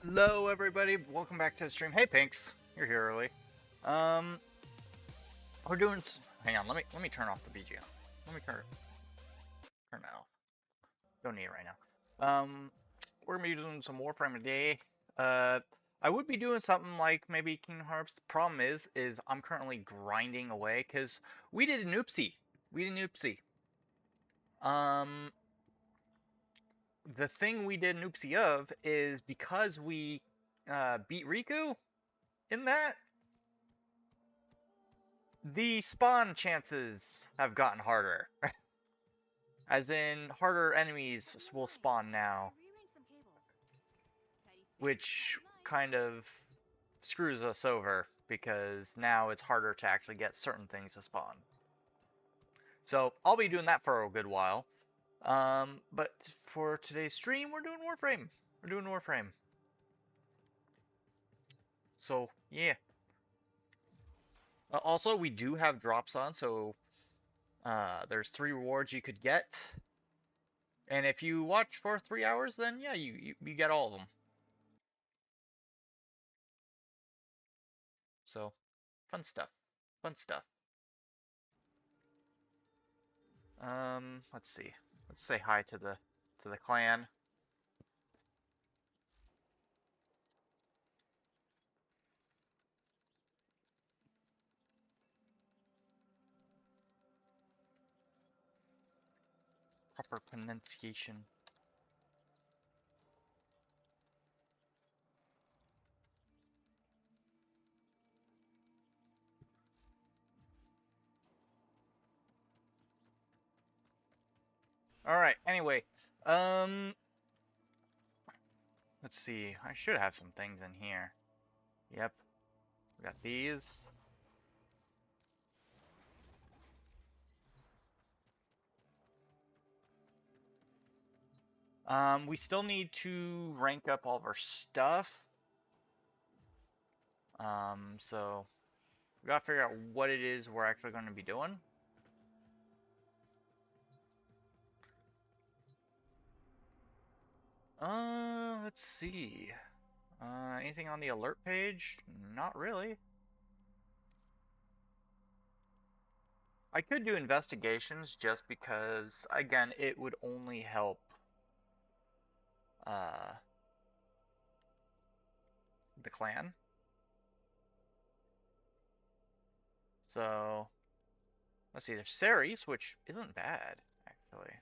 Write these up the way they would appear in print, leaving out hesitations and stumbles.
Hello, everybody. Welcome back to the stream. Hey, Pinks, you're here early. Um, we're doing. Hang on. Let me turn off the BGM. Let me turn that off. Don't need it right now. We're gonna be doing some Warframe today. I would be doing something like maybe Kingdom Hearts. The problem is I'm currently grinding away because we did an oopsie. The thing we did an oopsie of is because we beat Riku in that, the spawn chances have gotten harder. As in, harder enemies will spawn now. Which kind of screws us over, because now it's harder to actually get certain things to spawn. So, I'll be doing that for a good while. But for today's stream, we're doing Warframe. So, yeah. Also, we do have drops on, so there's 3 rewards you could get. And if you watch for 3 hours, then yeah, you get all of them. So, fun stuff. Let's see. Let's say hi to the clan. Proper pronunciation. Alright, anyway. Let's see. I should have some things in here. Yep. We got these. We still need to rank up all of our stuff. So we gotta figure out what it is we're actually going to be doing. Let's see. Anything on the alert page? Not really. I could do investigations just because, again, it would only help the clan. So, let's see, there's Ceres, which isn't bad, actually.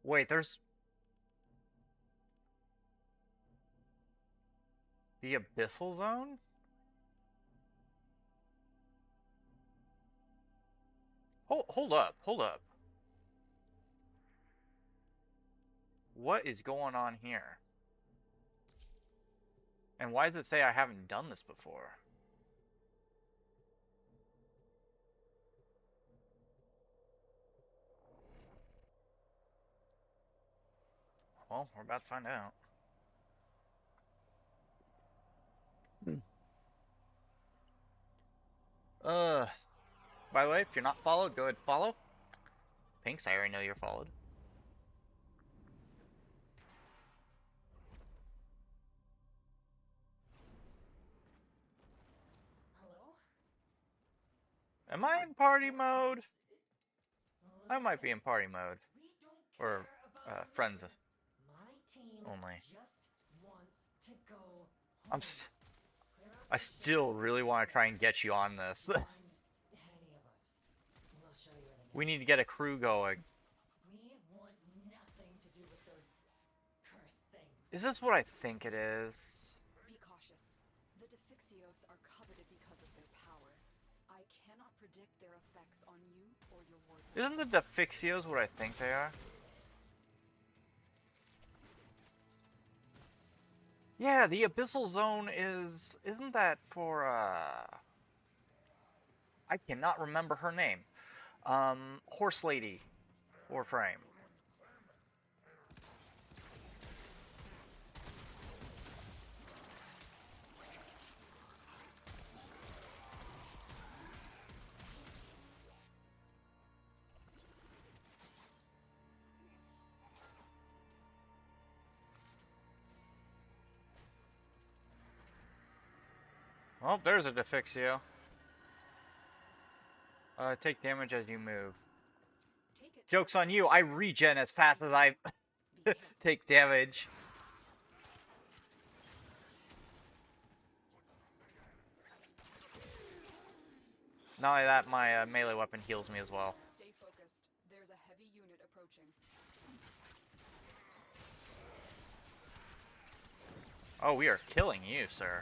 Wait, there's the Abyssal Zone? Hold up. What is going on here? And why does it say I haven't done this before? Well, we're about to find out. By the way, if you're not followed, go ahead and follow. Pinks, I already know you're followed. Hello? Am I in party mode? I might be in party mode. Or, friends only. I still really want to try and get you on this. We need to get a crew going. Is this what I think it is? Be cautious. The Defixios are coveted because of their power. I cannot predict their effects on you or your ward. Isn't the Defixios what I think they are? Yeah, the Abyssal Zone isn't that for, I cannot remember her name. Horse Lady. Warframe. Well, there's a Defixio. Take damage as you move. Joke's on you, I regen as fast as I take damage. Not only that, my melee weapon heals me as well. Stay focused. There's a heavy unit approaching. Oh, we are killing you, sir.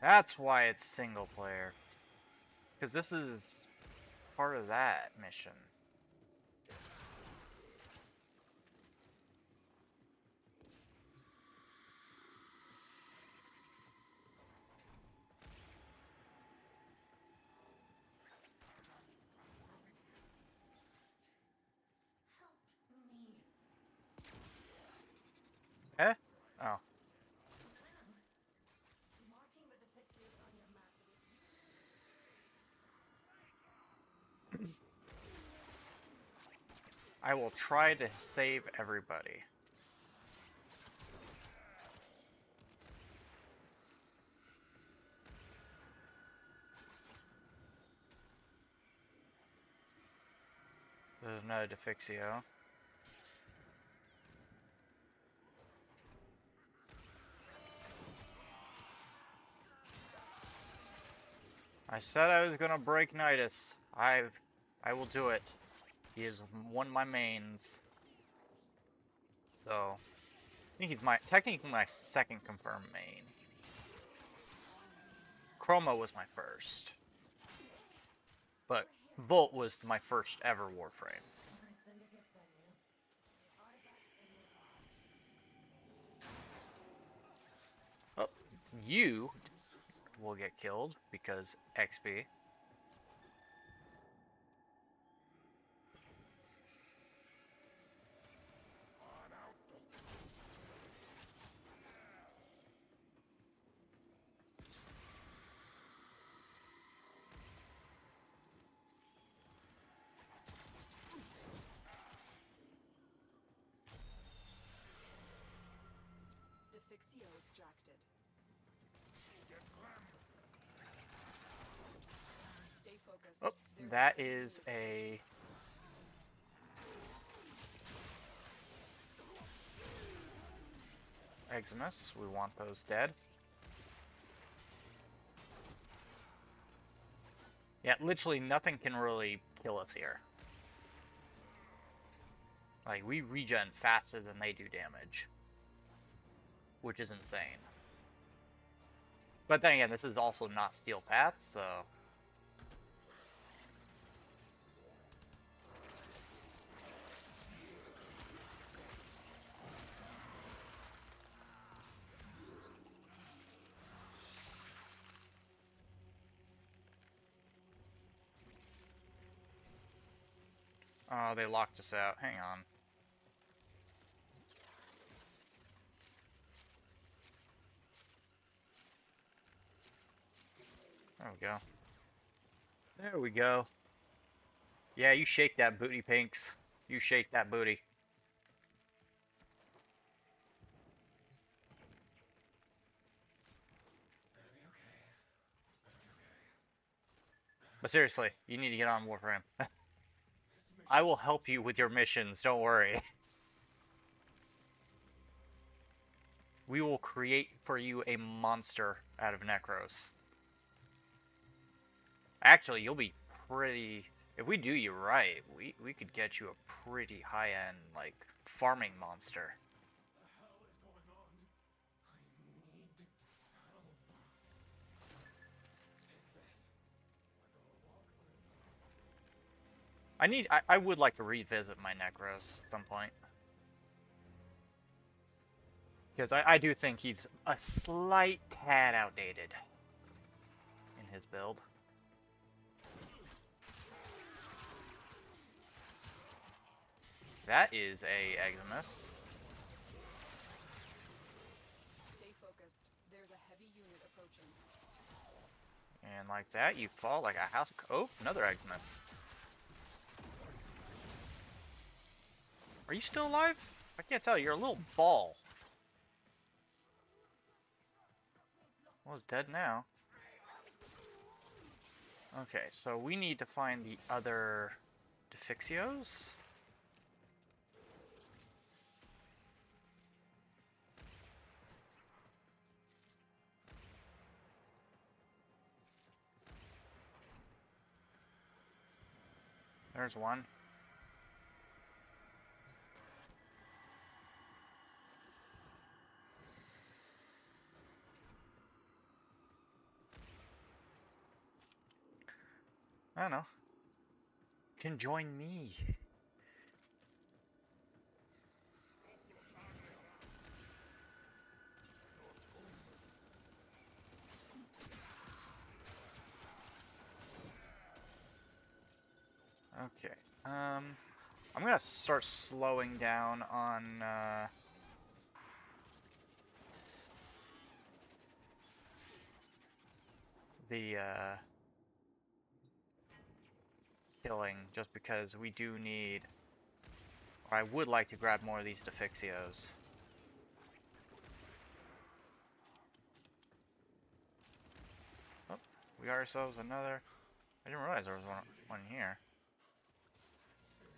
That's why it's single player. Because this is part of that mission. Eh? Oh. I will try to save everybody. There's another Defixio. I said I was gonna break Nidus. I will do it. He is one of my mains. So, I think he's technically my second confirmed main. Chroma was my first. But Volt was my first ever Warframe. Oh, you will get killed because XP. Defixio extracted. Stay focused. Oh, There's that a heavy is unit a Eximus. We want those dead. Yeah, literally nothing can really kill us here. Like, we regen faster than they do damage. Which is insane. But then again, this is also not Steel Paths, so... Oh, they locked us out. Hang on. There we go. There we go. Yeah, you shake that booty, Pinks. You shake that booty. But seriously, you need to get on Warframe. I will help you with your missions, don't worry. We will create for you a monster out of Necros. Actually, you'll be pretty... If we do you right, we could get you a pretty high-end, like, farming monster. I would like to revisit my Necros at some point. Because I do think he's a slight tad outdated in his build. That is a Eximus. Stay focused. There's a heavy unit approaching. And like that, you fall like a house. Oh, another Agnes. Are you still alive? I can't tell. You're a little ball. Well, it's dead now. Okay, so we need to find the other Defixios. There's one. I don't know. Can join me. Okay. I'm gonna start slowing down on the killing, just because we do need, or I would like to grab more of these Defixios. Oh, we got ourselves another. I didn't realize there was one here.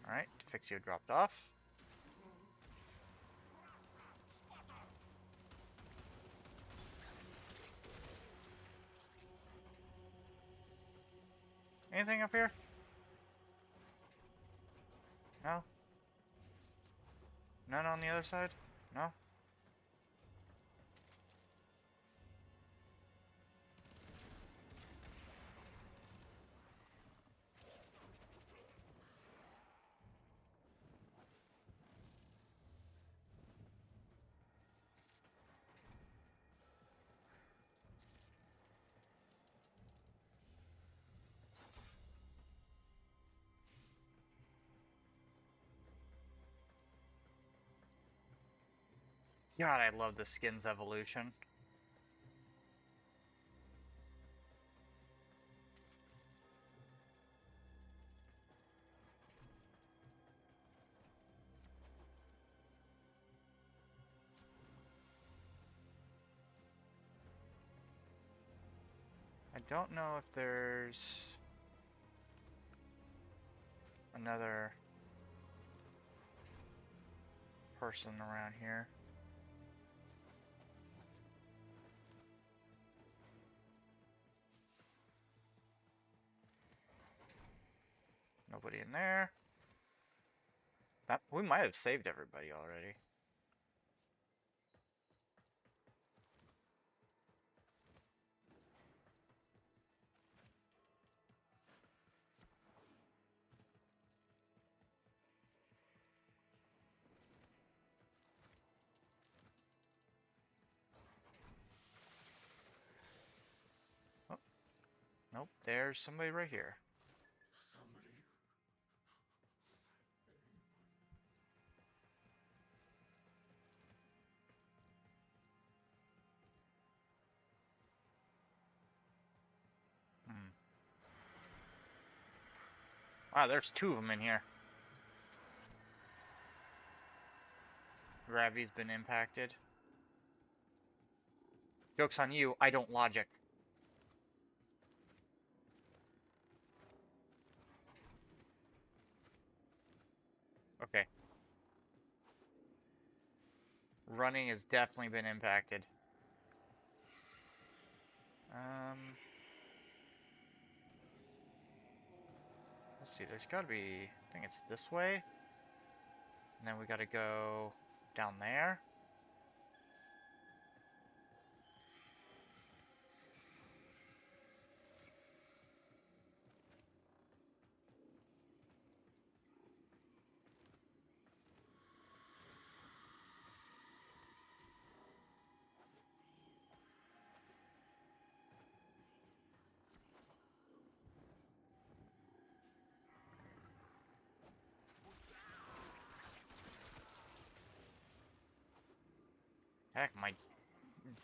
Alright, Defixio dropped off. Anything up here? No? None on the other side? No? God, I love the skin's evolution. I don't know if there's another person around here. Nobody in there. That, we might have saved everybody already. Oh, nope, there's somebody right here. Hmm. Wow, there's two of them in here. Gravity's been impacted. Joke's on you, I don't logic. Okay. Running has definitely been impacted. Let's see, there's gotta be, I think it's this way. And then we gotta go down there. Heck, my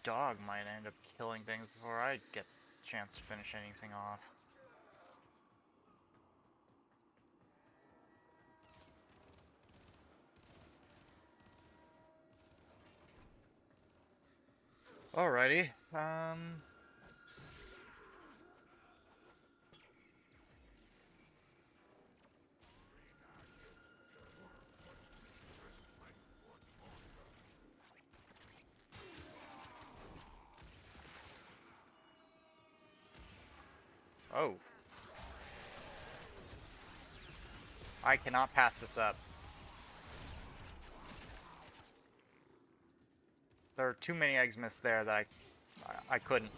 dog might end up killing things before I get chance to finish anything off. Alrighty. Oh. I cannot pass this up. There are too many eggs missed there that I couldn't.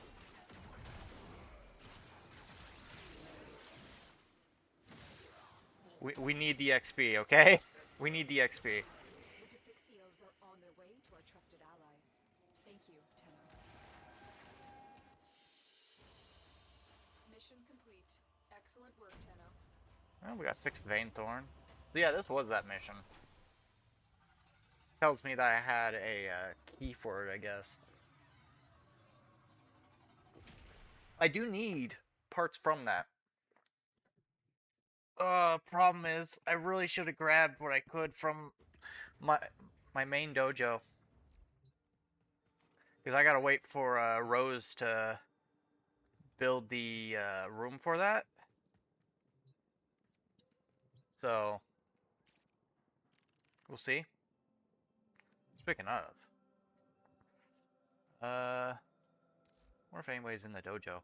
We need the XP, okay? We need the XP. The Defixios are on their way to our trusted allies. Thank you, Tenno. Mission complete. Excellent work, Tenno. Oh, we got 6th Vein Thorn. So yeah, this was that mission. Tells me that I had a key for it, I guess. I do need parts from that. Problem is, I really should have grabbed what I could from my main dojo. Because I gotta wait for Rose to build the room for that. So, we'll see. Speaking of, wonder if anybody's in the dojo.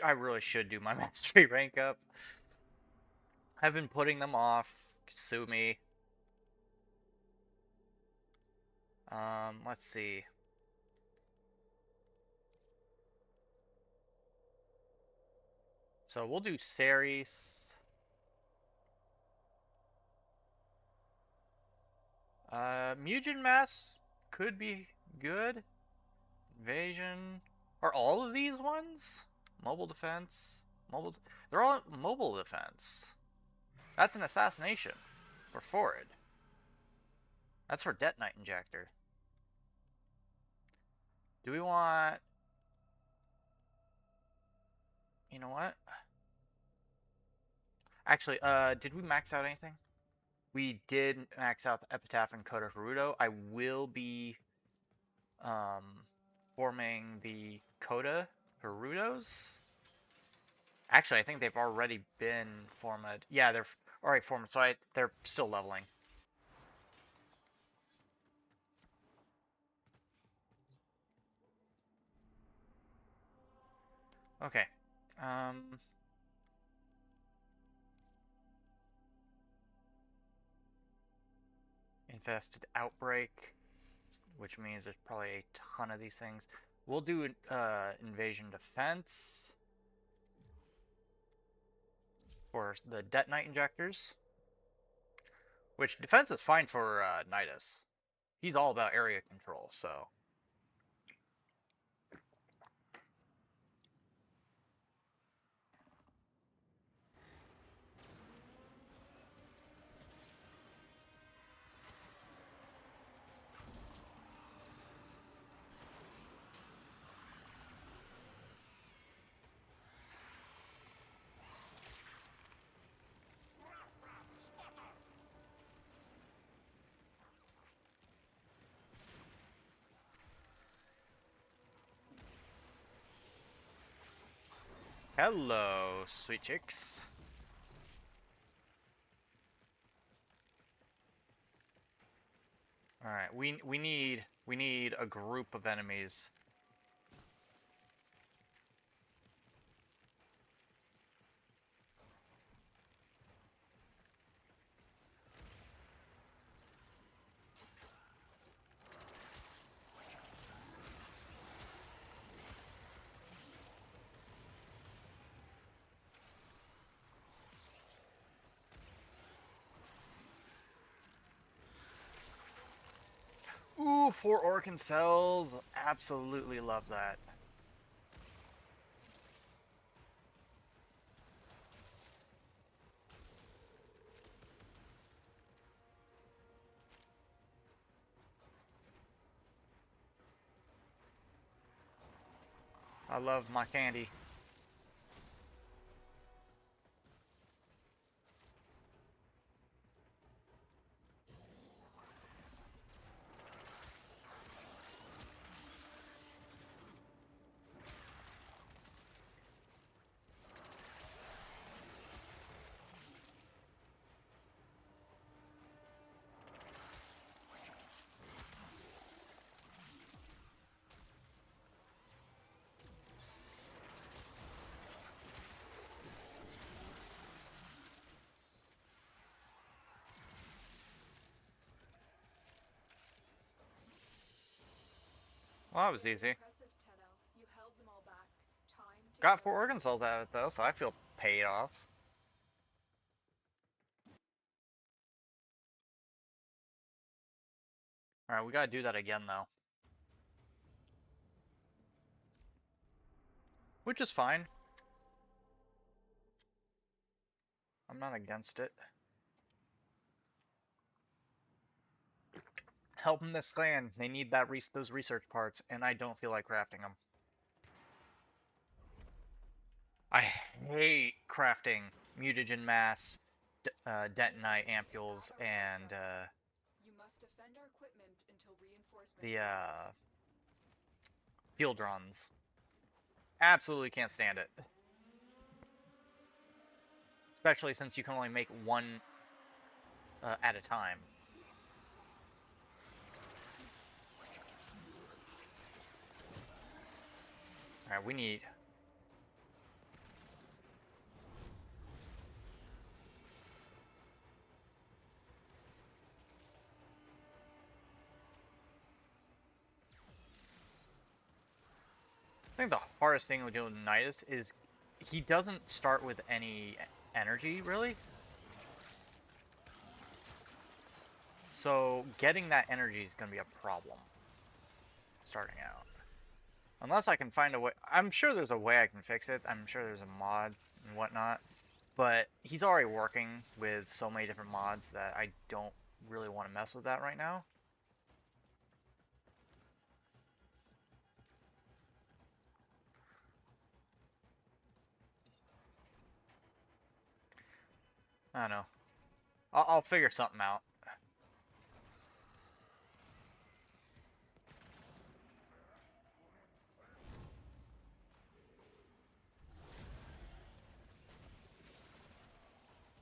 I really should do my mastery rank up. I've been putting them off. Sue me. Let's see. So we'll do Ceres. Mugen Mass could be good. Invasion. Are all of these ones? Mobile defense. They're all mobile defense. That's an assassination for Ford. That's for Detonite Injector. Do we want... You know what? Actually, did we max out anything? We did max out the Epitaph and Coda Haruto. I will be forming the Coda Harutos. Actually, I think they've already been formed. Yeah, they're already formed, so they're still leveling. Okay. Infested Outbreak, which means there's probably a ton of these things. We'll do Invasion Defense for the Detonite Injectors, which defense is fine for Nidus. He's all about area control, so... Hello, sweet chicks. All right, we need a group of enemies. 4 Orcan cells. Absolutely love that. I love my candy. Well, that was easy. Impressive, Tenno. You held them all back. Time to Got go. 4 organ cells out of it though, so I feel paid off. Alright, we gotta do that again though. Which is fine. I'm not against it. Helping this clan. They need that those research parts, and I don't feel like crafting them. I hate crafting mutagen mass, detonite ampules, and You must defend our equipment until reinforcements the arrive. field runs. Absolutely can't stand it. Especially since you can only make one at a time. Alright, we need... I think the hardest thing with doing Nidus is he doesn't start with any energy, really. So getting that energy is going to be a problem starting out. Unless I can find a way... I'm sure there's a way I can fix it. I'm sure there's a mod and whatnot. But he's already working with so many different mods that I don't really want to mess with that right now. I don't know. I'll figure something out.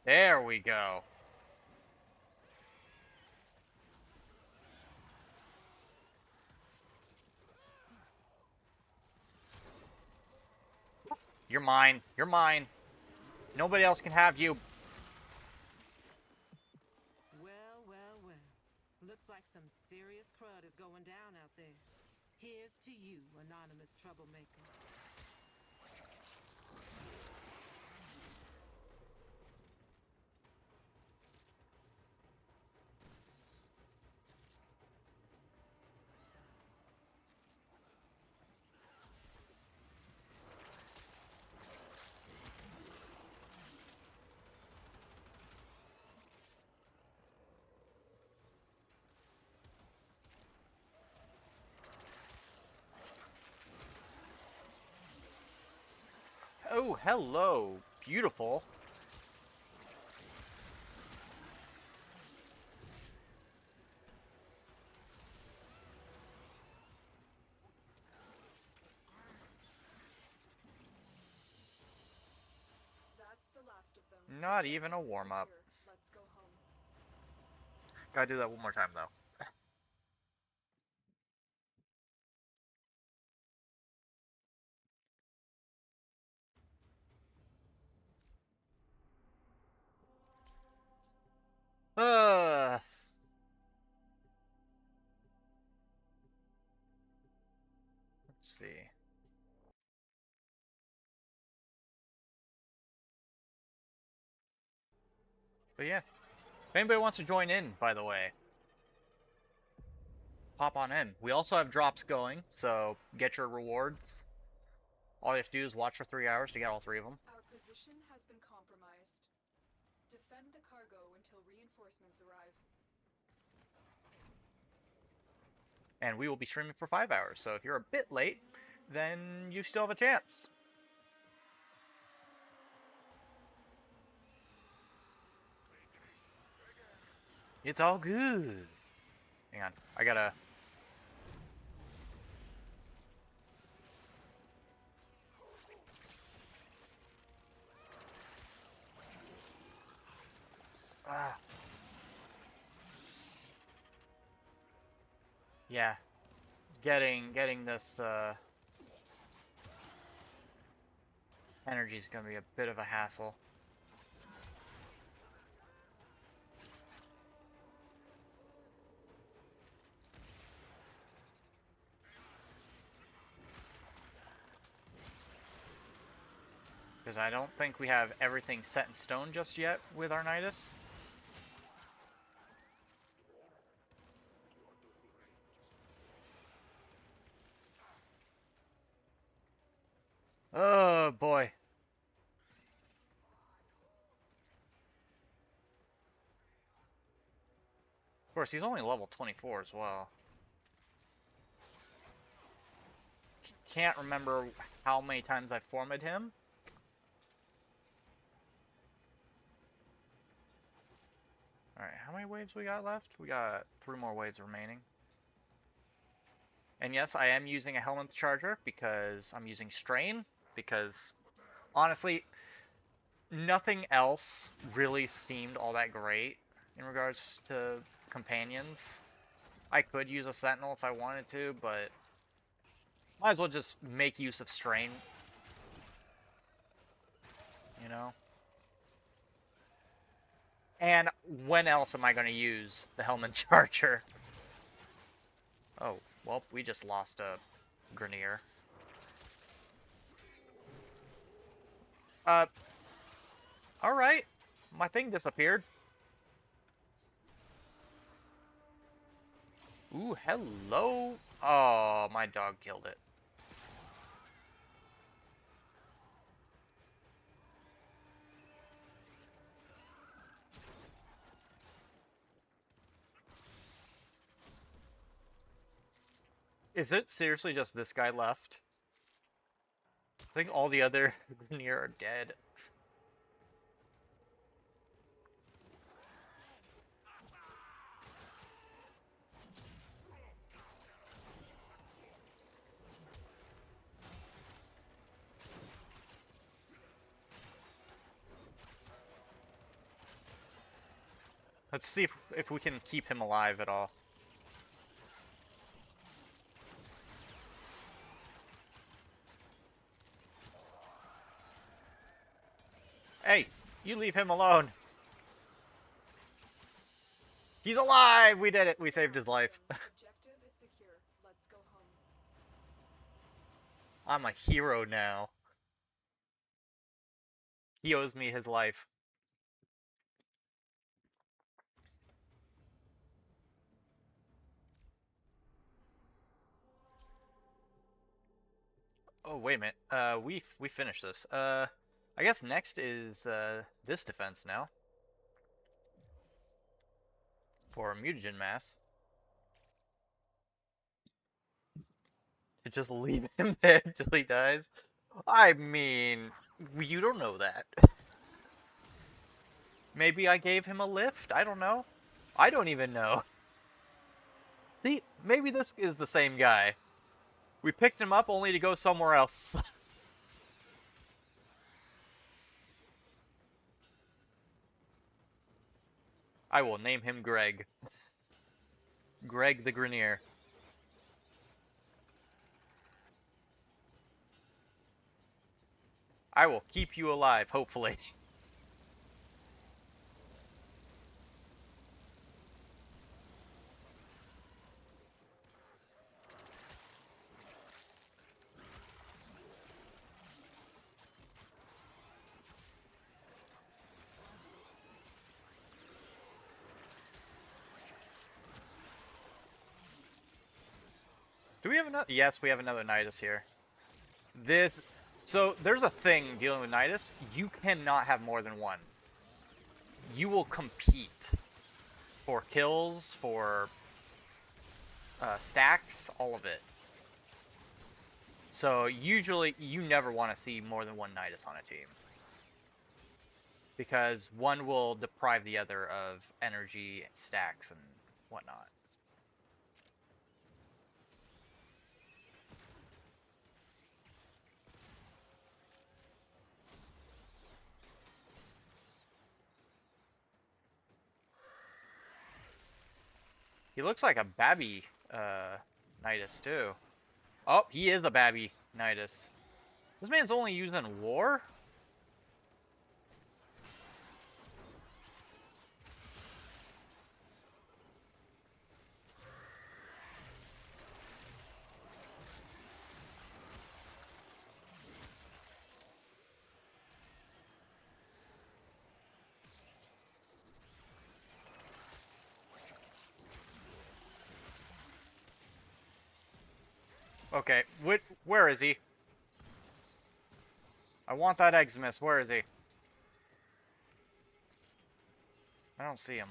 There we go. You're mine. You're mine. Nobody else can have you. Well, well, well. Looks like some serious crud is going down out there. Here's to you, anonymous troublemaker. Oh, hello. Beautiful. That's the last of them. Not even a warm-up. Let's go home. Gotta do that one more time, though. Let's see. But yeah. If anybody wants to join in, by the way, pop on in. We also have drops going, so get your rewards. All you have to do is watch for 3 hours to get all 3 of them. Our position has been compromised. Defend the cargo until reinforcements arrive. And we will be streaming for 5 hours, so if you're a bit late, then you still have a chance. It's all good. Hang on, I gotta... Ah. Yeah. Getting this, energy is gonna be a bit of a hassle. Because I don't think we have everything set in stone just yet with Arnitis. Oh boy. Of course, he's only level 24 as well. Can't remember how many times I formed him. Alright, how many waves we got left? We got 3 more waves remaining. And yes, I am using a Helminth Charger because I'm using Strain. Because, honestly, nothing else really seemed all that great in regards to companions. I could use a Sentinel if I wanted to, but might as well just make use of Strain. You know? And when else am I going to use the Helminth Charger? Oh, well, we just lost a Grenier. Alright. My thing disappeared. Ooh, hello. Oh, my dog killed it. Is it seriously just this guy left? I think all the other Grenier are dead. Let's see if we can keep him alive at all. Hey, you leave him alone. He's alive! We did it! We saved his life. Objective is secure. Let's go home. I'm a hero now. He owes me his life. Oh, wait a minute. We finished this. I guess next is, this defense now. For mutagen mass. To just leave him there until he dies? I mean, you don't know that. Maybe I gave him a lift? I don't know. I don't even know. See, maybe this is the same guy. We picked him up only to go somewhere else. I will name him Greg. Greg the Grenier. I will keep you alive, hopefully. Do we have another? Yes, we have another Nidus here. This... So, there's a thing dealing with Nidus. You cannot have more than one. You will compete for kills, for stacks, all of it. So, usually, you never want to see more than one Nidus on a team. Because one will deprive the other of energy, stacks, and whatnot. He looks like a babby Nidus, too. Oh, he is a babby Nidus. This man's only using war? Okay, where is he? I want that Eximus. Where is he? I don't see him.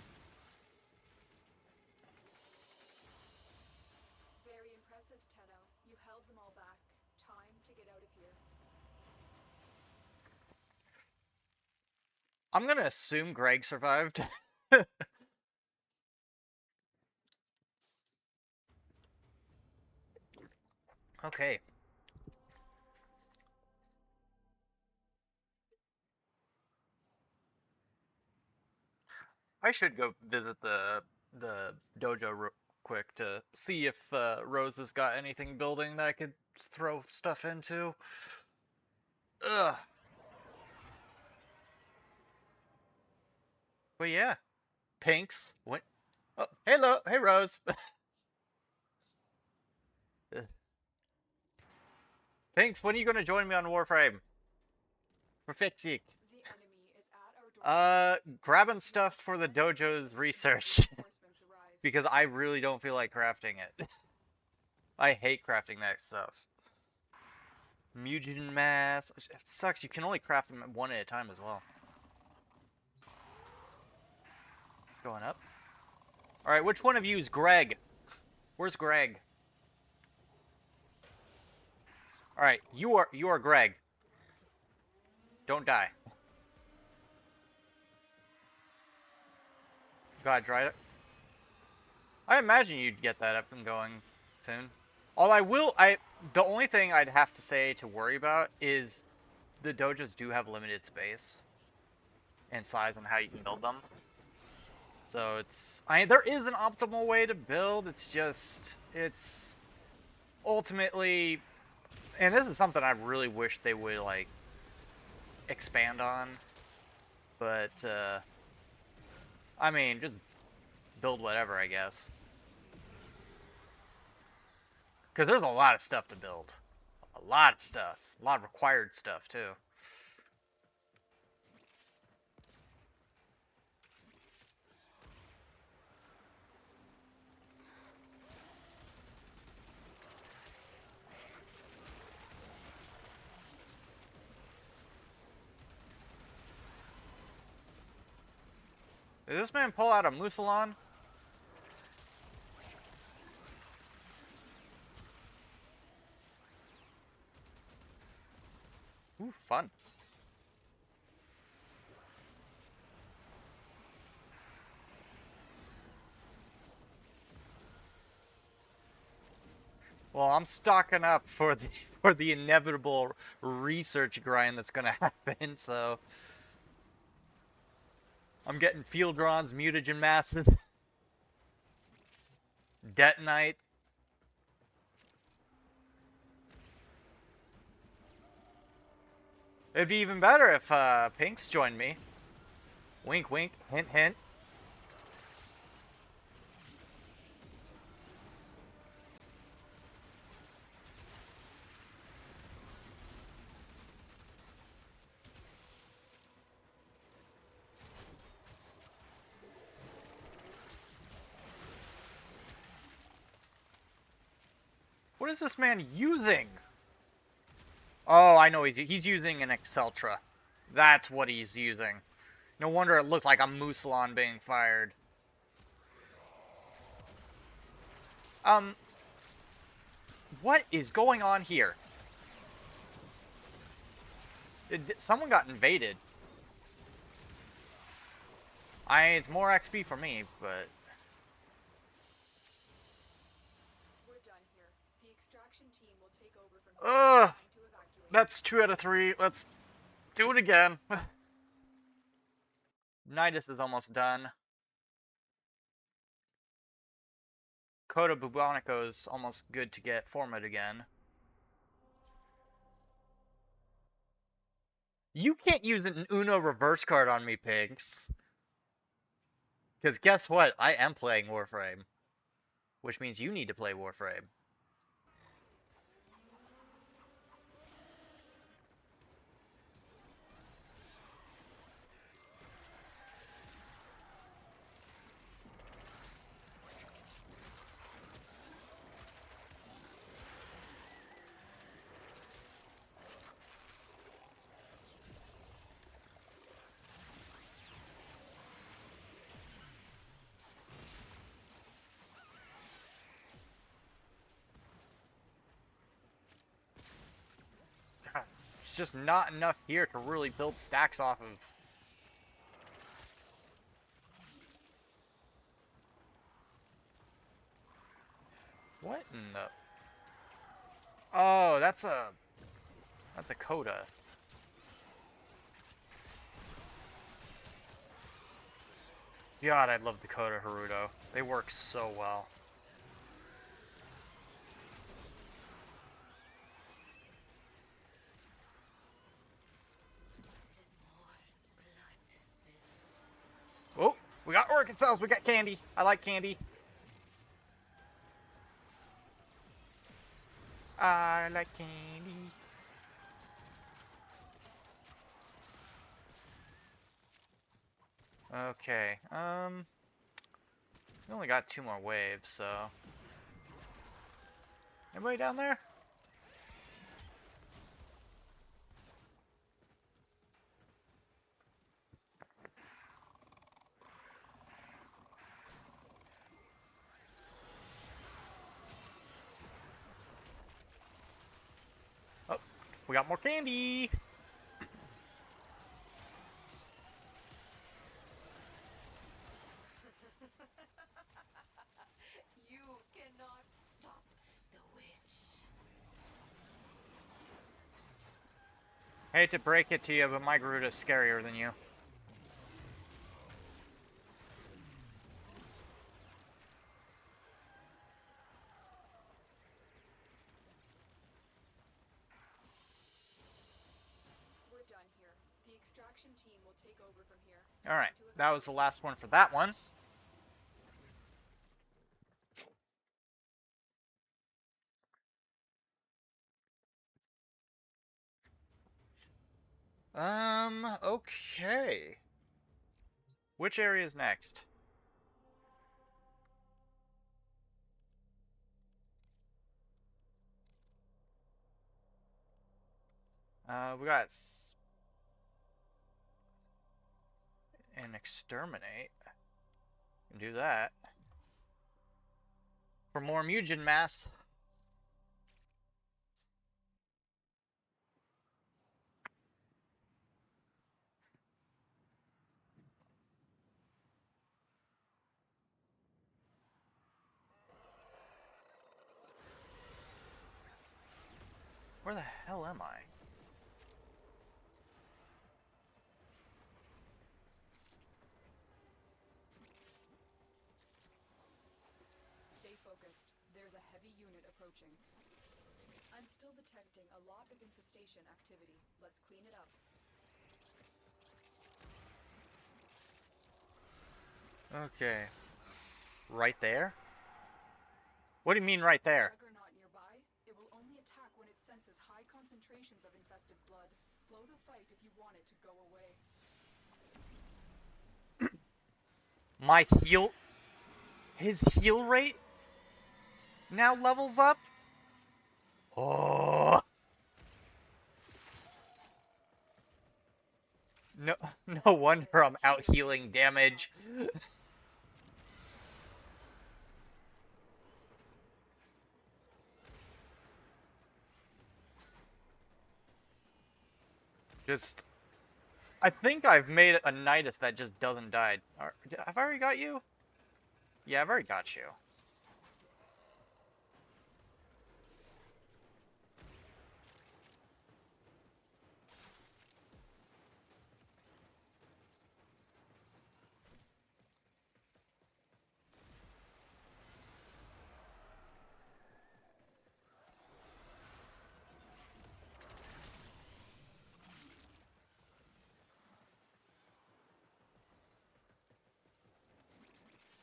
Very impressive, Tenno. You held them all back. Time to get out of here. I'm gonna assume Greg survived. Okay. I should go visit the dojo real quick to see if Rose has got anything building that I could throw stuff into. Ugh. But yeah, Pinks. What? Oh, hello, hey Rose. Pinks, when are you gonna join me on Warframe? For Fixie. The enemy is at our Grabbing stuff for the dojo's research. reinforcements arrive. Because I really don't feel like crafting it. I hate crafting that stuff. Mutagen mass. It sucks, you can only craft them one at a time as well. Going up. Alright, which one of you is Greg? Where's Greg? Alright, you are Greg. Don't die. God, dry it. I imagine you'd get that up and going soon. The only thing I'd have to say to worry about is the dojos do have limited space and size on how you can build them. So there is an optimal way to build. It's ultimately, and this is something I really wish they would like expand on. But I mean, just build whatever, I guess. Because there's a lot of stuff to build. A lot of stuff. A lot of required stuff, too. Did this man pull out a Musalon? Ooh, fun. Well, I'm stocking up for the inevitable research grind that's gonna happen, so I'm getting field drons, mutagen masses, detonite. It'd be even better if Pinks joined me. Wink, wink, hint, hint. What What is this man using? Oh, I know he's using an Exceltra. That's what he's using. No wonder it looked like a Musalon being fired. What is going on here? Someone got invaded. It's more XP for me, but... We're done here. The extraction team will take over from here. Ugh! Time to evacuate. That's 2 out of 3. Let's do it again. Nidus is almost done. Coda Bubonico's almost good to get format again. You can't use an Uno reverse card on me, Pinks. Because guess what? I am playing Warframe. Which means you need to play Warframe. It's just not enough here to really build stacks off of. What in the... Oh, that's a Coda. God, I love the Coda Haruto. They work so well. Oh, we got orchid cells. We got candy. I like candy. I like candy. Okay. We only got 2 more waves, so. Anybody down there? Oh, we got more candy. You cannot stop the witch. Hate to break it to you, but my Groot is scarier than you. We're done here. The extraction team will take over from here. Alright, that was the last one for that one. Okay. Which area is next? We got an exterminate. Can do that. For more mutagen mass. Where the hell am I? Stay focused. There's a heavy unit approaching. I'm still detecting a lot of infestation activity. Let's clean it up. Okay. Right there? What do you mean right there? Juggernaut nearby. It will only attack when it senses high concentrations of infested blood. Slow the fight if you want it to go away. My heal... His heal rate now levels up? No wonder I'm out healing damage. Just, I think I've made a Nidus that just doesn't die. Have I already got you? Yeah, I've already got you.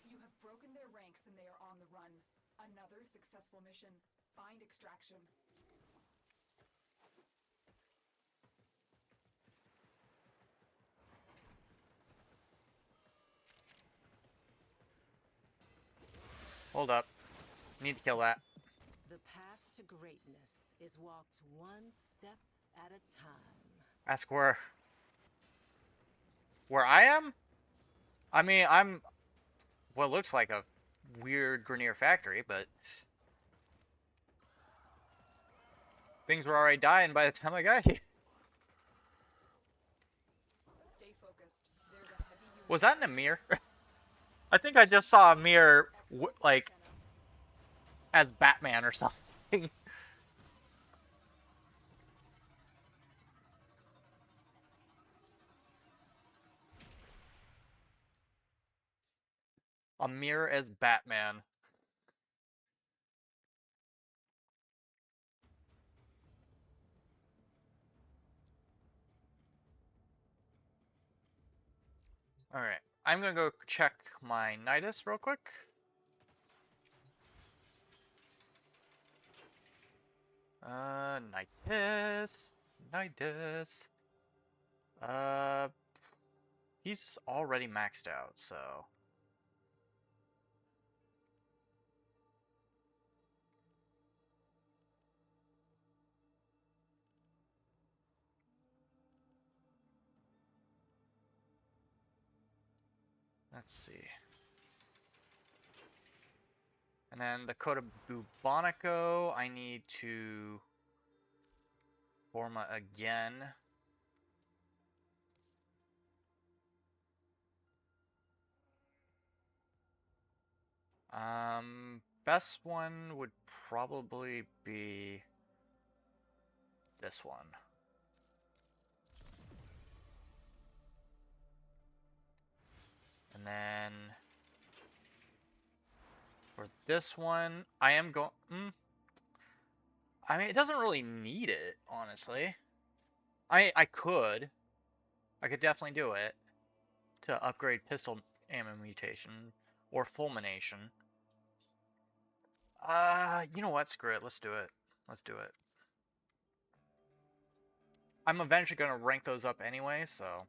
You have broken their ranks and they are on the run. Another successful mission. Find extraction. Hold up. Need to kill that. The path to greatness is walked one step at a time. Ask where I am? I mean, I'm what looks like a weird Grenier factory, but things were already dying by the time I got here. Stay focused. There's a heavy unit. Was that in a mirror? I think I just saw a mirror, like, as Batman or something. A mirror as Batman. Alright. I'm gonna go check my Nidus real quick. Nidus. Nidus. He's already maxed out, so. Let's see. And then the Coda Bubonico, I need to Forma again. Best one would probably be this one. And then for this one, I am going. I mean, it doesn't really need it, honestly. I could definitely do it to upgrade pistol ammo mutation or fulmination. You know what? Screw it. Let's do it. Let's do it. I'm eventually gonna rank those up anyway, so.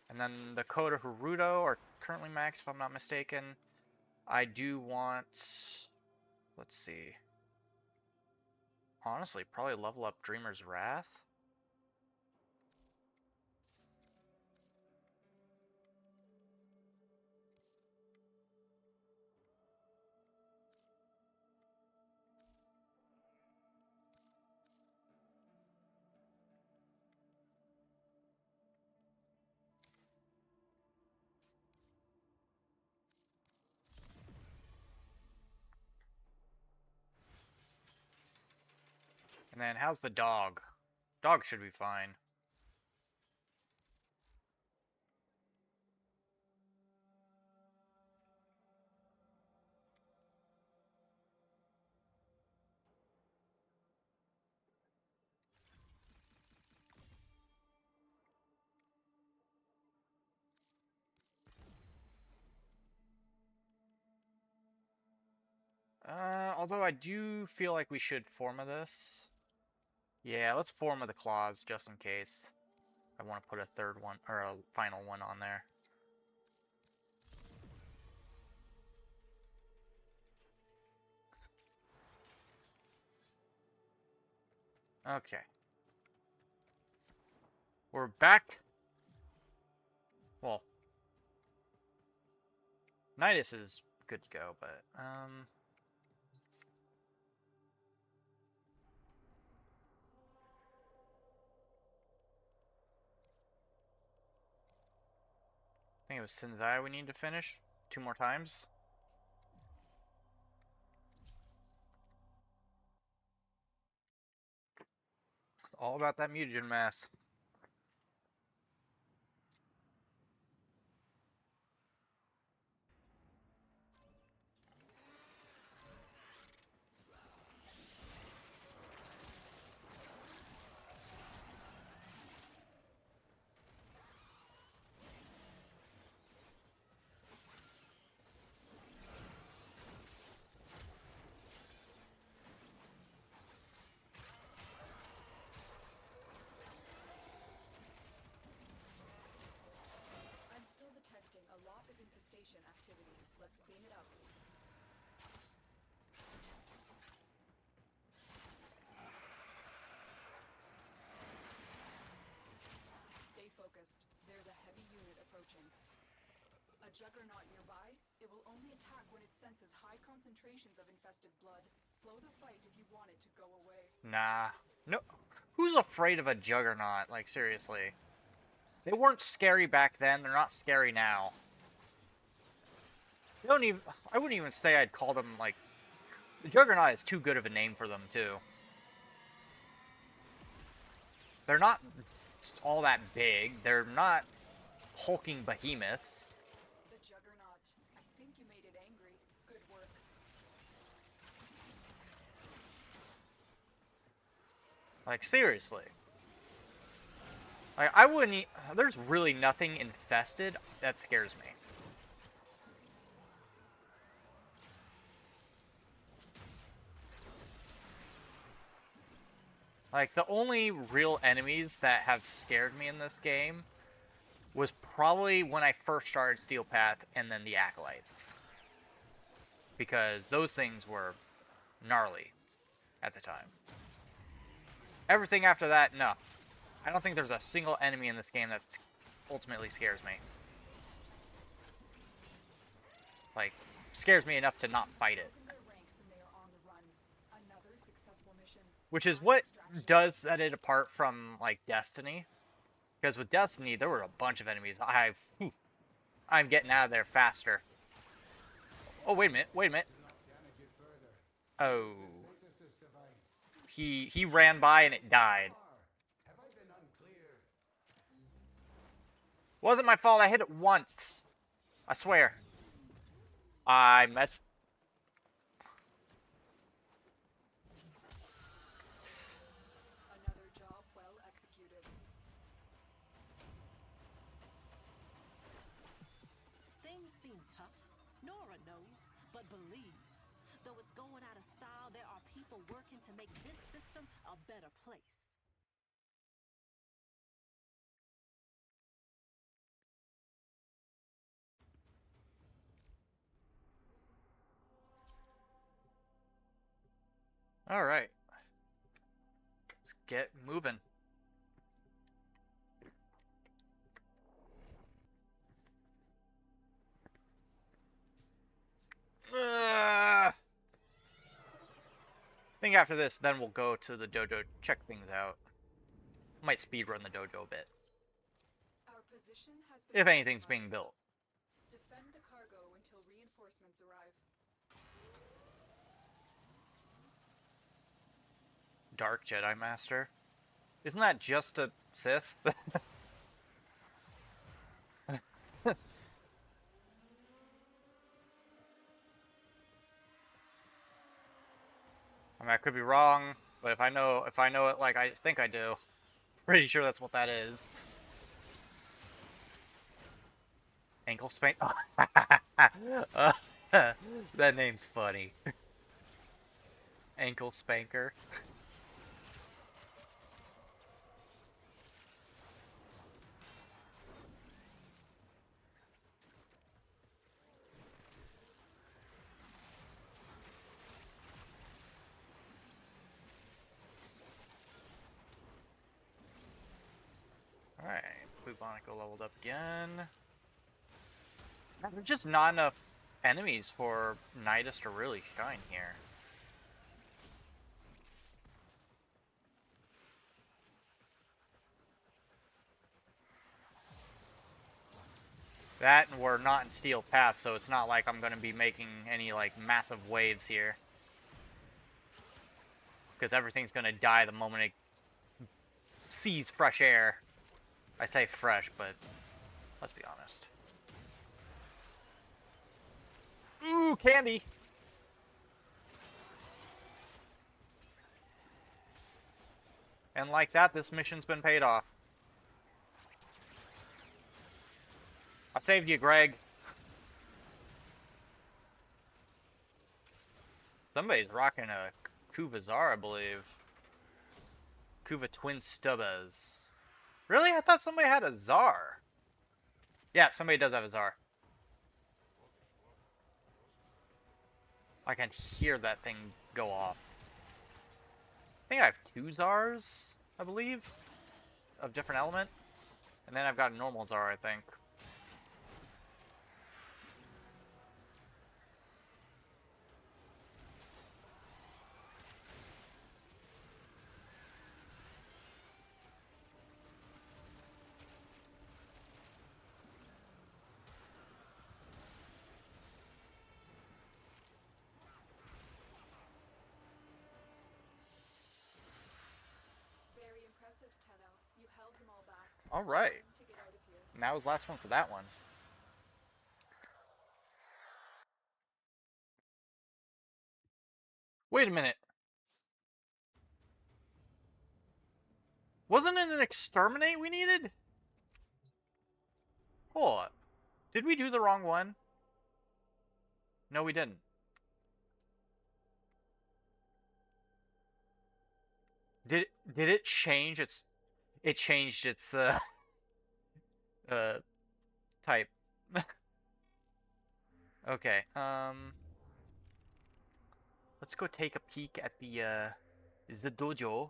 And then the Coda Haruto are currently maxed, if I'm not mistaken. I do want. Let's see. Honestly, probably level up Dreamer's Wrath. And then how's the dog? Dog should be fine. Although I do feel like we should Forma this. Yeah, let's Forma the claws just in case. I want to put a third one, or a final one on there. Okay. We're back. Well, Nidus is good to go, but I think it was Sinzai we need to finish 2 more times. All about that mutagen mass. I'm still detecting a lot of infestation activity. Let's clean it up. Stay focused. There's a heavy unit approaching. A juggernaut nearby? It will only attack when it senses high concentrations of infested blood. Slow the fight if you want it to go away. Nah. No. Who's afraid of a juggernaut? Like, seriously. They weren't scary back then. They're not scary now. They don't even... I wouldn't even say I'd call them, like... The juggernaut is too good of a name for them, too. They're not all that big. They're not hulking behemoths. The juggernaut. I think you made it angry. Good work. Like, seriously. Like, I wouldn't... There's really nothing infested that scares me. Like, the only real enemies that have scared me in this game was probably when I first started Steel Path and then the Acolytes. Because those things were gnarly at the time. Everything after that, no. I don't think there's a single enemy in this game that ultimately scares me. Like, scares me enough to not fight it. Broken their ranks and they are on the run. Another successful mission. Which is what does set it apart from, like, Destiny. Because with Destiny, there were a bunch of enemies. I'm getting out of there faster. Oh, wait a minute, wait a minute. Oh. He ran by and it died. Wasn't my fault, I hit it once. I swear. I messed... Another job well executed. Things seem tough. Nora knows, but believe. Though it's going out of style, there are people working to make this system a better place. Alright. Let's get moving. I think after this, then we'll go to the dojo, check things out. Might speedrun the dojo a bit. Our position has been If anything's being compromised. built. Defend the cargo until reinforcements arrive. Dark Jedi Master? Isn't that just a Sith? I mean, I could be wrong, but if I know it like I think I do, pretty sure that's what that is. Ankle spank. That name's funny. Ankle spanker. Alright, Bubonico leveled up again. There's just not enough enemies for Nidus to really shine here. That, and we're not in Steel Path, so it's not like I'm going to be making any, like, massive waves here. Because everything's going to die the moment it sees fresh air. I say fresh, but let's be honest. Ooh, candy! And like that, this mission's been paid off. I saved you, Greg. Somebody's rocking a Kuvazar, I believe. Kuva Twin Stubbas. Really? I thought somebody had a Zar. Yeah, somebody does have a Zar. I can hear that thing go off. I think I have 2 Zars, I believe, of different element. And then I've got a normal Zar, I think. Very impressive, Tenno. You held them all back. All right. To get out of here. And that was the last one for that one. Wait a minute. Wasn't it an exterminate we needed? Hold up. Did we do the wrong one? No, we didn't. Did it change its... It changed its, type. Okay, let's go take a peek at the dojo.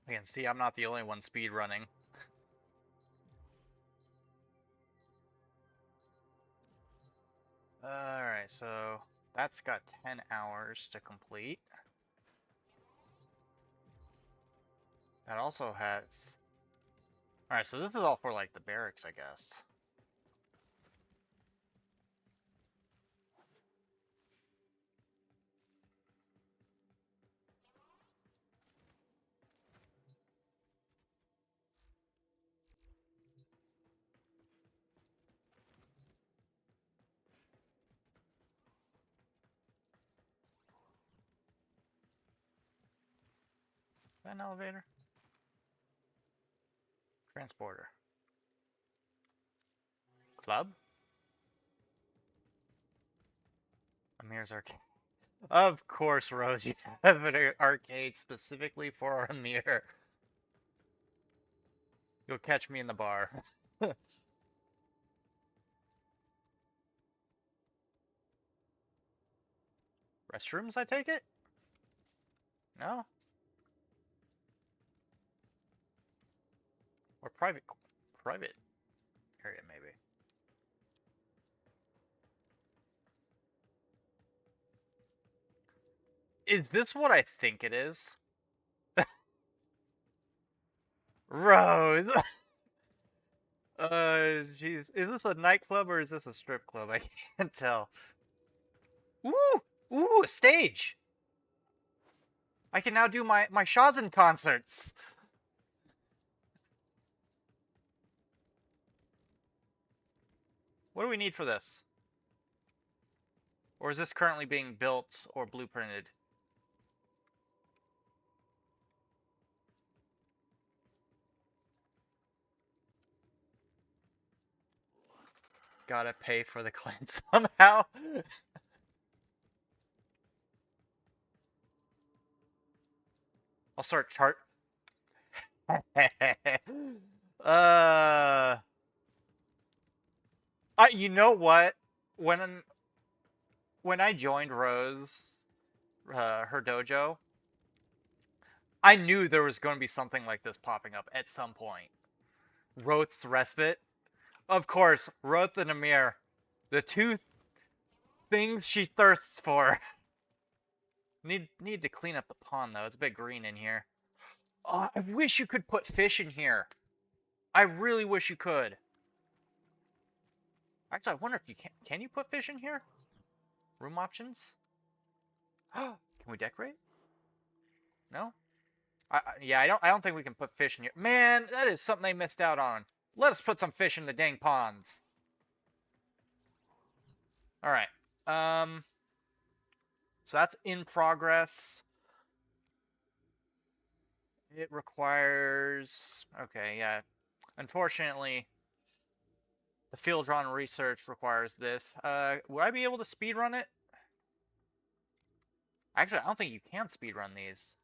I can see I'm not the only one speed running. Alright, so that's got 10 hours to complete. That also has... Alright, so this is all for, like, the barracks, I guess. Is that an elevator? Transporter. Club? Amir's Arcade. Of course, Rose, you have an arcade specifically for Amir. You'll catch me in the bar. Restrooms, I take it? No? Or private area, maybe. Is this what I think it is? Rose! Jeez. Is this a nightclub or is this a strip club? I can't tell. Ooh! Ooh, a stage! I can now do my Shazen concerts. What do we need for this? Or is this currently being built or blueprinted? Gotta pay for the cleanse somehow. I'll start chart. uh, you know what? When I joined Rose, her dojo, I knew there was going to be something like this popping up at some point. Roth's Respite. Of course, Roth and Amir, the two things she thirsts for. Need to clean up the pond though. It's a bit green in here. Oh, I wish you could put fish in here. I really wish you could. Actually, I wonder if you can. Can you put fish in here? Room options? Can we decorate? No. Yeah, I don't think we can put fish in here. Man, that is something they missed out on. Let us put some fish in the dang ponds. All right. So that's in progress. It requires. Okay, yeah. Unfortunately, the field drawn research requires this. Would I be able to speedrun it? Actually, I don't think you can speedrun these.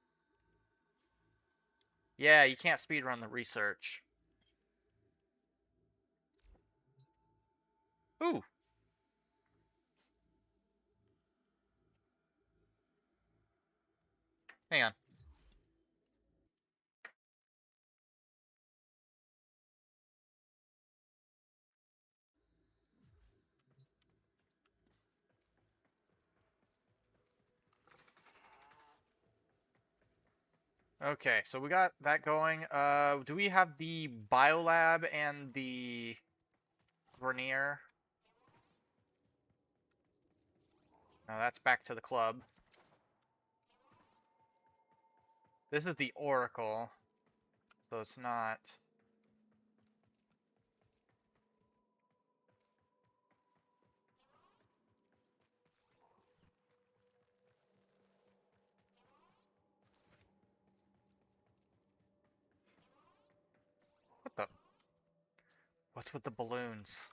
Yeah, you can't speedrun the research. Ooh. Hang on. Okay, so we got that going. Do we have the biolab and the vernier? No, that's back to the club. This is the Oracle, so it's not. What the? What's with the balloons?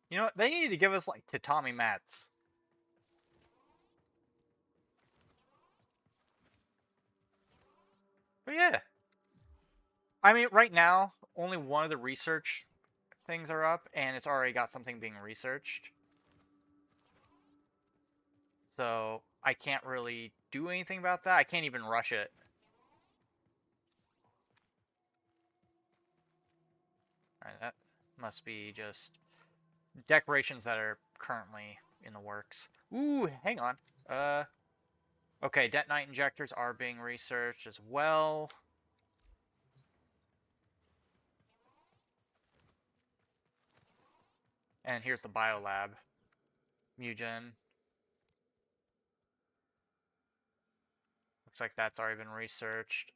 You know what? They need to give us like tatami mats. But yeah. I mean, right now, only one of the research things are up, and it's already got something being researched. So I can't really do anything about that. I can't even rush it. Alright, that must be just decorations that are currently in the works. Ooh, hang on. Okay, detonite injectors are being researched as well. And here's the biolab. Mugen. Looks like that's already been researched.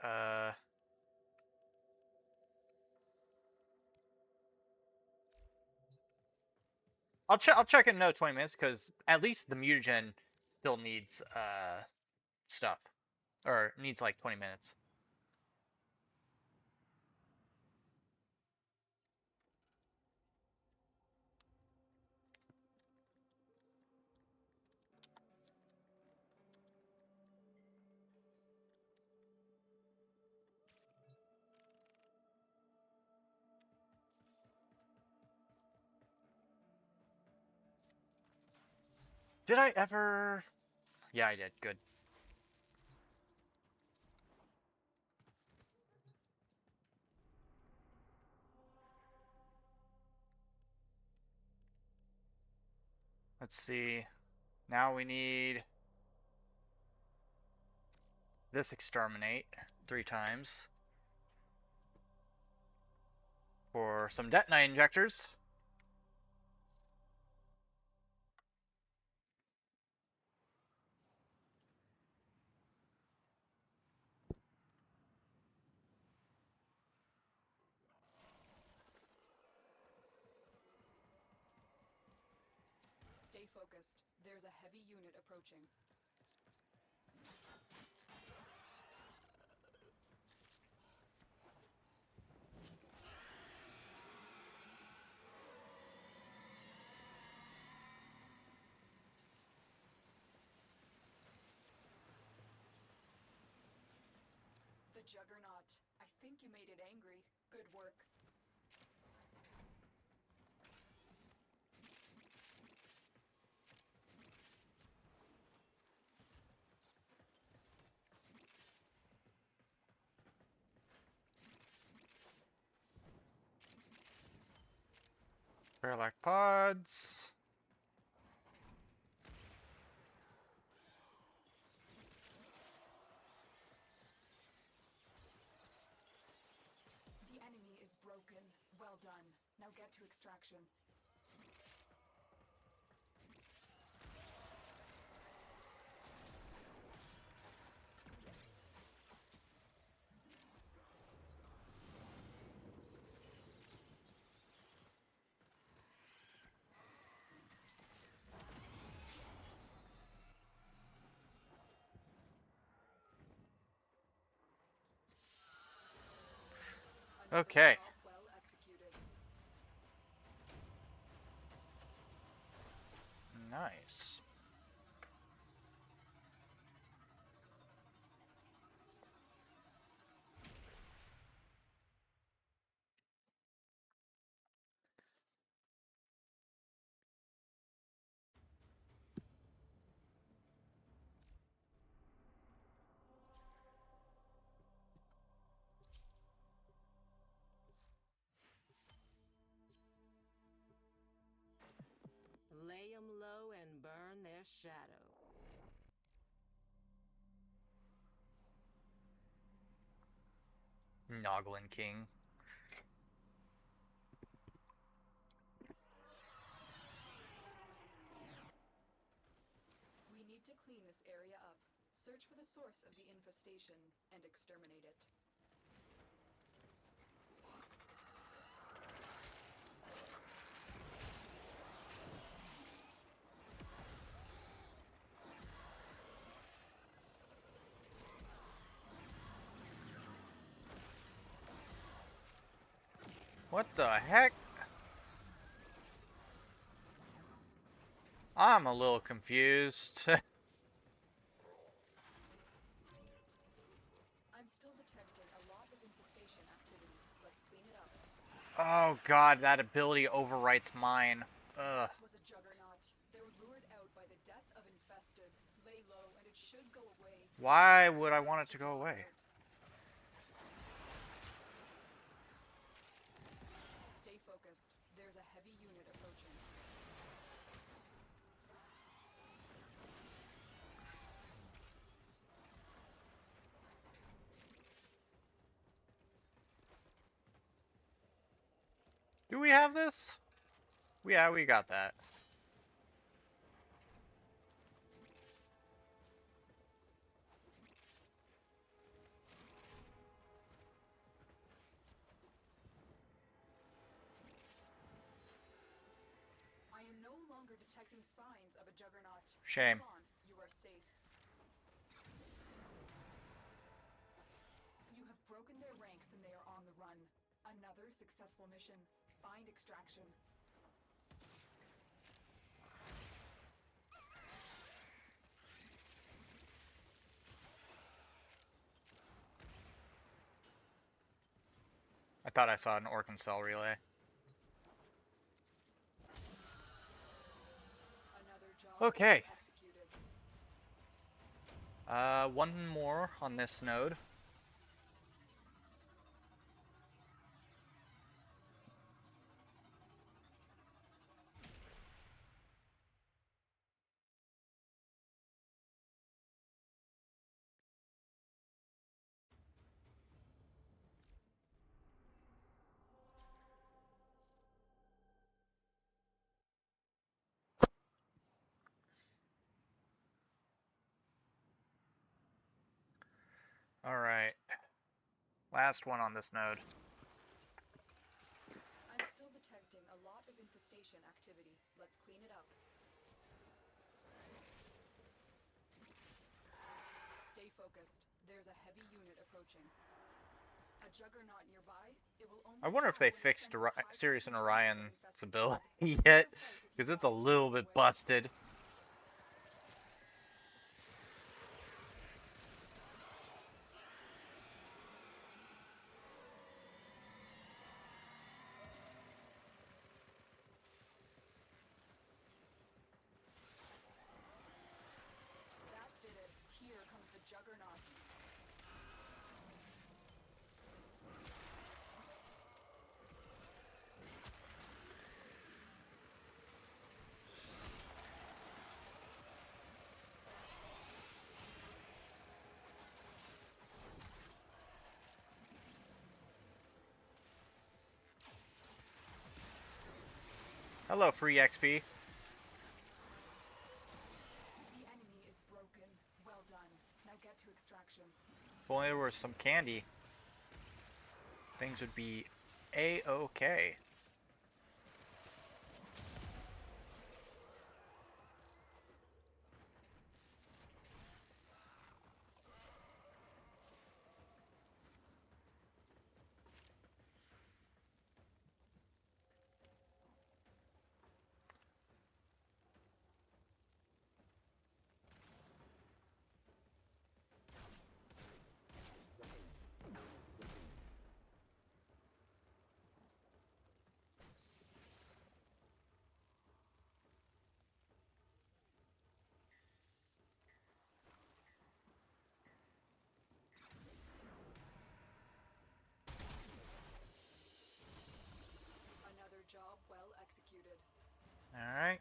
I'll check in another 20 minutes because at least the mutagen still needs stuff, or needs like 20 minutes. Did I ever? Yeah, I did. Good. Let's see. Now we need this exterminate 3 times. for some detonite injectors. Stay focused. There's a heavy unit approaching. The Juggernaut. I think you made it angry. Good work. Parallax pods. The enemy is broken. Well done. Now get to extraction. Another Okay. job well executed. Nice. Lay 'em low and burn their shadow. Noglin King. We need to clean this area up. Search for the source of the infestation and exterminate it. What the heck? I'm a little confused. I'm still detecting a lot of infestation activity. Let's clean it up. Oh god, that ability overwrites mine. Ugh. Was a Juggernaut. They were lured out by the death of infested. Lay low and it should go away. Why would I want it to go away? Stay focused. There's a heavy unit approaching. Do we have this? Yeah, we got that. I am no longer detecting signs of a Juggernaut. Shame. Hold on. You are safe. You have broken their ranks and they are on the run. Another successful mission. Find extraction. I thought I saw an Orcan Cell relay. Another job Okay. executed. One more on this node. Alright. Last one on this node. I'm still detecting a lot of infestation activity. Let's clean it up. Stay focused. There's a heavy unit approaching. A juggernaut nearby. It will only I wonder if attack they when it fixed senses high Sirius and concentrations of Orion's infested ability blood. yet, Slow the fight if because you it's a want to little walk bit away. busted. That did it. Here comes the juggernaut. Hello, free XP. The enemy is broken. Well done. Now get to extraction. If only there was some candy, things would be A-okay. Another job well executed. Alright.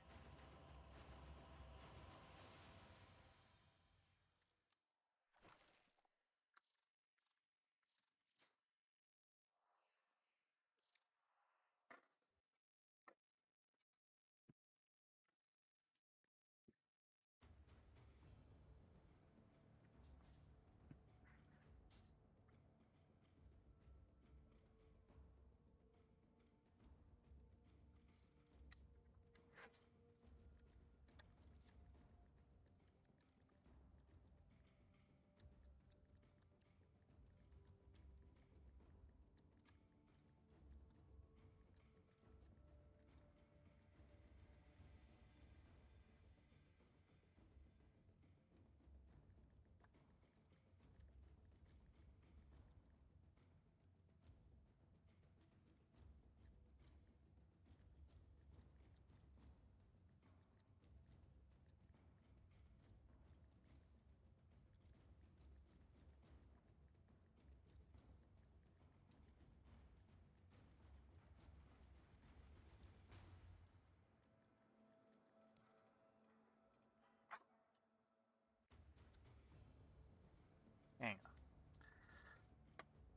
Hang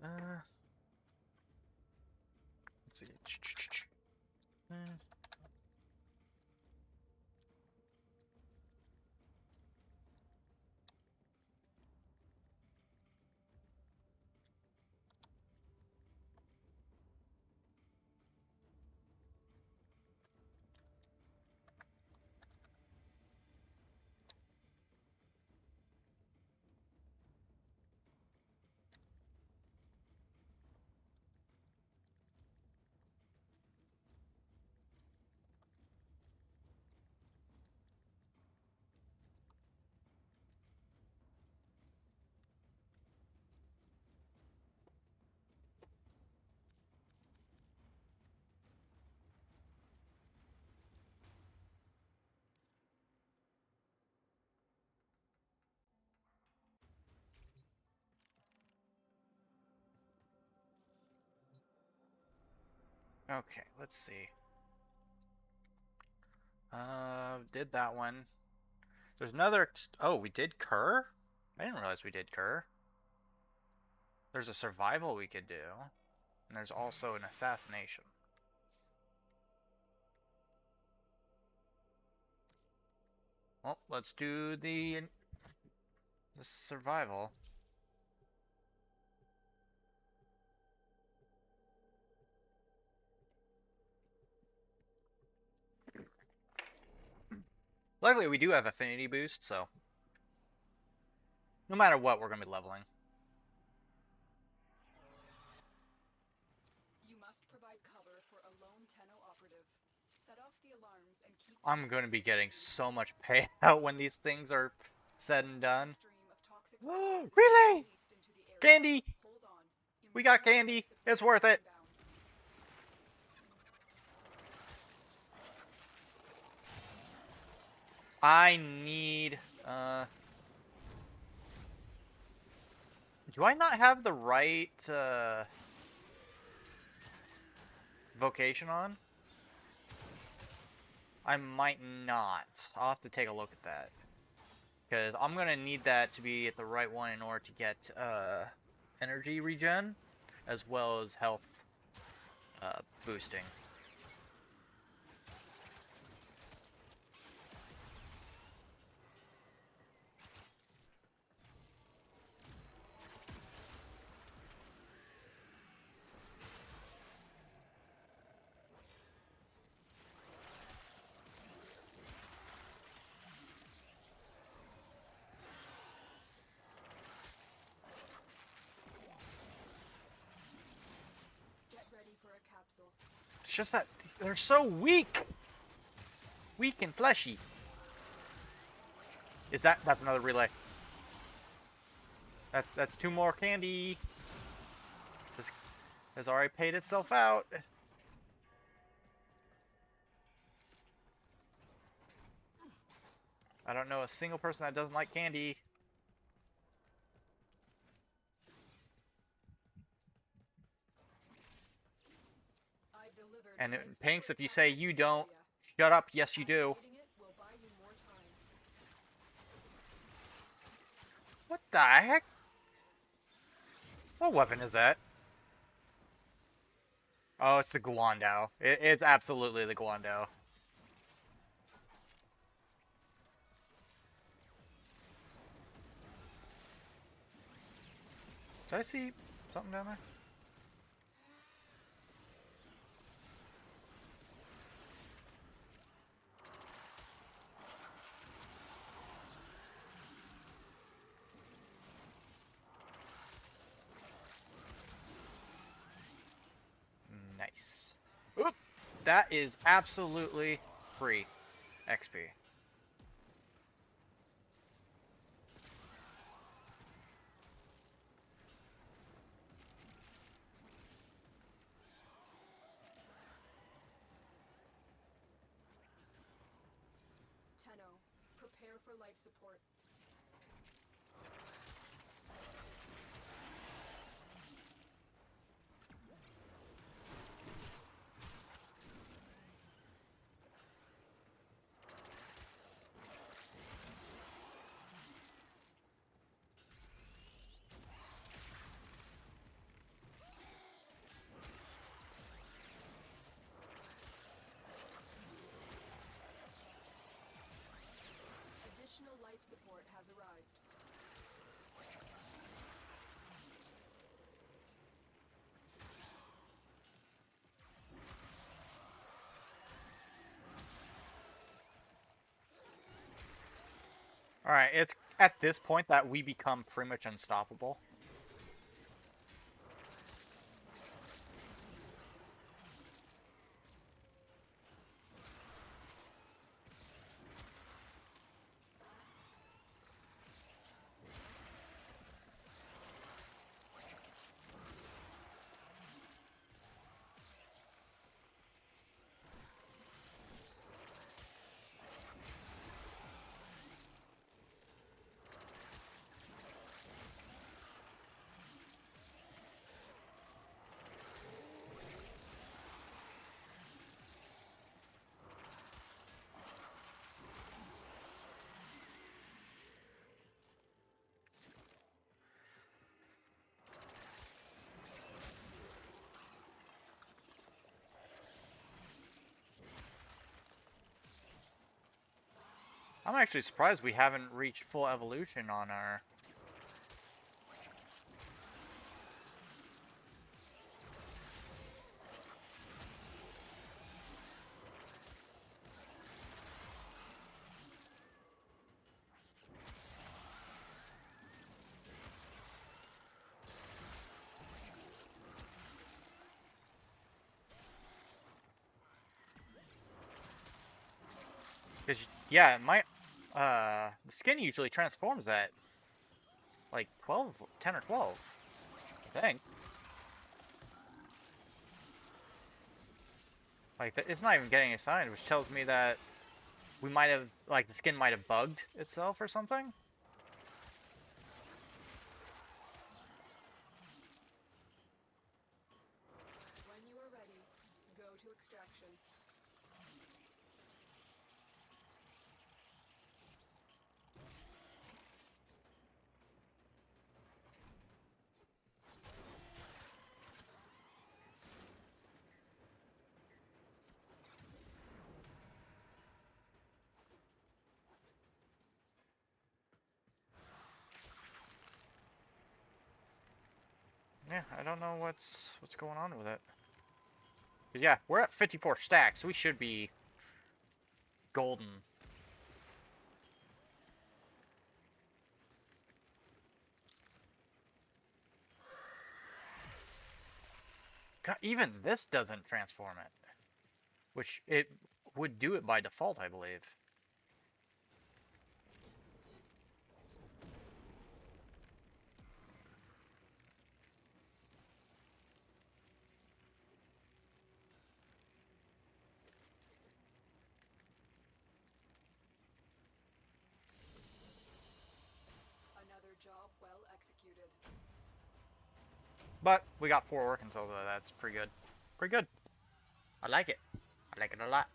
on. Let's see. Okay, let's see. Did that one. There's another. Oh, we did Kerr? I didn't realize we did Kerr. There's a survival we could do. And there's also an assassination. Well, let's do the survival. Luckily, we do have affinity boost, so no matter what, we're gonna be leveling. You must provide cover for a lone Tenno operative. Set off the alarms and keep. I'm gonna be getting so much payout when these things are said and done. Relay! Candy! We got candy. It's worth it. I need, do I not have the right, vocation on? I might not. I'll have to take a look at that. Because I'm going to need that to be at the right one in order to get, energy regen, as well as health, boosting. It's just that they're so weak! Weak and fleshy. That's another relay. That's 2 more candy. This has already paid itself out. I don't know a single person that doesn't like candy. And Pinks, if you say you don't, shut up, yes you do. What the heck? What weapon is that? Oh, it's the Guandao. It's absolutely the Guandao. Did I see something down there? Nice. Oop! That is absolutely free XP. Tenno, prepare for life support. Additional life support has arrived. Alright, it's at this point that we become pretty much unstoppable. I'm actually surprised we haven't reached full evolution on our... 'Cause, yeah, my the skin usually transforms at like 12, 10 or 12, I think. Like it's not even getting assigned, which tells me that we might have like the skin might have bugged itself or something. When you are ready, go to extraction. Yeah, I don't know what's going on with it. But yeah, we're at 54 stacks, so we should be golden. God, even this doesn't transform it, which it would do it by default, I believe. Another job well executed. But we got 4 working, so that's pretty good. Pretty good. I like it. I like it a lot.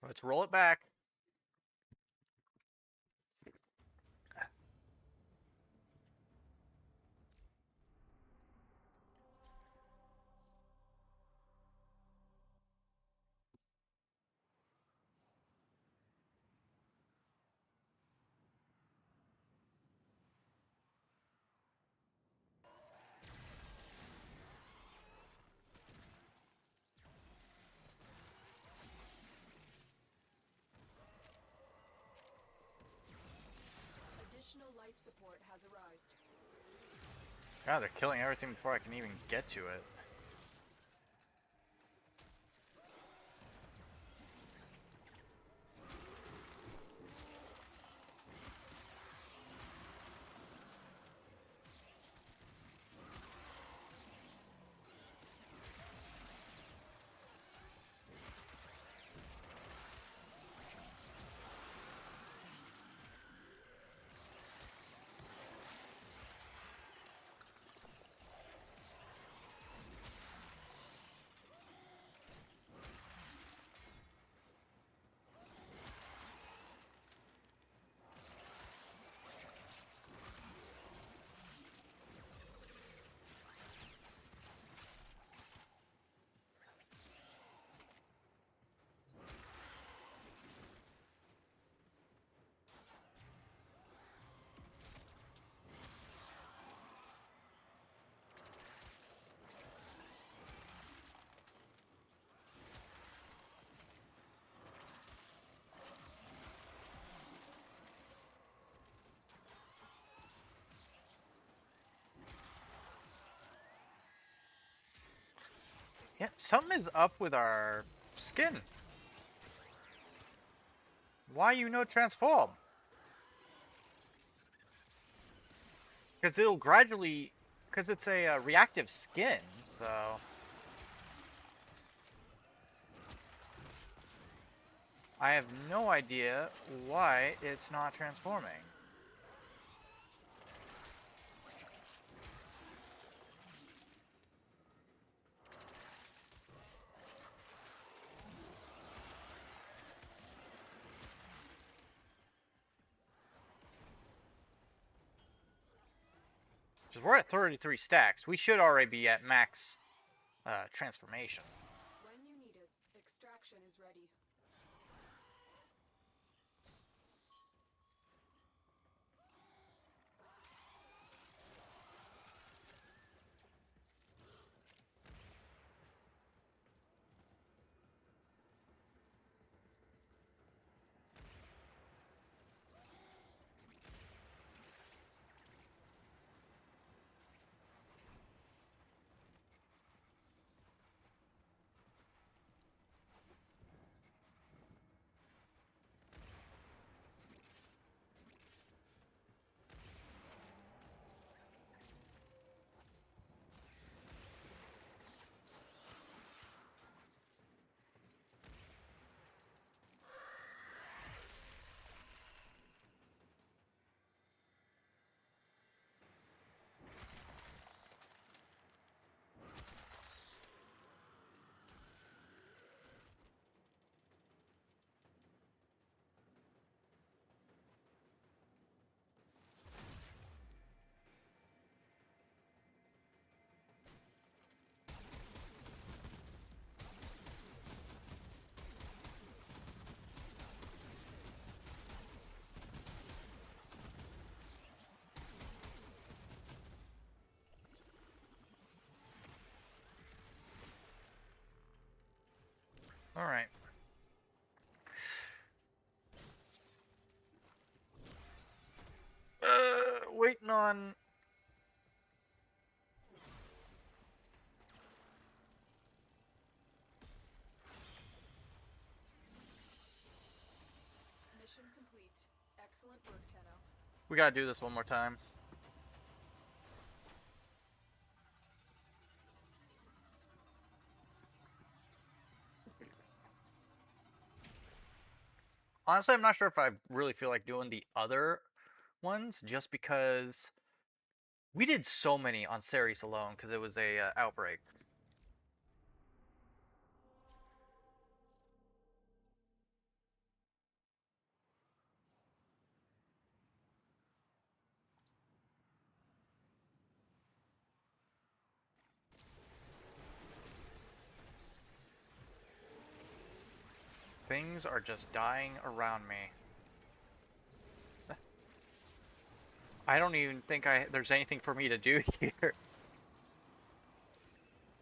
Let's roll it back. Additional life support has arrived. God, they're killing everything before I can even get to it. Yeah, something is up with our skin. Why you no transform? Because it'll gradually, because it's a reactive skin, so I have no idea why it's not transforming. Because we're at 33 stacks. We should already be at max transformation. When you need it, extraction is ready. All right. Waiting on. Mission complete. Excellent work, Tenno. We gotta do this one more time. Honestly, I'm not sure if I really feel like doing the other ones, just because we did so many on Ceres alone because it was a outbreak. Things are just dying around me. I don't even think there's anything for me to do here.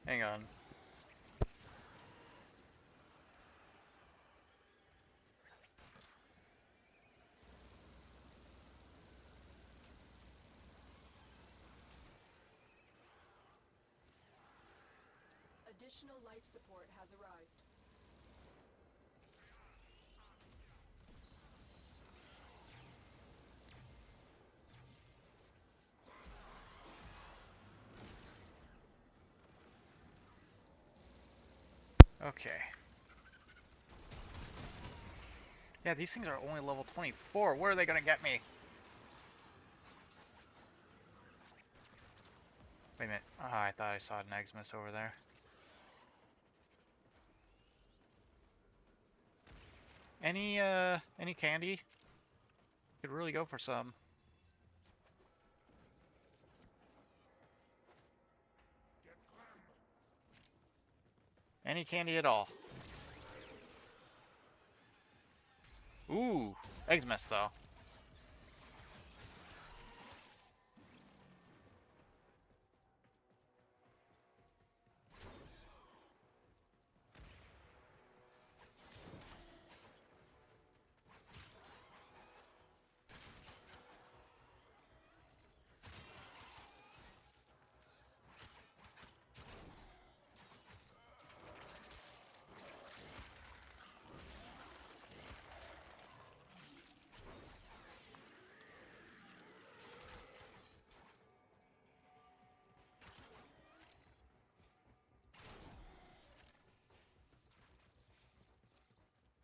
Hang on. Additional life support has arrived. Okay. Yeah, these things are only level 24. Where are they gonna get me? Wait a minute. Ah, I thought I saw an Exmus over there. Any candy? Could really go for some. Any candy at all. Ooh, Exmus though.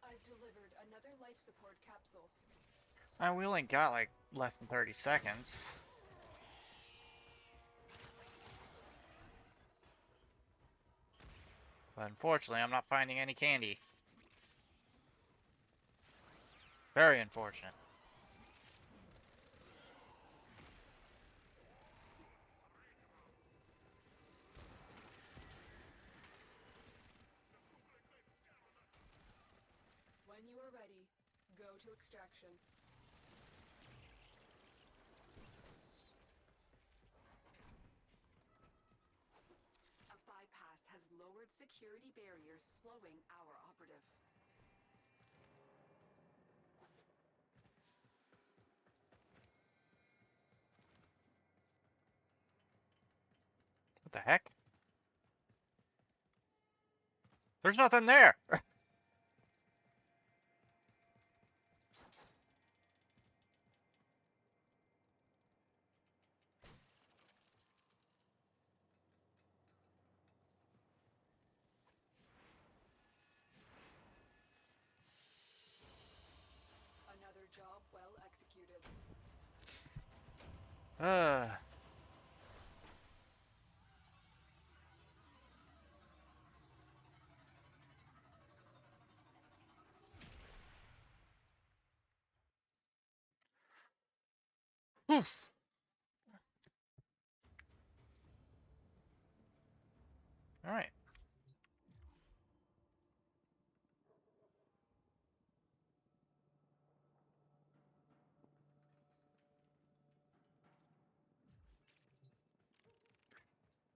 I've delivered another life support capsule. We only got like less than 30 seconds. But unfortunately, I'm not finding any candy. Very unfortunate. When you are ready, go to extraction. A bypass has lowered security barriers, slowing our operative. What the heck? There's nothing there! Another job well executed. Uh. Oof. Alright.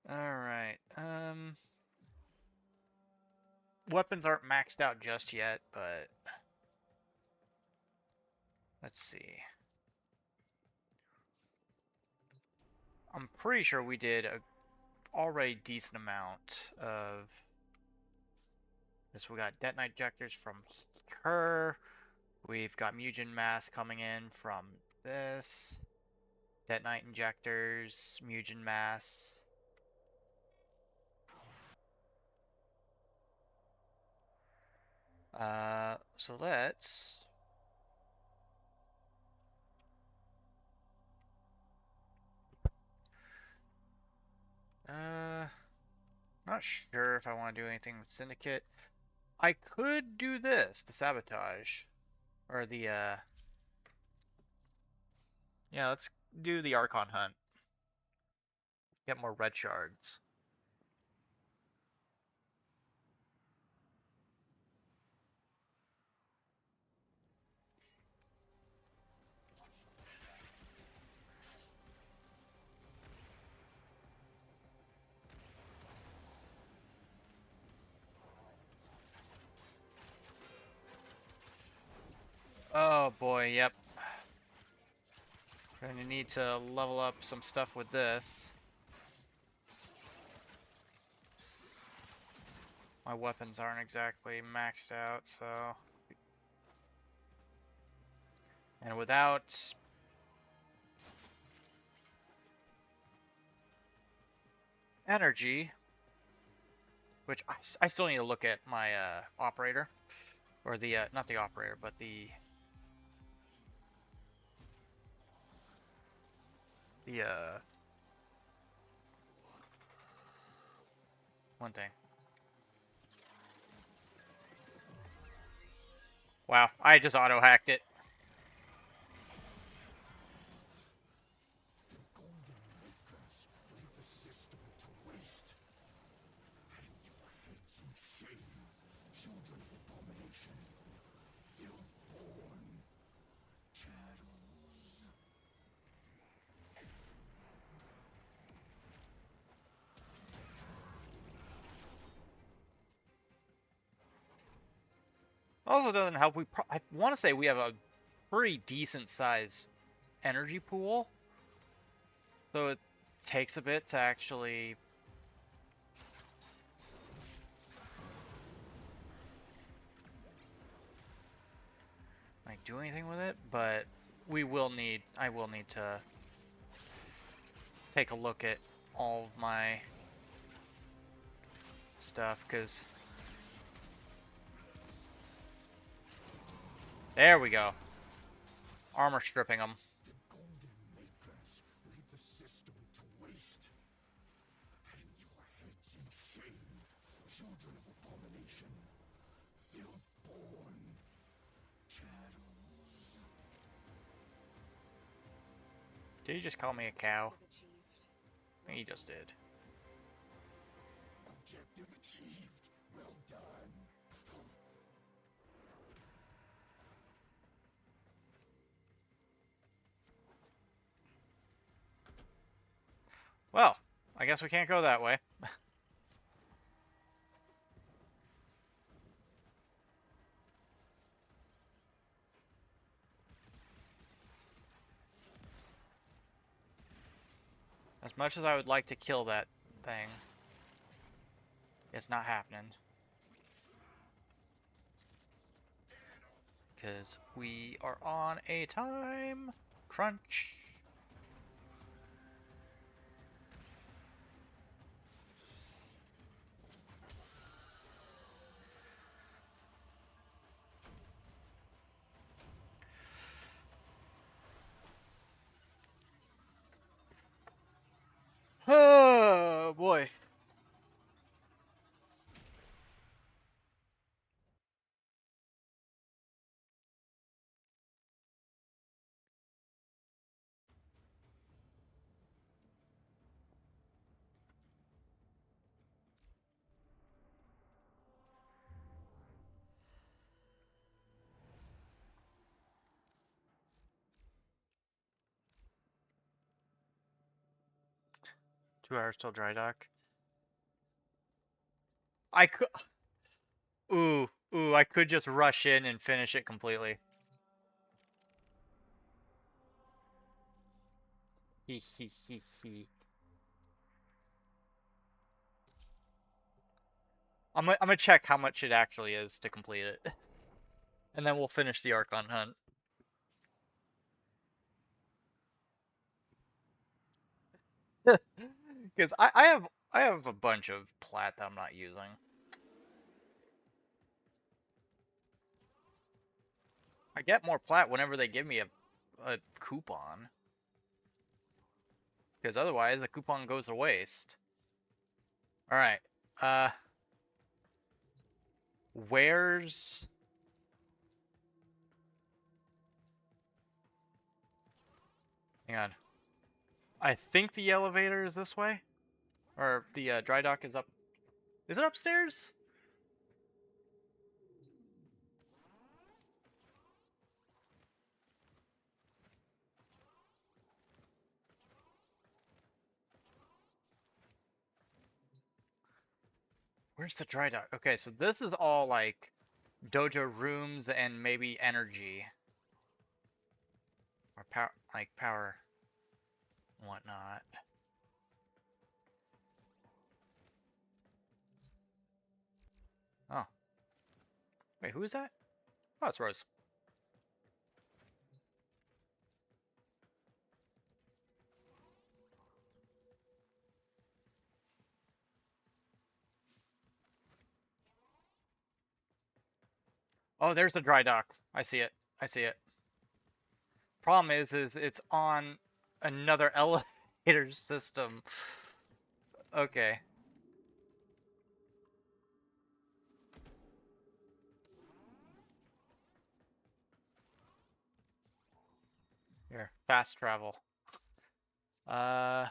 Alright. weapons aren't maxed out just yet, but let's see. I'm pretty sure we did a already decent amount of this. We got detonite injectors from her. We've got mutagen mass coming in from this. Detonite injectors, mutagen mass. So let's not sure if I want to do anything with Syndicate. I could do this, the sabotage. Or the, yeah, let's do the Archon hunt. Get more red shards. Oh boy, yep. Gonna need to level up some stuff with this. My weapons aren't exactly maxed out, so... And without... energy, which I still need to look at my operator. Or the, not the operator, but the... one thing. Wow, I just auto-hacked it. Also doesn't help. I want to say we have a pretty decent size energy pool, so it takes a bit to actually like do anything with it. But I will need to take a look at all of my stuff because there we go. Armor stripping them. Did he just call me a cow? I think he just did. Objective achieved. Well done. Well, I guess we can't go that way. As much as I would like to kill that thing, it's not happening. Because we are on a time crunch. Oh boy. 2 hours till dry dock. I could. Ooh, I could just rush in and finish it completely. He. I'm gonna check how much it actually is to complete it. And then we'll finish the Archon hunt. Because I have a bunch of plat that I'm not using. I get more plat whenever they give me a coupon. Because otherwise the coupon goes to waste. Alright. Where's... Hang on. I think the elevator is this way? Or the dry dock is up... Is it upstairs? Where's the dry dock? Okay, so this is all like dojo rooms and maybe energy. Or power, like power, whatnot. Oh. Wait, who is that? Oh, it's Rose. Oh, there's the dry dock. I see it. I see it. Problem is it's on another elevator system. Okay. Here, fast travel. Oh,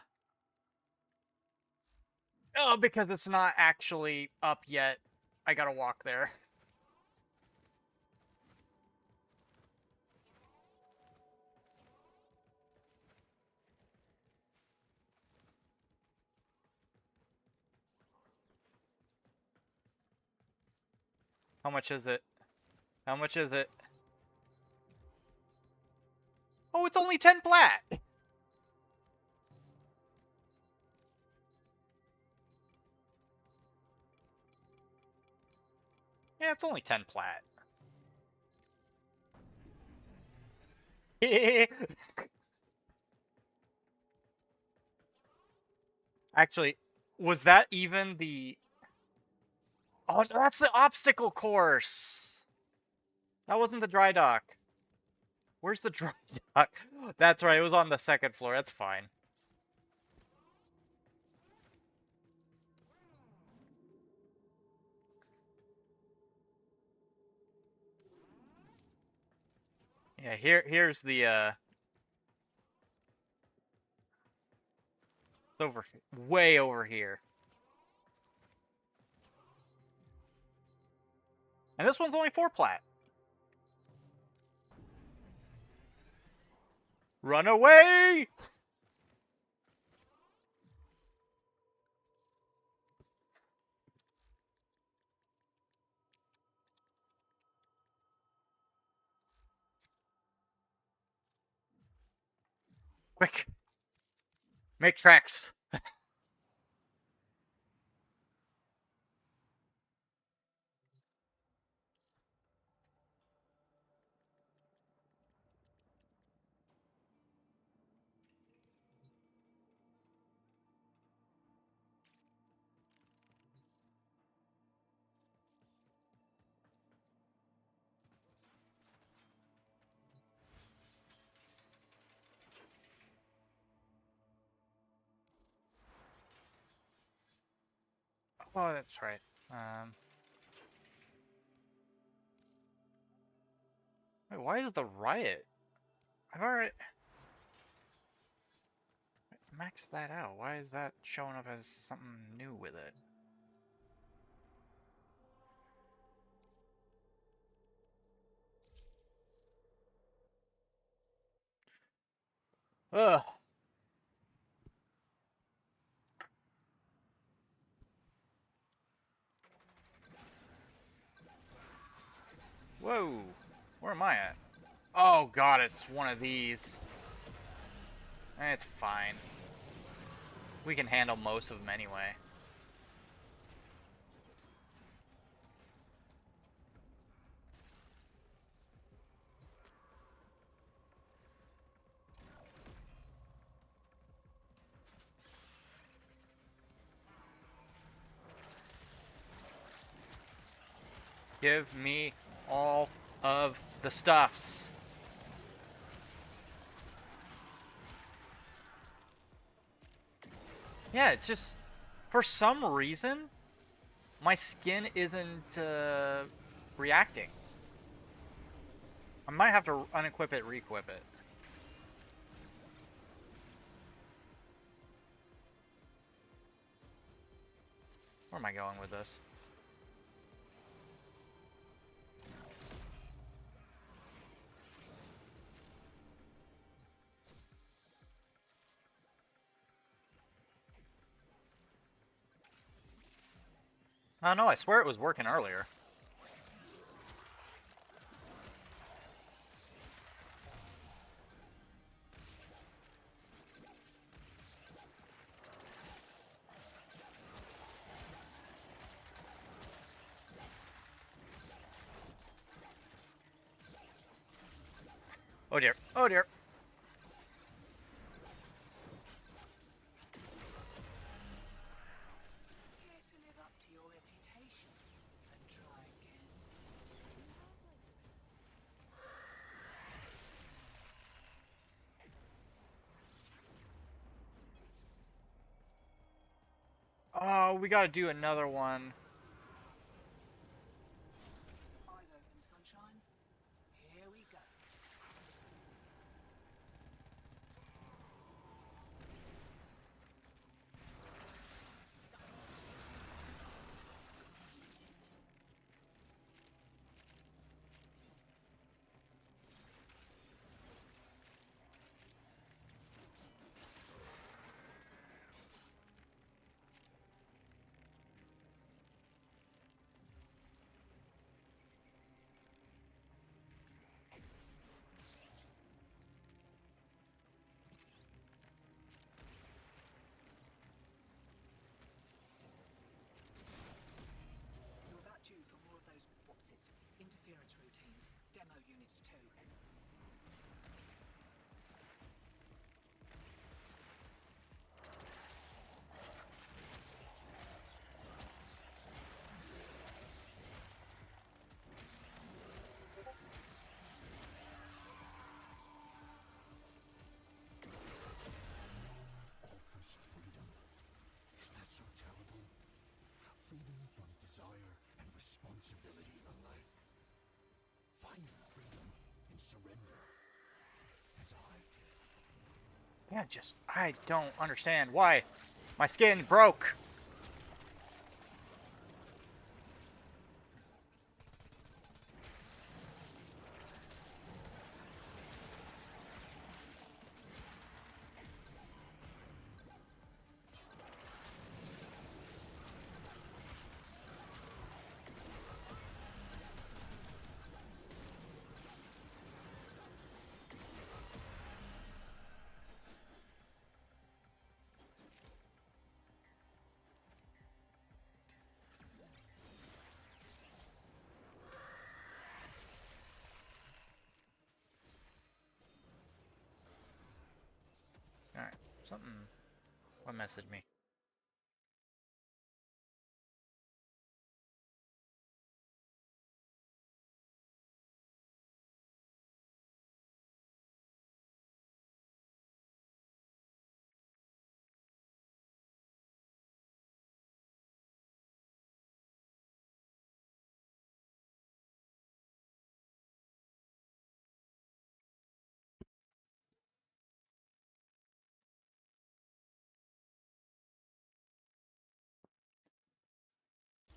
because it's not actually up yet. I gotta walk there. How much is it? How much is it? Oh, it's only 10 plat! Yeah, it's only 10 plat. Actually, was that even the... Oh, no, that's the obstacle course! That wasn't the dry dock. Where's the dry dock? That's right, it was on the second floor. That's fine. Yeah, here's the, It's over... way over here. And this one's only 4 plat. Run away! Quick! Make tracks! Oh, that's right. Wait, why is the riot? I've already... Max that out. Why is that showing up as something new with it? Ugh. Whoa. Where am I at? Oh god, it's one of these. It's fine. We can handle most of them anyway. Give me all of the stuffs. Yeah, it's just, for some reason, my skin isn't reacting. I might have to unequip it, re-equip it. Where am I going with this? I don't know, I swear it was working earlier. Oh dear, oh dear. Care to live up to your reputation and try again? Oh, we gotta do another one. Eyes open, sunshine. Here we go. You're about due for more of those what's-its, interference routines, demo units too. Offers freedom. Is that so terrible? Freedom from desire and responsibility alike. Find freedom in surrender, as I did. Yeah, just, I don't understand why my skin broke. Alright, something. What messaged me?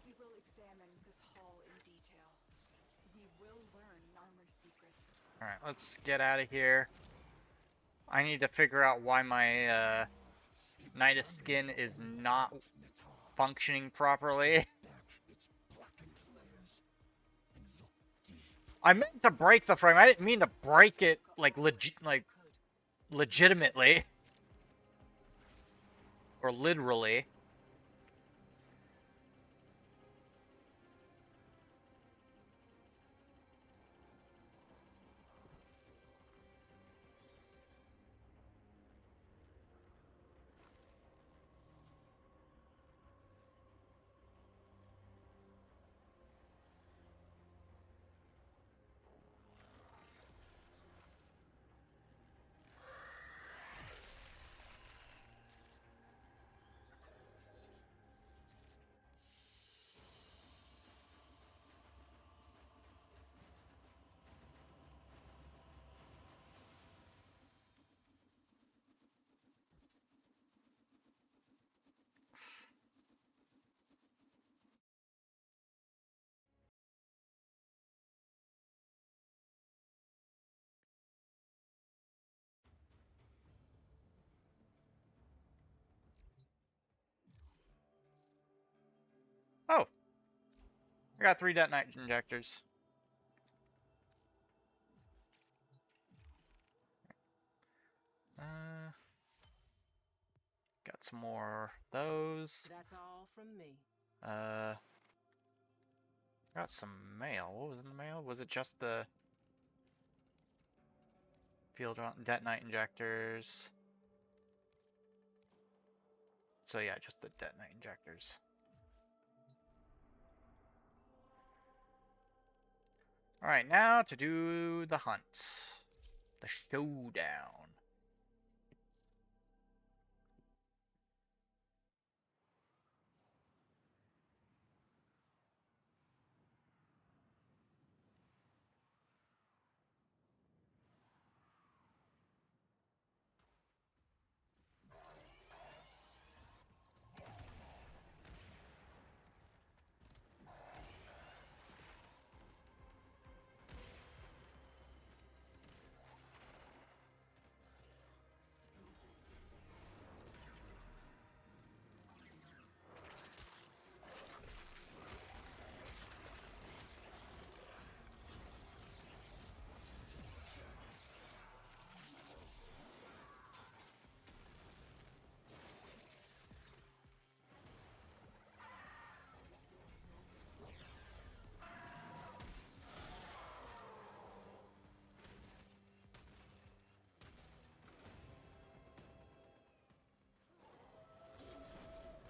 We will examine this hall in detail. We will learn armor secrets. Alright, let's get out of here. I need to figure out why my Nidus skin is not functioning properly. Back its blackened layers and look deep I meant to break the frame. I didn't mean to break it like legitimately or literally. Oh, I got 3 detonite injectors. Got some more of those. That's all from me. Got some mail. What was in the mail? Was it just the field detonite injectors? So yeah, just the detonite injectors. Alright, now to do the hunt. The showdown.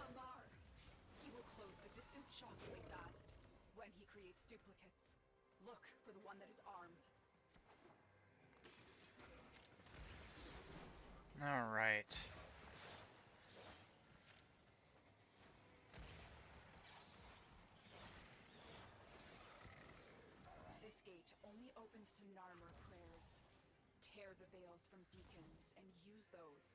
Amar! He will close the distance shockingly fast when he creates duplicates. Look for the one that is armed. Alright. This gate only opens to Narmer prayers. Tear the veils from beacons and use those.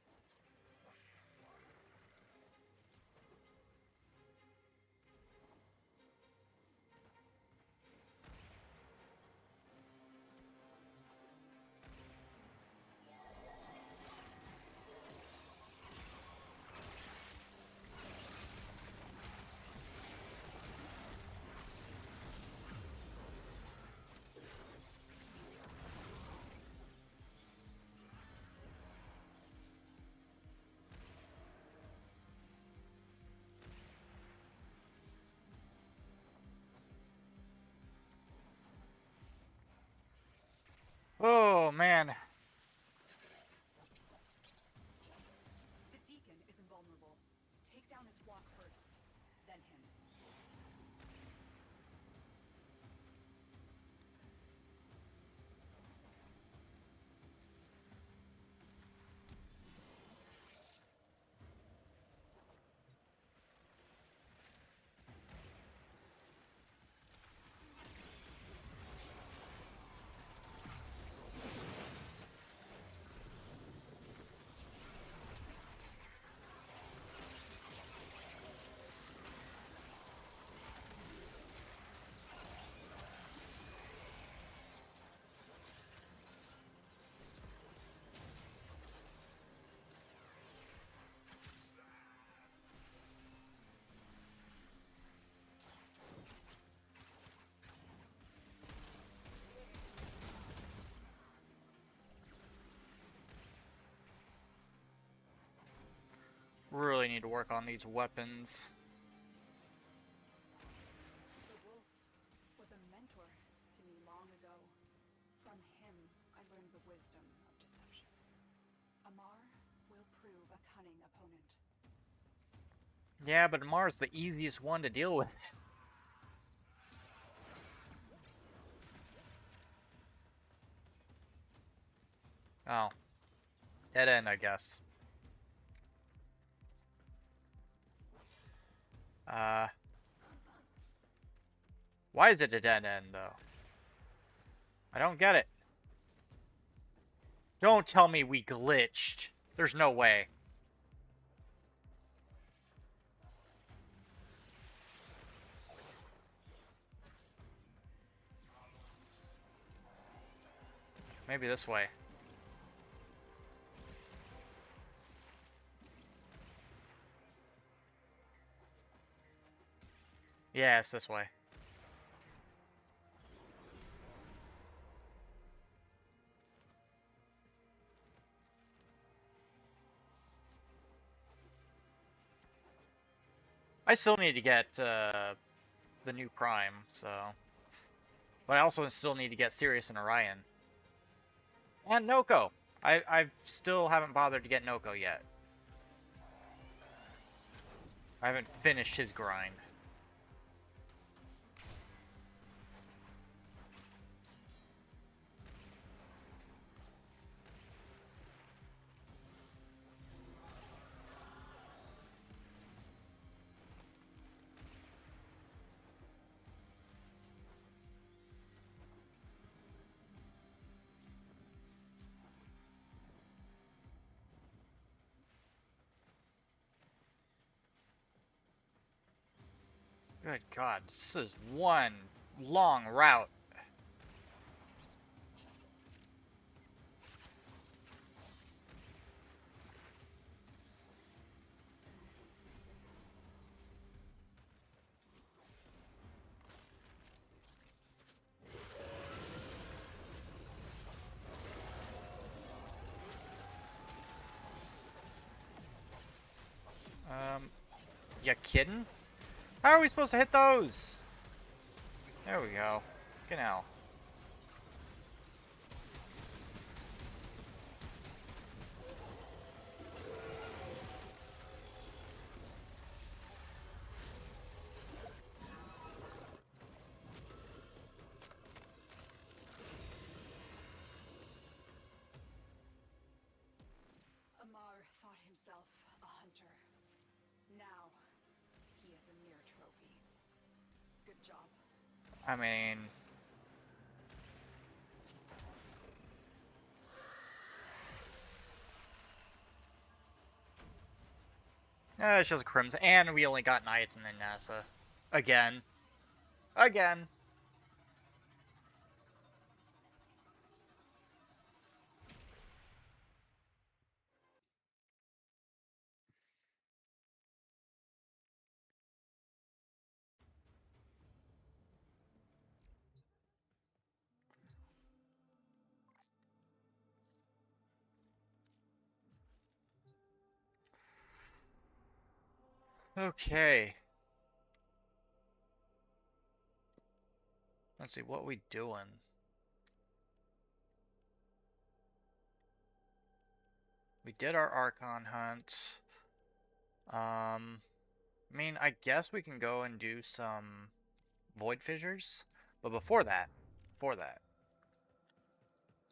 need to work on these weapons. The wolf was a mentor to me long ago. From him, I learned the wisdom of deception. Amar will prove a cunning opponent. Yeah, but Amar's the easiest one to deal with. Oh. Dead end, I guess. Why is it a dead end, though? I don't get it. Don't tell me we glitched. There's no way. Maybe this way. Yeah, it's this way. I still need to get the new Prime, so... But I also still need to get Sirius and Orion. And Noko! I still haven't bothered to get Noko yet. I haven't finished his grind. Good God, this is one long route. You kidding? How are we supposed to hit those? There we go. Get out. Amar thought himself a hunter. Now, he is a mere trophy. Good job. I mean... it's just a Crimson. And we only got Knights and then NASA. Again. Again. Okay. Let's see, what we doing? We did our Archon hunt. I mean, I guess we can go and do some Void Fissures. But before that,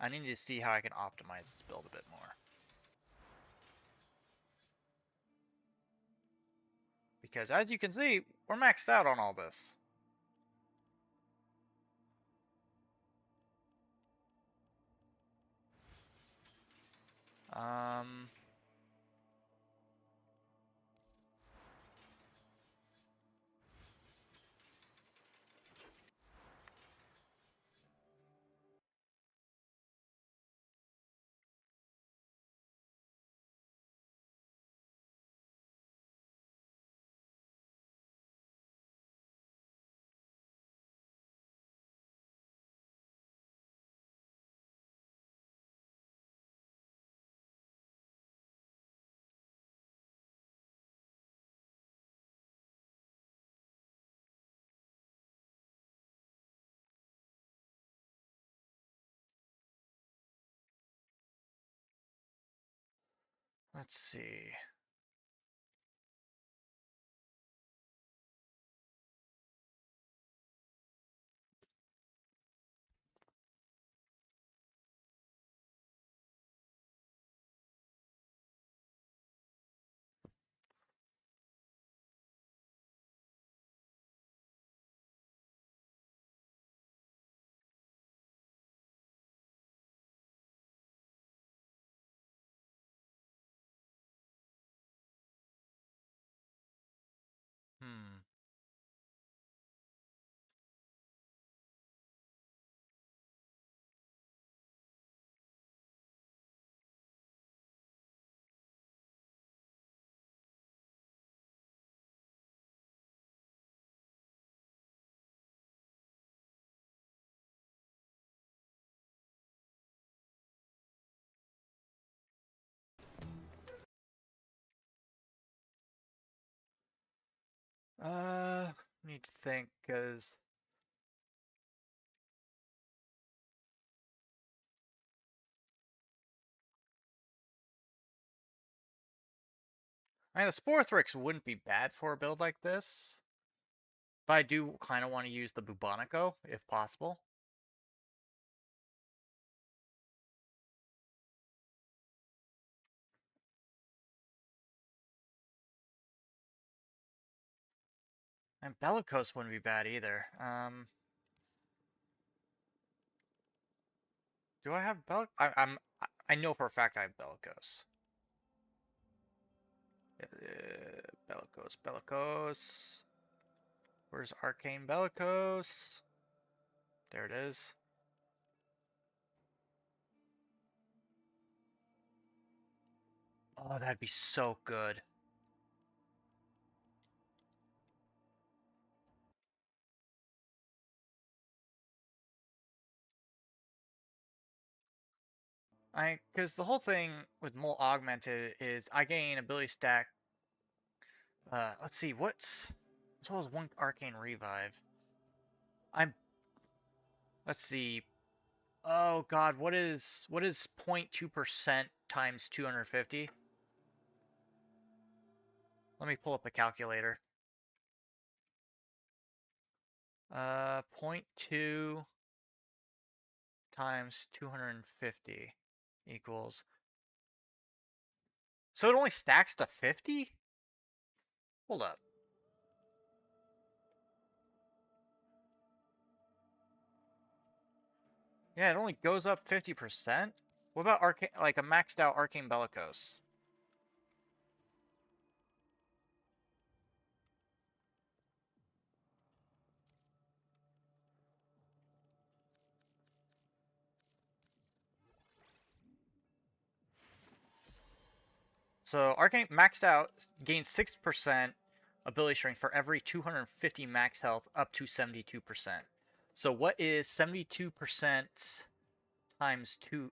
I need to see how I can optimize this build a bit more. Because as you can see, we're maxed out on all this. Um... Let's see. Hmm. Need to think, because I mean, the Sporthrix wouldn't be bad for a build like this, but I do kind of want to use the Bubonico if possible. And Bellicose wouldn't be bad either. Do I have I know for a fact I have Bellicose. Bellicose. Where's Arcane Bellicose? There it is. Oh, that'd be so good. Because the whole thing with Molt Augmented is I gain ability stack. Let's see, as well as one Arcane Revive. Let's see. Oh God, what is 0.2% times 250? Let me pull up a calculator. 0.2 times 250 equals. So it only stacks to 50? Hold up. Yeah, it only goes up 50%? What about like a maxed out Arcane Bellicose? So Arcane maxed out gains 6% ability strength for every 250 max health up to 72%. So what is 72% times 2?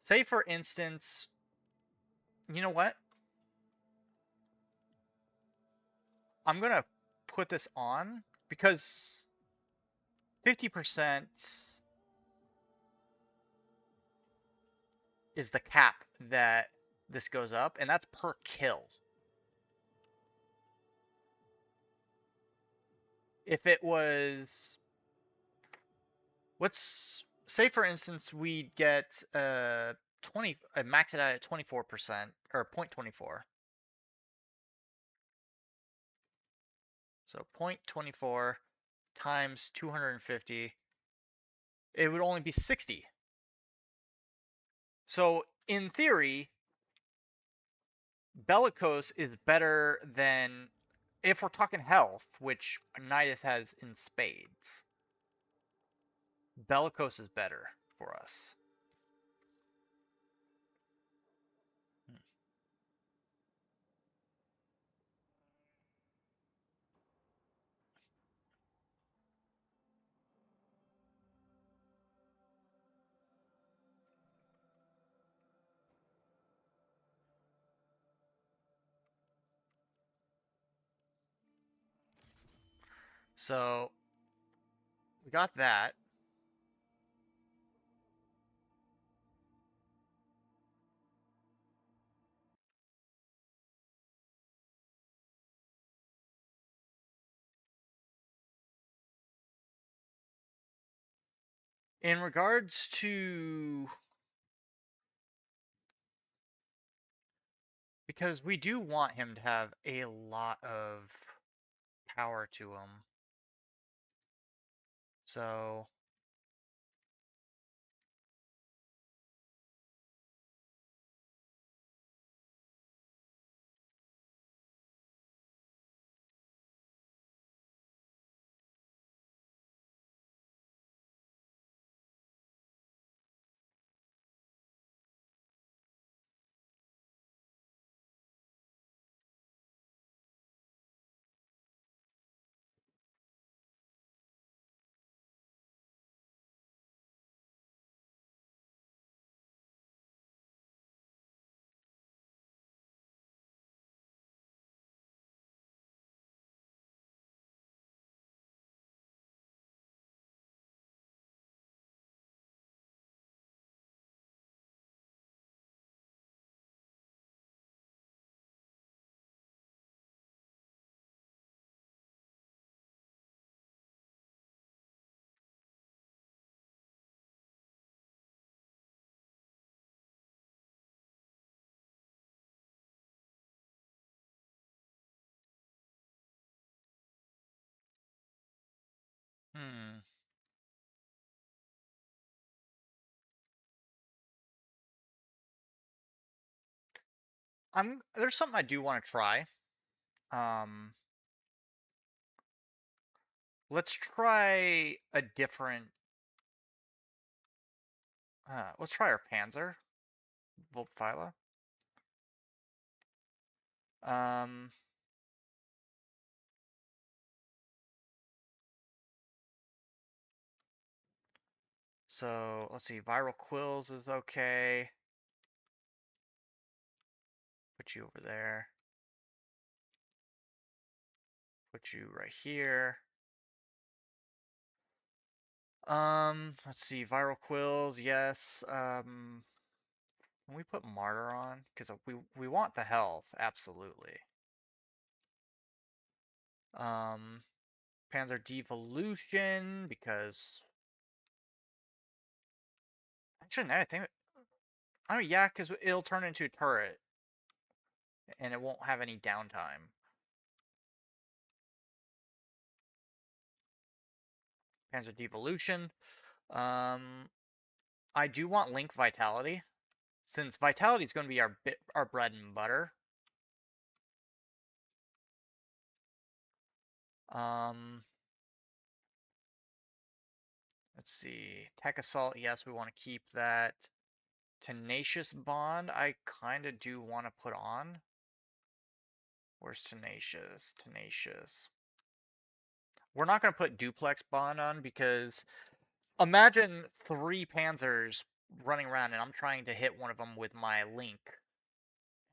Say for instance, you know what? I'm going to put this on because 50% is the cap that this goes up, and that's per kill. If it was, let's say for instance we get 20, max it out at 24% or 0.24. So 0.24 times 250, it would only be 60. So in theory, Bellicose is better than, if we're talking health, which Nidus has in spades. Bellicose is better for us. So we got that. In regards to, because we do want him to have a lot of power to him. So hmm. There's something I do want to try. Um, let's try a different. Let's try our Panzer, Volpfila. Um, so let's see. Viral Quills is okay. Put you over there. Put you right here. Let's see. Viral Quills, yes. Can we put Martyr on? Because we want the health, absolutely. Um, Panzer Devolution, because actually, no, I think. Oh yeah, because it'll turn into a turret, and it won't have any downtime. Panzer Devolution. Um, I do want Link Vitality, since Vitality is going to be our bread and butter. Um, let's see. Tech Assault, yes, we want to keep that. Tenacious Bond, I kind of do want to put on. Where's Tenacious? Tenacious. We're not going to put Duplex Bond on because imagine 3 Panzers running around and I'm trying to hit one of them with my Link.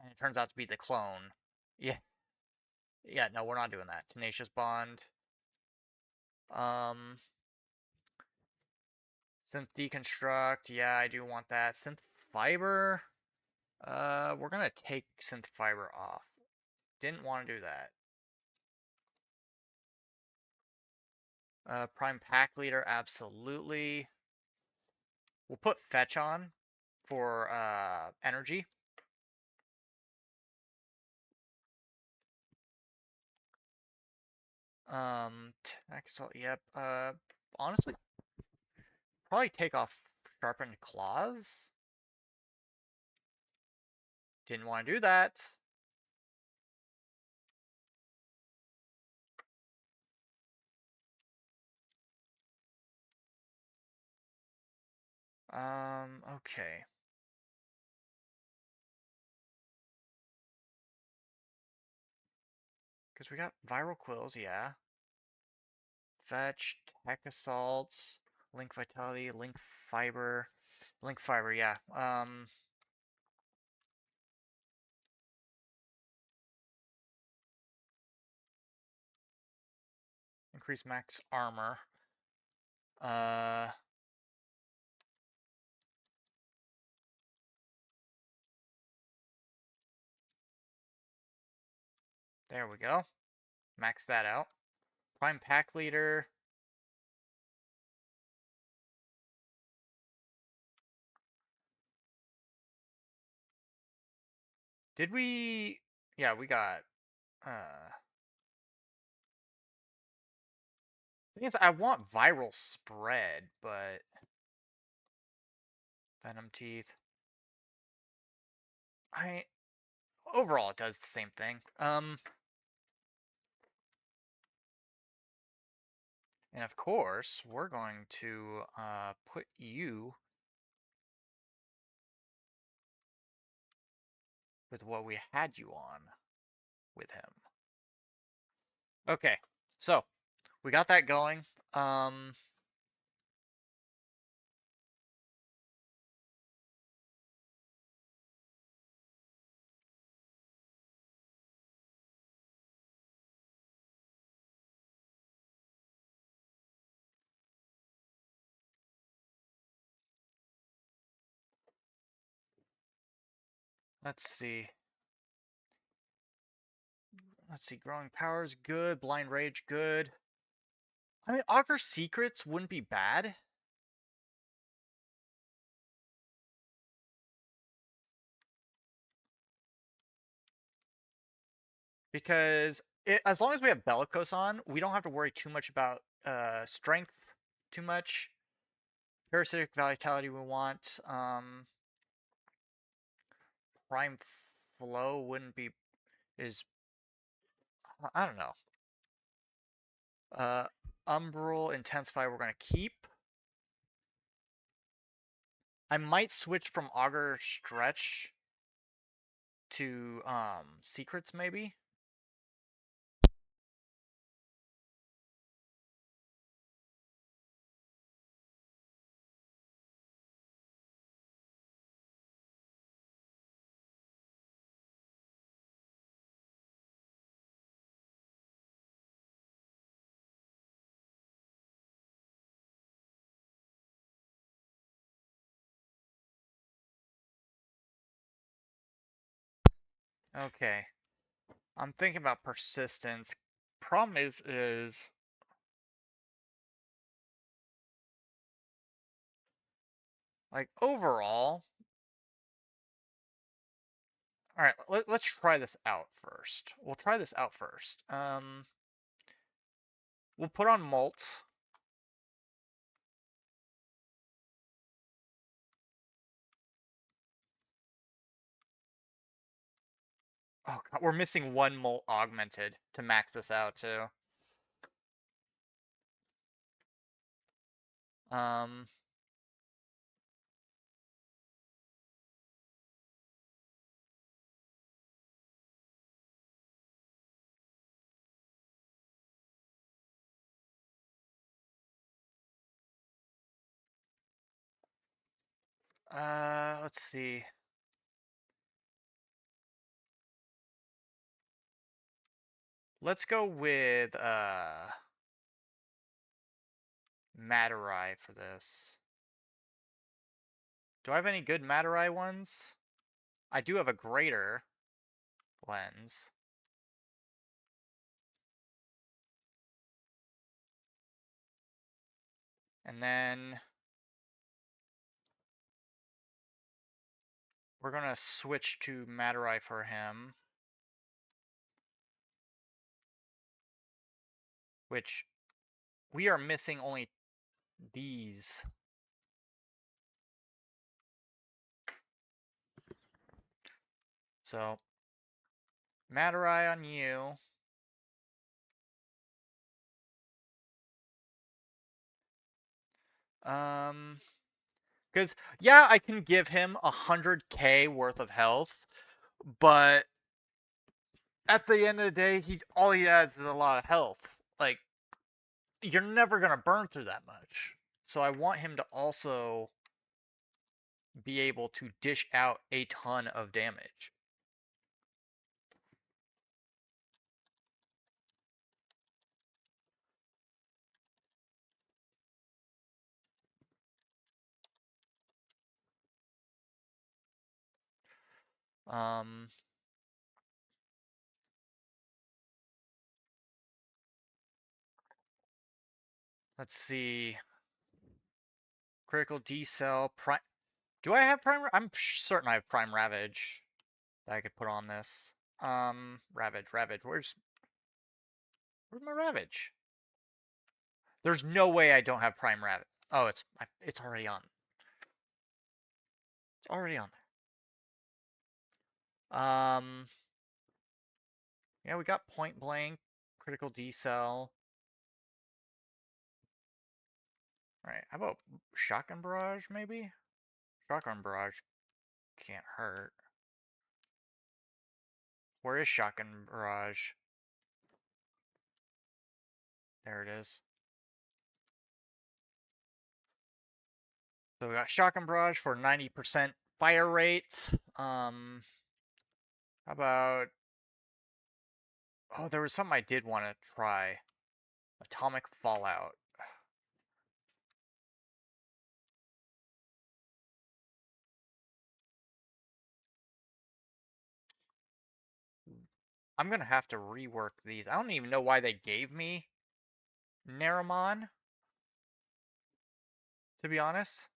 And it turns out to be the clone. Yeah. Yeah, no, we're not doing that. Tenacious Bond. Um, Synth Deconstruct. Yeah, I do want that. Synth Fiber. We're gonna take Synth Fiber off. Didn't want to do that. Prime Pack Leader, absolutely. We'll put Fetch on for energy. Axel, yep. Honestly, probably take off Sharpened Claws. Didn't want to do that. Okay. Because we got Viral Quills, yeah. Fetch, Tech Assaults, Link Vitality, Link Fiber. Link Fiber, yeah. Increase max armor. There we go. Max that out. Prime Pack Leader. Did we... Yeah, we got... Thing is, I want viral spread, but... Venom teeth. Overall, it does the same thing. And of course, we're going to put you with what we had you on with him. Okay, so we got that going. Let's see. Growing power is good. Blind rage, good. I mean, Augur Secrets wouldn't be bad. Because as long as we have Bellicose on, we don't have to worry too much about strength too much. Parasitic Vitality we want. Prime Flow wouldn't be... is... I don't know. Umbral Intensify we're going to keep. I might switch from Augur Stretch to Secrets maybe. Okay. I'm thinking about persistence. Problem is like overall. All right, let's try this out first. We'll try this out first. We'll put on Molt. Oh god, we're missing one Molt augmented to max this out too. Um let's see. Let's go with Matarai for this. Do I have any good Matarai ones? I do have a greater lens. And then we're gonna switch to Matarai for him. Which we are missing only these. So Matarai on you. Because yeah, I can give him 100k worth of health, but at the end of the day, all he has is a lot of health. Like, you're never gonna burn through that much. So I want him to also be able to dish out a ton of damage. Let's see. Critical D cell prime. Do I have prime? I'm certain I have prime ravage. that I could put on this. Ravage. Where's my Ravage? There's no way I don't have Prime Ravage. Oh, it's already on. It's already on there. Yeah, we got Point Blank, Critical Decel. Alright, how about Shotgun Barrage, maybe? Shotgun Barrage can't hurt. Where is Shotgun Barrage? There it is. So we got Shotgun Barrage for 90% fire rate. How about... Oh, there was something I did want to try. Atomic Fallout. I'm gonna have to rework these. I don't even know why they gave me Naramon, to be honest.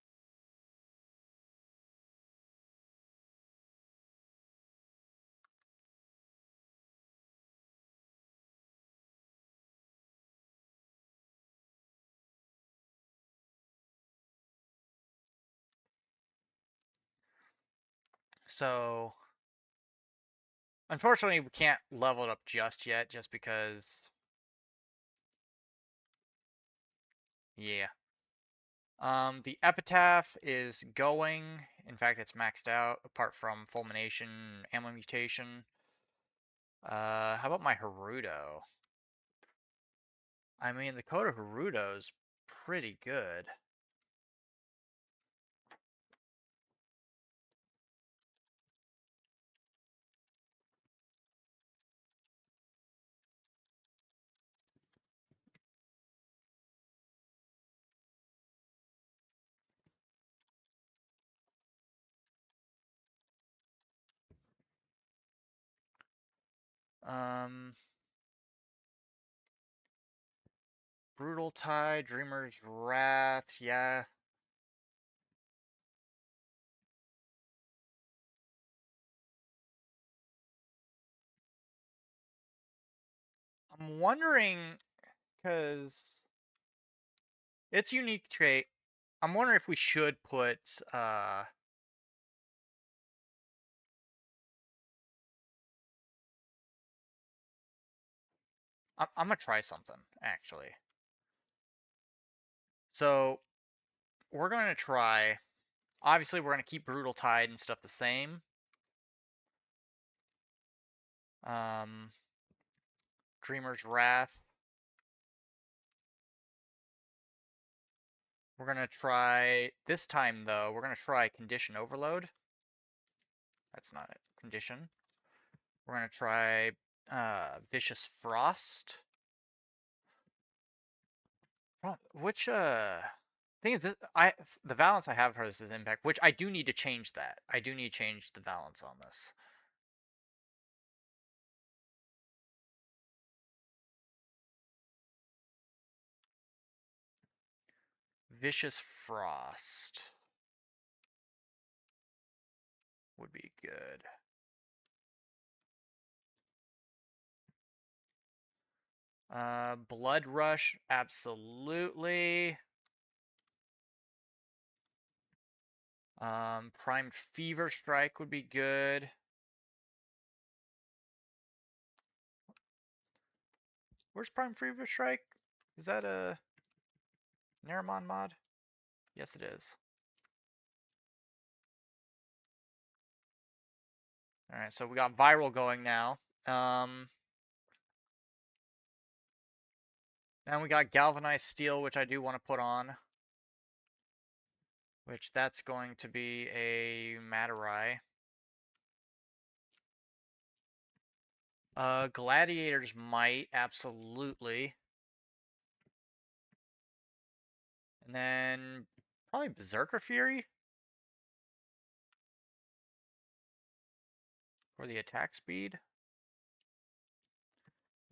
So, unfortunately, we can't level it up just yet, just because... Yeah. The Epitaph is going. In fact, it's maxed out, apart from Fulmination, Ammo Mutation. How about my Haruto? I mean, the code of Haruto's pretty good. Um, Brutal Tide, Dreamer's Wrath, yeah. I'm wondering, because it's unique trait. I'm wondering if we should put, I'm gonna try something, actually. So, we're gonna try, obviously we're gonna keep Brutal Tide and stuff the same. Dreamer's Wrath. We're gonna try, this time though, we're gonna try Condition Overload. That's not it. Condition. We're gonna try Vicious Frost. Which thing is this, the balance I have for this is impact, which I do need to change that. I do need to change the balance on this. Vicious Frost would be good. Blood Rush, absolutely. Primed Fever Strike would be good. Where's Prime Fever Strike? Is that a Naramon mod? Yes, it is. Alright, so we got Viral going now. Then we got Galvanized Steel, which I do want to put on. Which that's going to be a Matarai. Gladiator's Might, absolutely. And then probably Berserker Fury for the attack speed.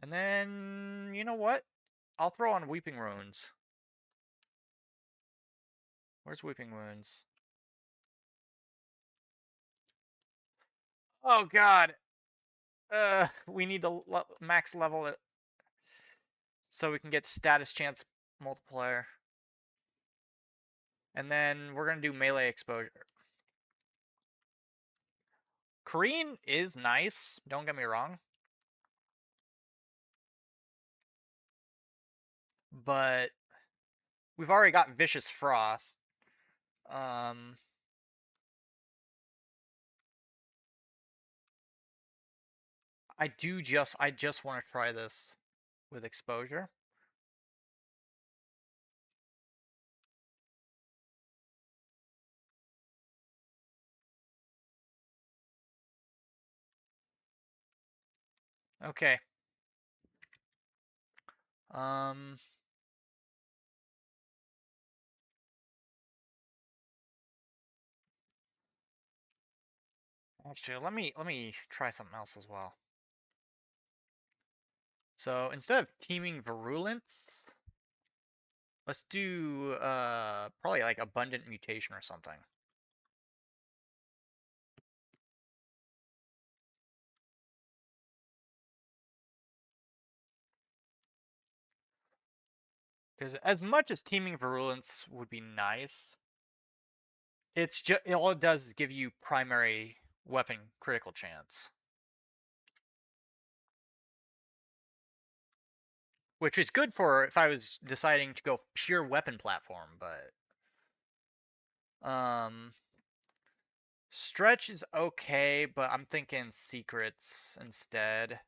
And then, you know what? I'll throw on Weeping Wounds. Where's Weeping Wounds? Oh god. We need to max level it so we can get status chance multiplier. And then we're gonna do melee exposure. Korean is nice, don't get me wrong. But we've already got Vicious Frost. I just want to try this with exposure. Okay. Um Actually, let me try something else as well. So instead of teeming virulence, let's do probably like abundant mutation or something. Because as much as teeming virulence would be nice, it's just all it does is give you primary weapon critical chance, which is good for if I was deciding to go pure weapon platform. But stretch is okay, but I'm thinking secrets instead.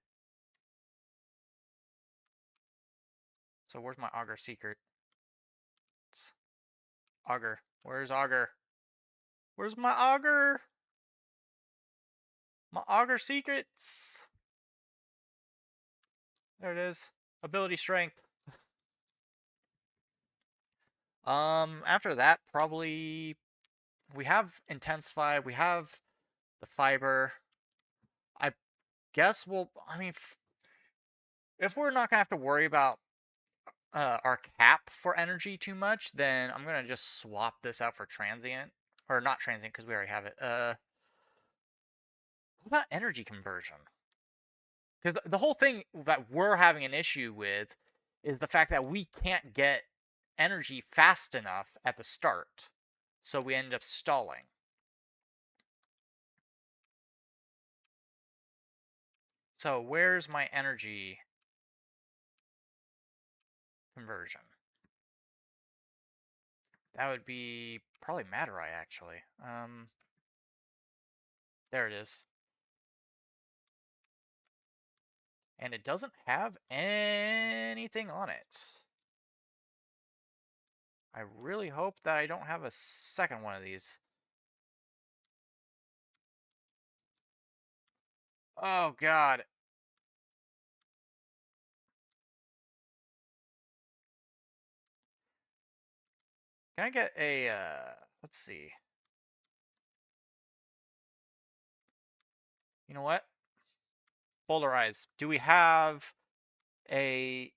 So where's my augur secret? Augur. Where's augur? Where's my augur? My augur secrets. There it is. Ability strength. After that, probably we have intensify. We have the fiber. I guess we'll. I mean, if we're not gonna have to worry about our cap for energy too much, then I'm gonna just swap this out for transient, or not transient because we already have it. What about energy conversion? Because the whole thing that we're having an issue with is the fact that we can't get energy fast enough at the start, so we end up stalling. So where's my energy conversion? That would be probably Madurai, actually. There it is. And it doesn't have anything on it. I really hope that I don't have a second one of these. Oh, God. Can I get a, let's see. You know what? Polarize. Do we have a...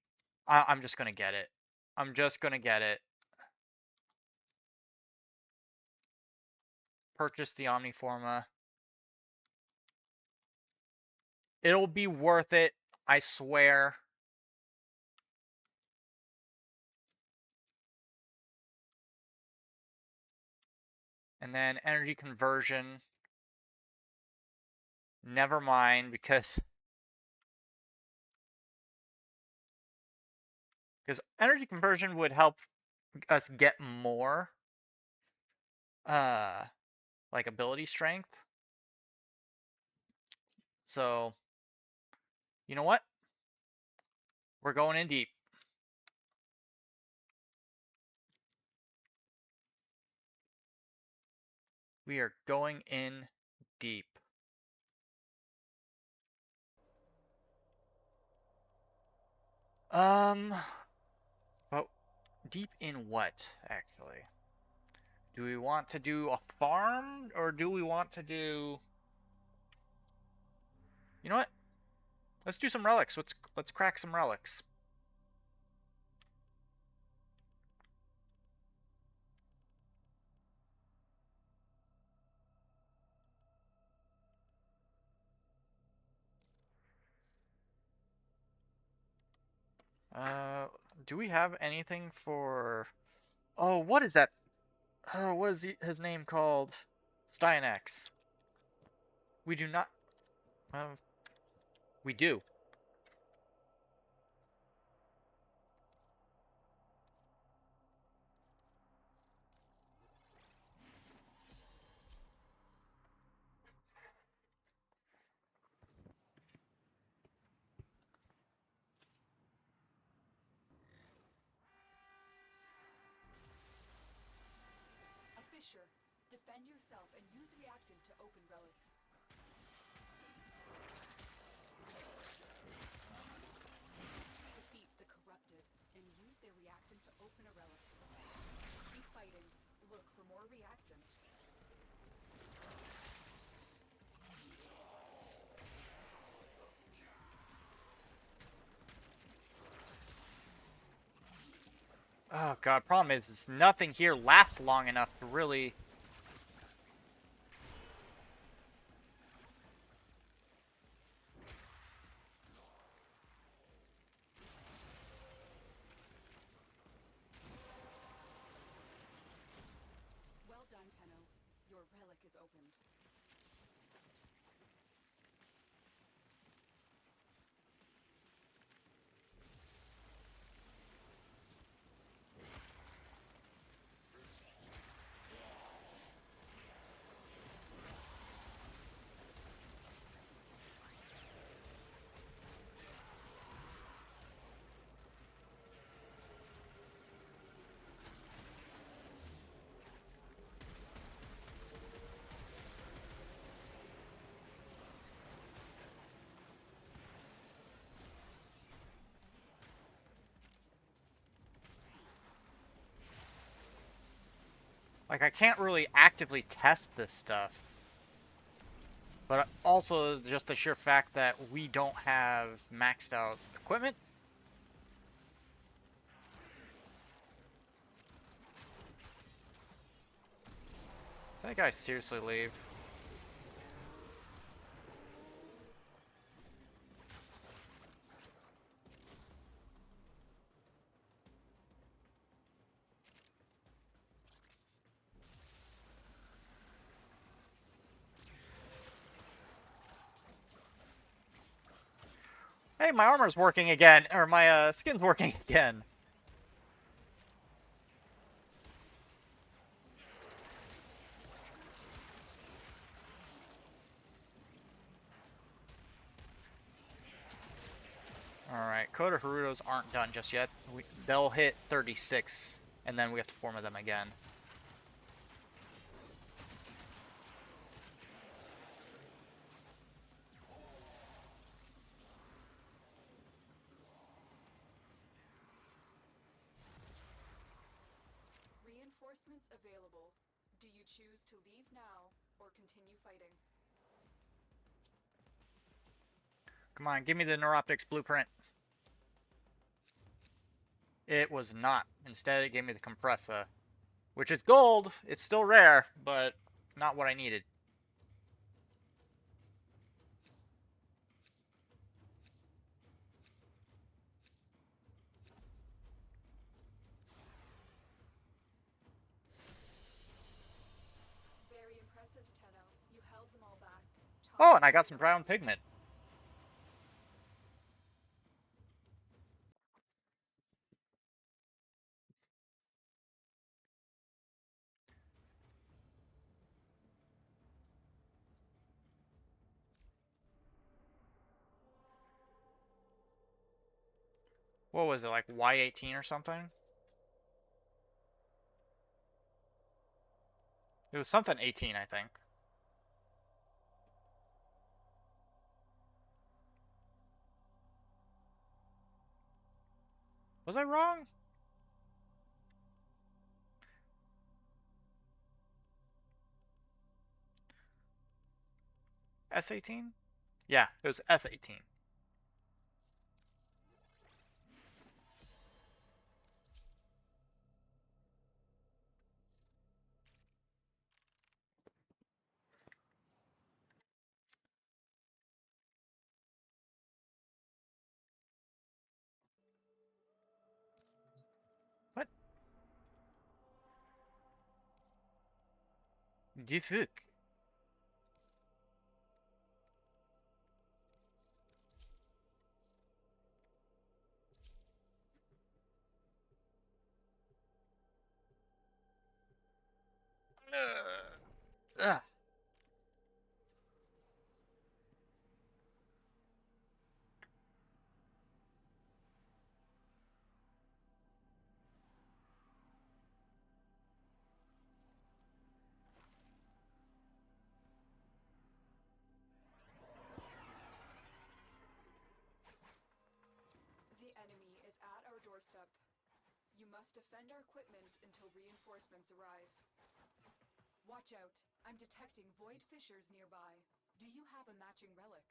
I'm just gonna get it. I'm just gonna get it. Purchase the Omniforma. It'll be worth it, I swear. And then energy conversion. Never mind, because energy conversion would help us get more like ability strength. So, you know what? We're going in deep. We are going in deep. But deep in what, actually? Do we want to do a farm, or do we want to do... You know what? Let's do some relics. Let's crack some relics. Do we have anything for... Oh, what is that? Oh, what is his name called? Styanax. We do not... we do. A fissure. Defend yourself and use reactant to open relics. Defeat the corrupted and use their reactant to open a relic. Keep fighting. Look for more reactant. Oh god, problem is nothing here lasts long enough to really... Well done, Tenno. Your relic is opened. Like, I can't really actively test this stuff. But also, just the sheer fact that we don't have maxed out equipment. Did that guy seriously leave? Hey, my armor's working again, or my skin's working again. Alright, Coda Harutos aren't done just yet. They'll hit 36, and then we have to form them again. Reinforcements available. Do you choose to leave now or continue fighting? Come on, give me the Neuroptics blueprint. It was not. Instead, it gave me the Compressa. Which is gold. It's still rare, but not what I needed. Very impressive, Tenno. You held them all back. Oh, and I got some brown pigment. What was it, like Y18 or something? It was something 18, I think. Was I wrong? S18? Yeah, it was S18. Die fuck? Ugh. The enemy is at our doorstep. You must defend our equipment until reinforcements arrive. Watch out. I'm detecting void fissures nearby. Do you have a matching relic?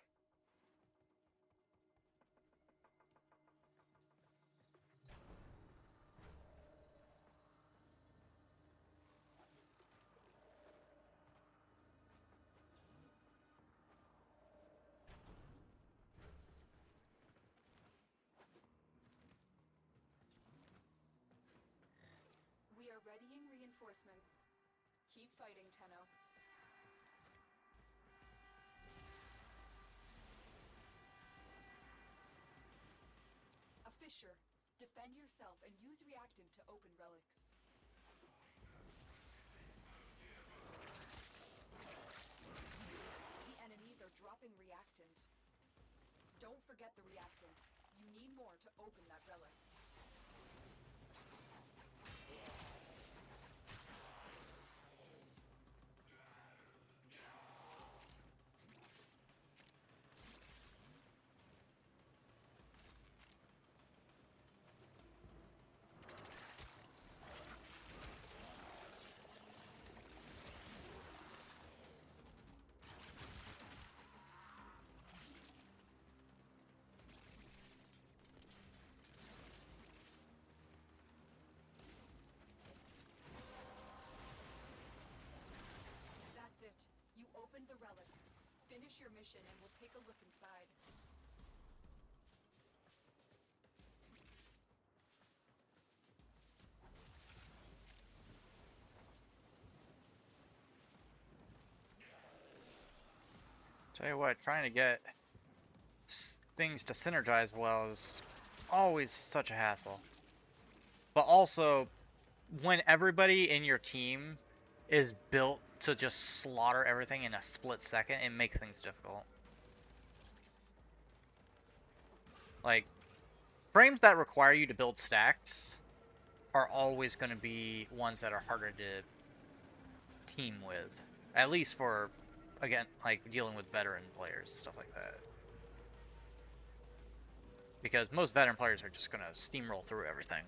We are readying reinforcements. Keep fighting, Tenno. A fissure. Defend yourself and use reactant to open relics. The enemies are dropping reactant. Don't forget the reactant. You need more to open that relic. That's it. You opened the relic. Finish your mission and we'll take a look inside. Tell you what, trying to get things to synergize well is always such a hassle. But also, when everybody in your team is built to just slaughter everything in a split second, it makes things difficult. Like, frames that require you to build stacks are always going to be ones that are harder to team with. At least for, again, like dealing with veteran players, stuff like that. Because most veteran players are just going to steamroll through everything.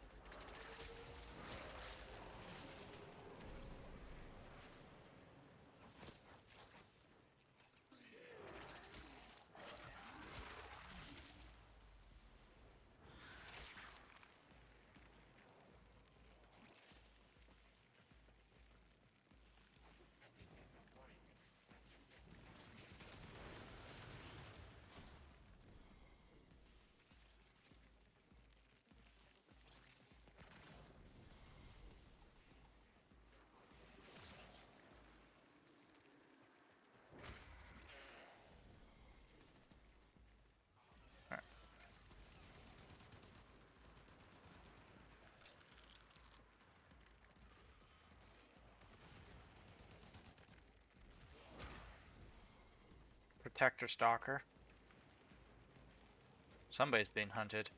Protector Stalker. Somebody's being hunted.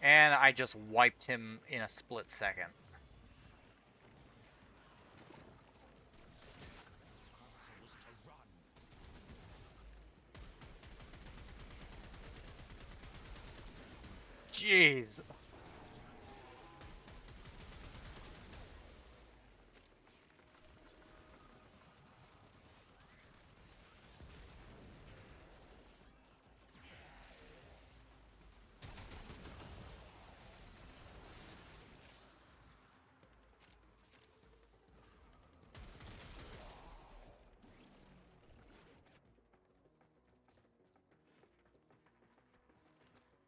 And I just wiped him in a split second. Jeez.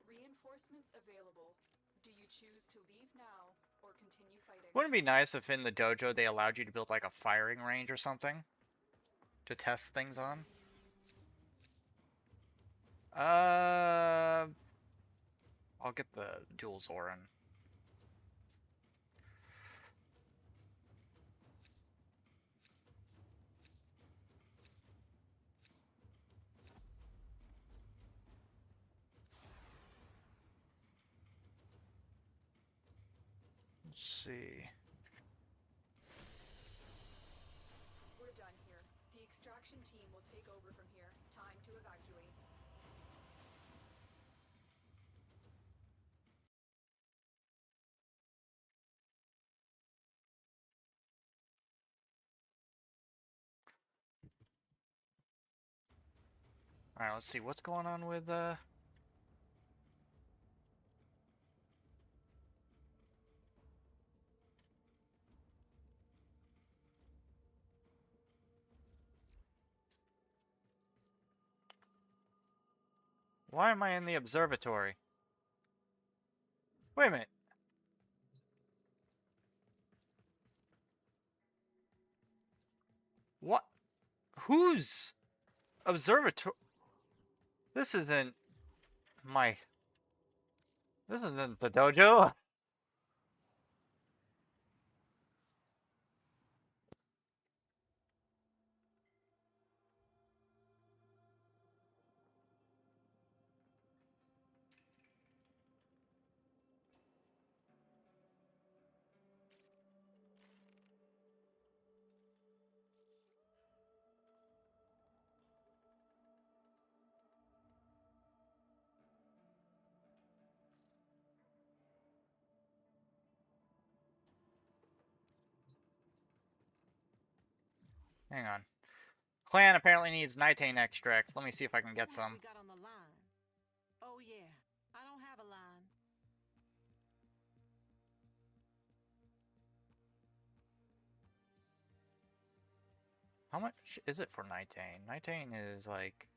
Reinforcements available. Do you choose to leave now or continue fighting? Wouldn't it be nice if in the dojo they allowed you to build like a firing range or something to test things on? I'll get the dual Zoran. Let's see. We're done here. The extraction team will take over from here. Time to evacuate. Alright, let's see. What's going on with, Why am I in the observatory? Wait a minute. What? Whose observatory? This isn't my... This isn't the dojo. Hang on. Clan apparently needs nitane extract. Let me see if I can get Who some. we got on the line? Oh yeah, I don't have a line. How much is it for nitane? Nitane is like...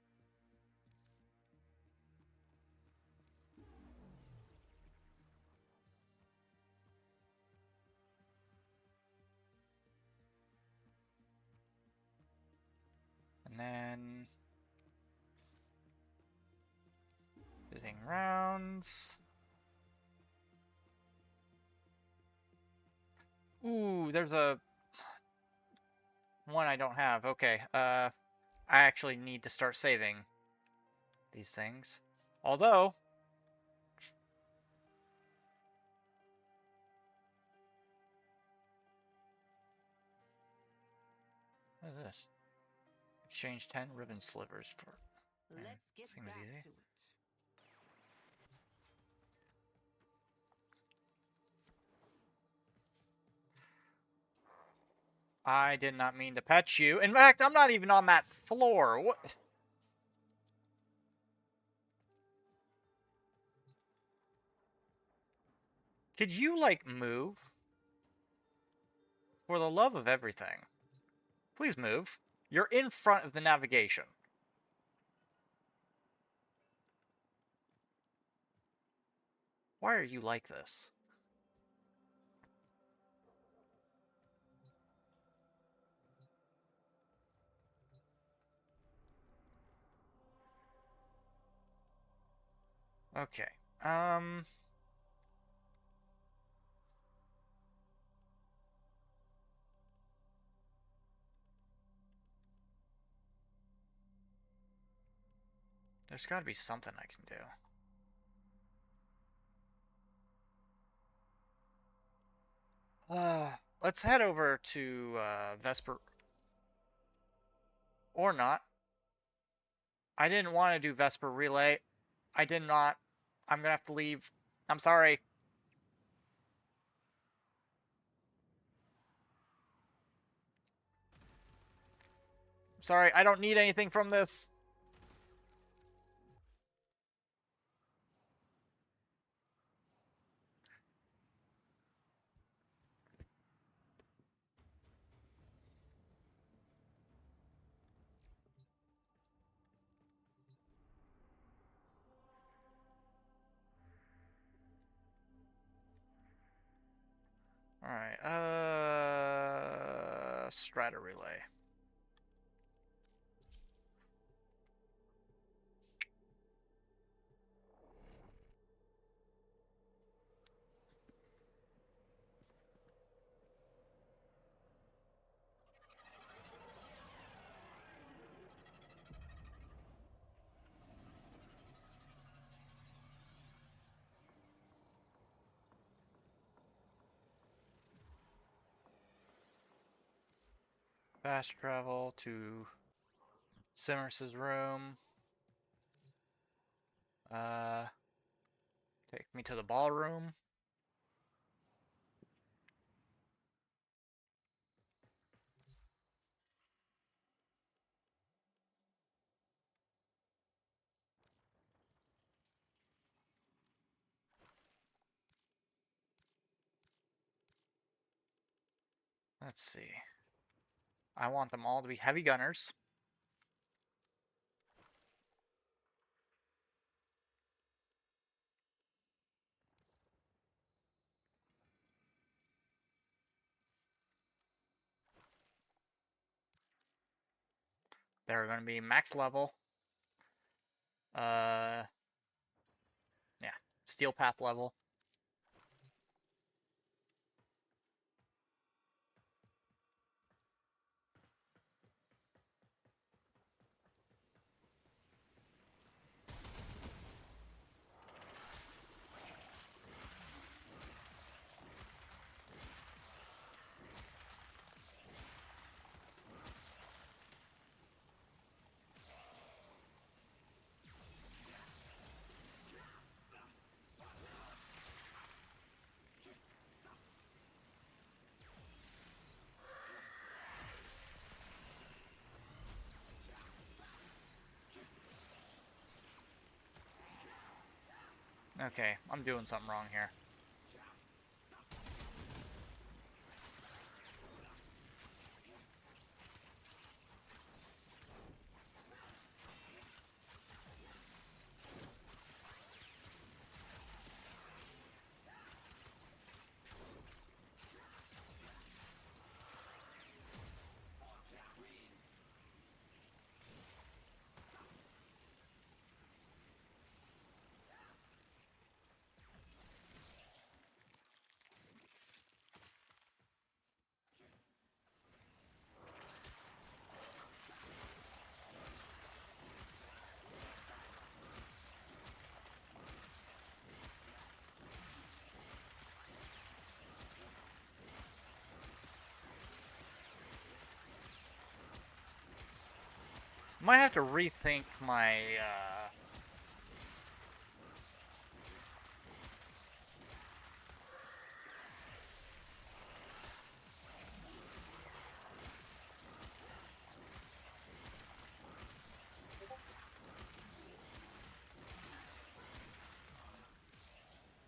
And then... Visiting rounds. Ooh, there's a... one I don't have. Okay, I actually need to start saving these things. Although... What is this? Exchange 10 ribbon slivers for... Let's get seems back easy. to it. I did not mean to pet you. In fact, I'm not even on that floor. What? Could you, like, move? For the love of everything. Please move. You're in front of the navigation. Why are you like this? Okay. There's gotta be something I can do. Let's head over to, Vesper. Or not. I didn't want to do Vesper Relay. I did not. I'm gonna have to leave. I'm sorry. Sorry, I don't need anything from this. Alright, strata relay. Fast travel to Simmers's room. Take me to the ballroom. Let's see. I want them all to be heavy gunners. They're going to be max level. Yeah, steel path level. Okay, I'm doing something wrong here. Might have to rethink my,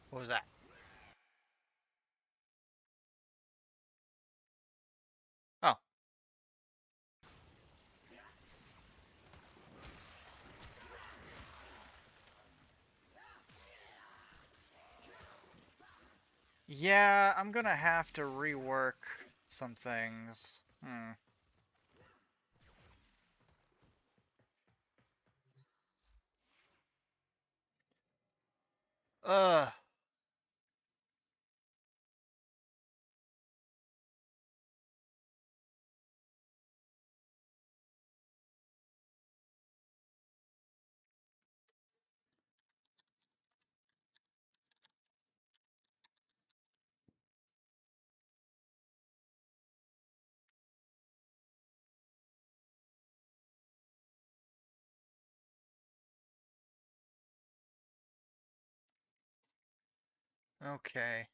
what was that? Oh. Yeah, I'm gonna have to rework some things. Ugh. Okay.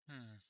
Hmm.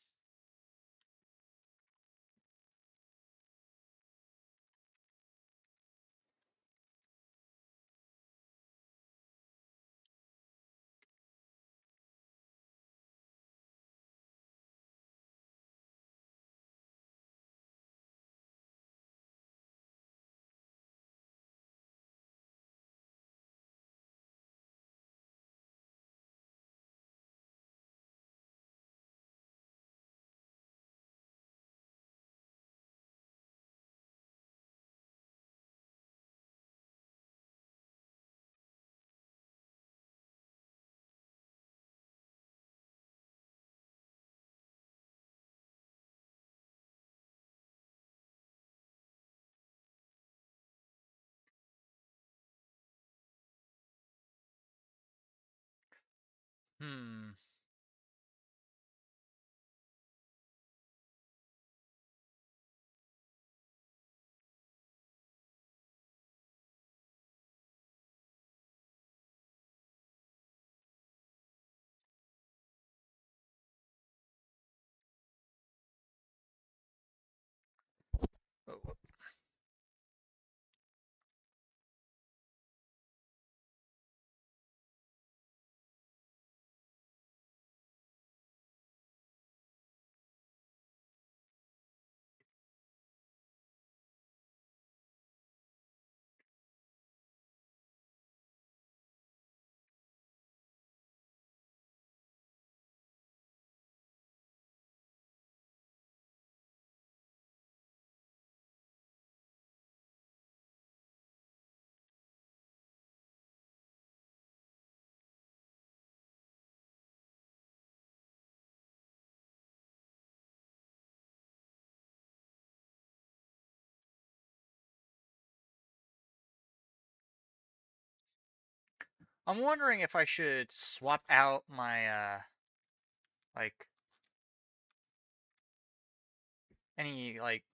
Hmm. Oh, I'm wondering if I should swap out my like any like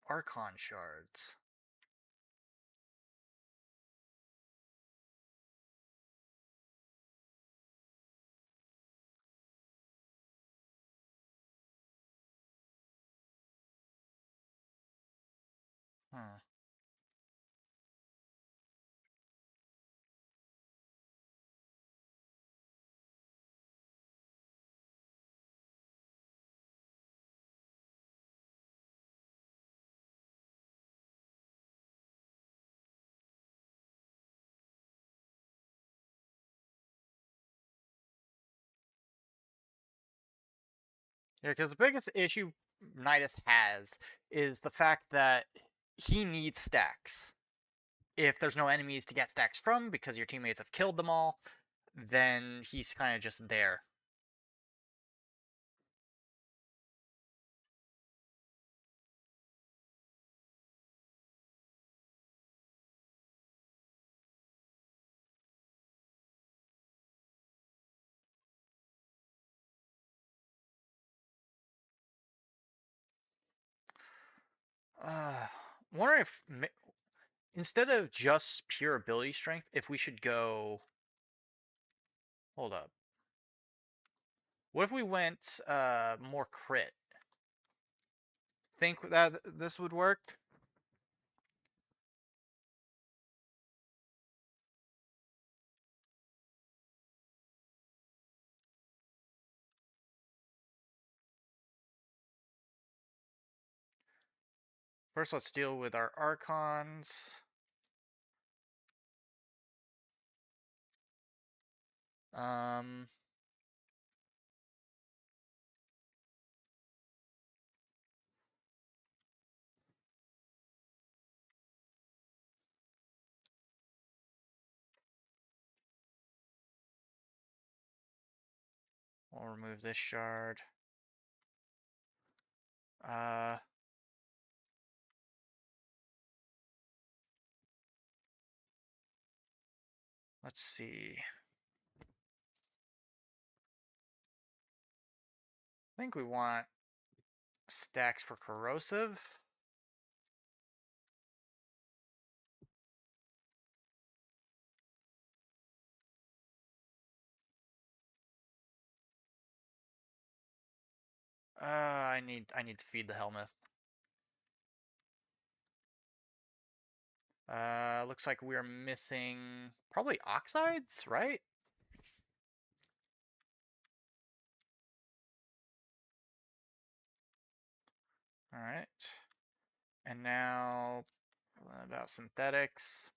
Archon shards. Huh. Yeah, because the biggest issue Nidus has is the fact that he needs stacks. If there's no enemies to get stacks from because your teammates have killed them all, then he's kind of just there. Wondering if instead of just pure ability strength, if we should go. Hold up. What if we went more crit? Think that this would work? First, let's deal with our Archons. Um, we'll remove this shard. Uh, let's see. I think we want stacks for corrosive. I need to feed the helmet. Looks like we're missing probably oxides, right? All right. And now about synthetics.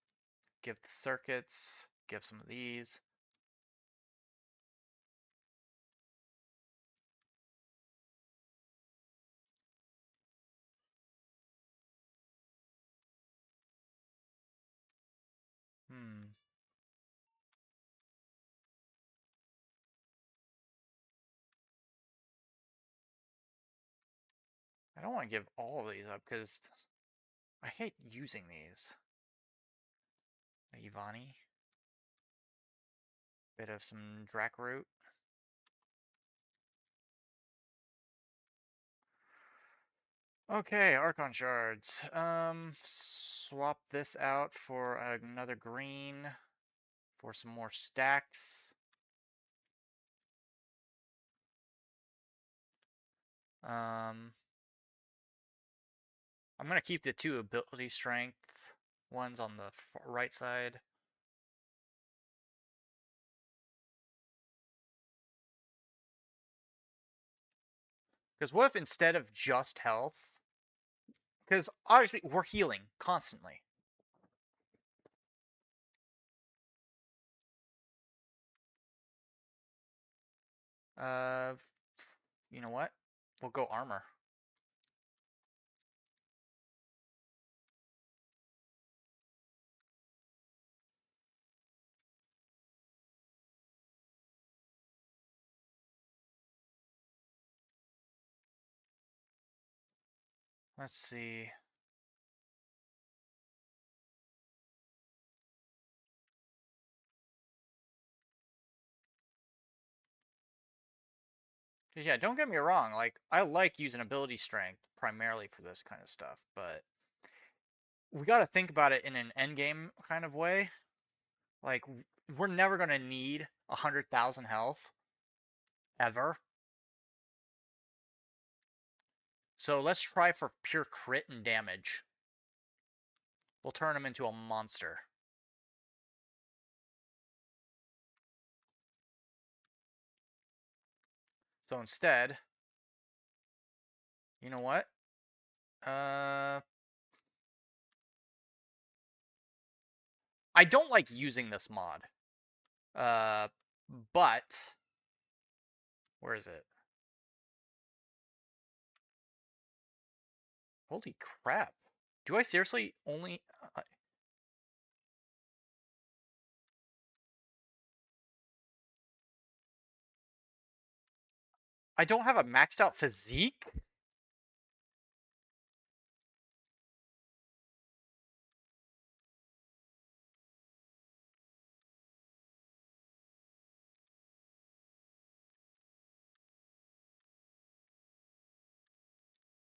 Give the circuits. Give some of these. Hmm. I don't want to give all of these up because I hate using these. Ivani. bit of some Drac root. Okay, Archon shards. Swap this out for another green for some more stacks. I'm gonna keep the 2 ability strength ones on the right side. Because what if instead of just health, because obviously we're healing constantly. You know what? We'll go armor. Let's see. Because yeah, don't get me wrong, like, I like using ability strength primarily for this kind of stuff, but we gotta think about it in an endgame kind of way. Like, we're never gonna need 100,000 health, ever. So let's try for pure crit and damage. We'll turn him into a monster. So instead, you know what? I don't like using this mod. But where is it? Holy crap. Do I seriously only I don't have a maxed out physique?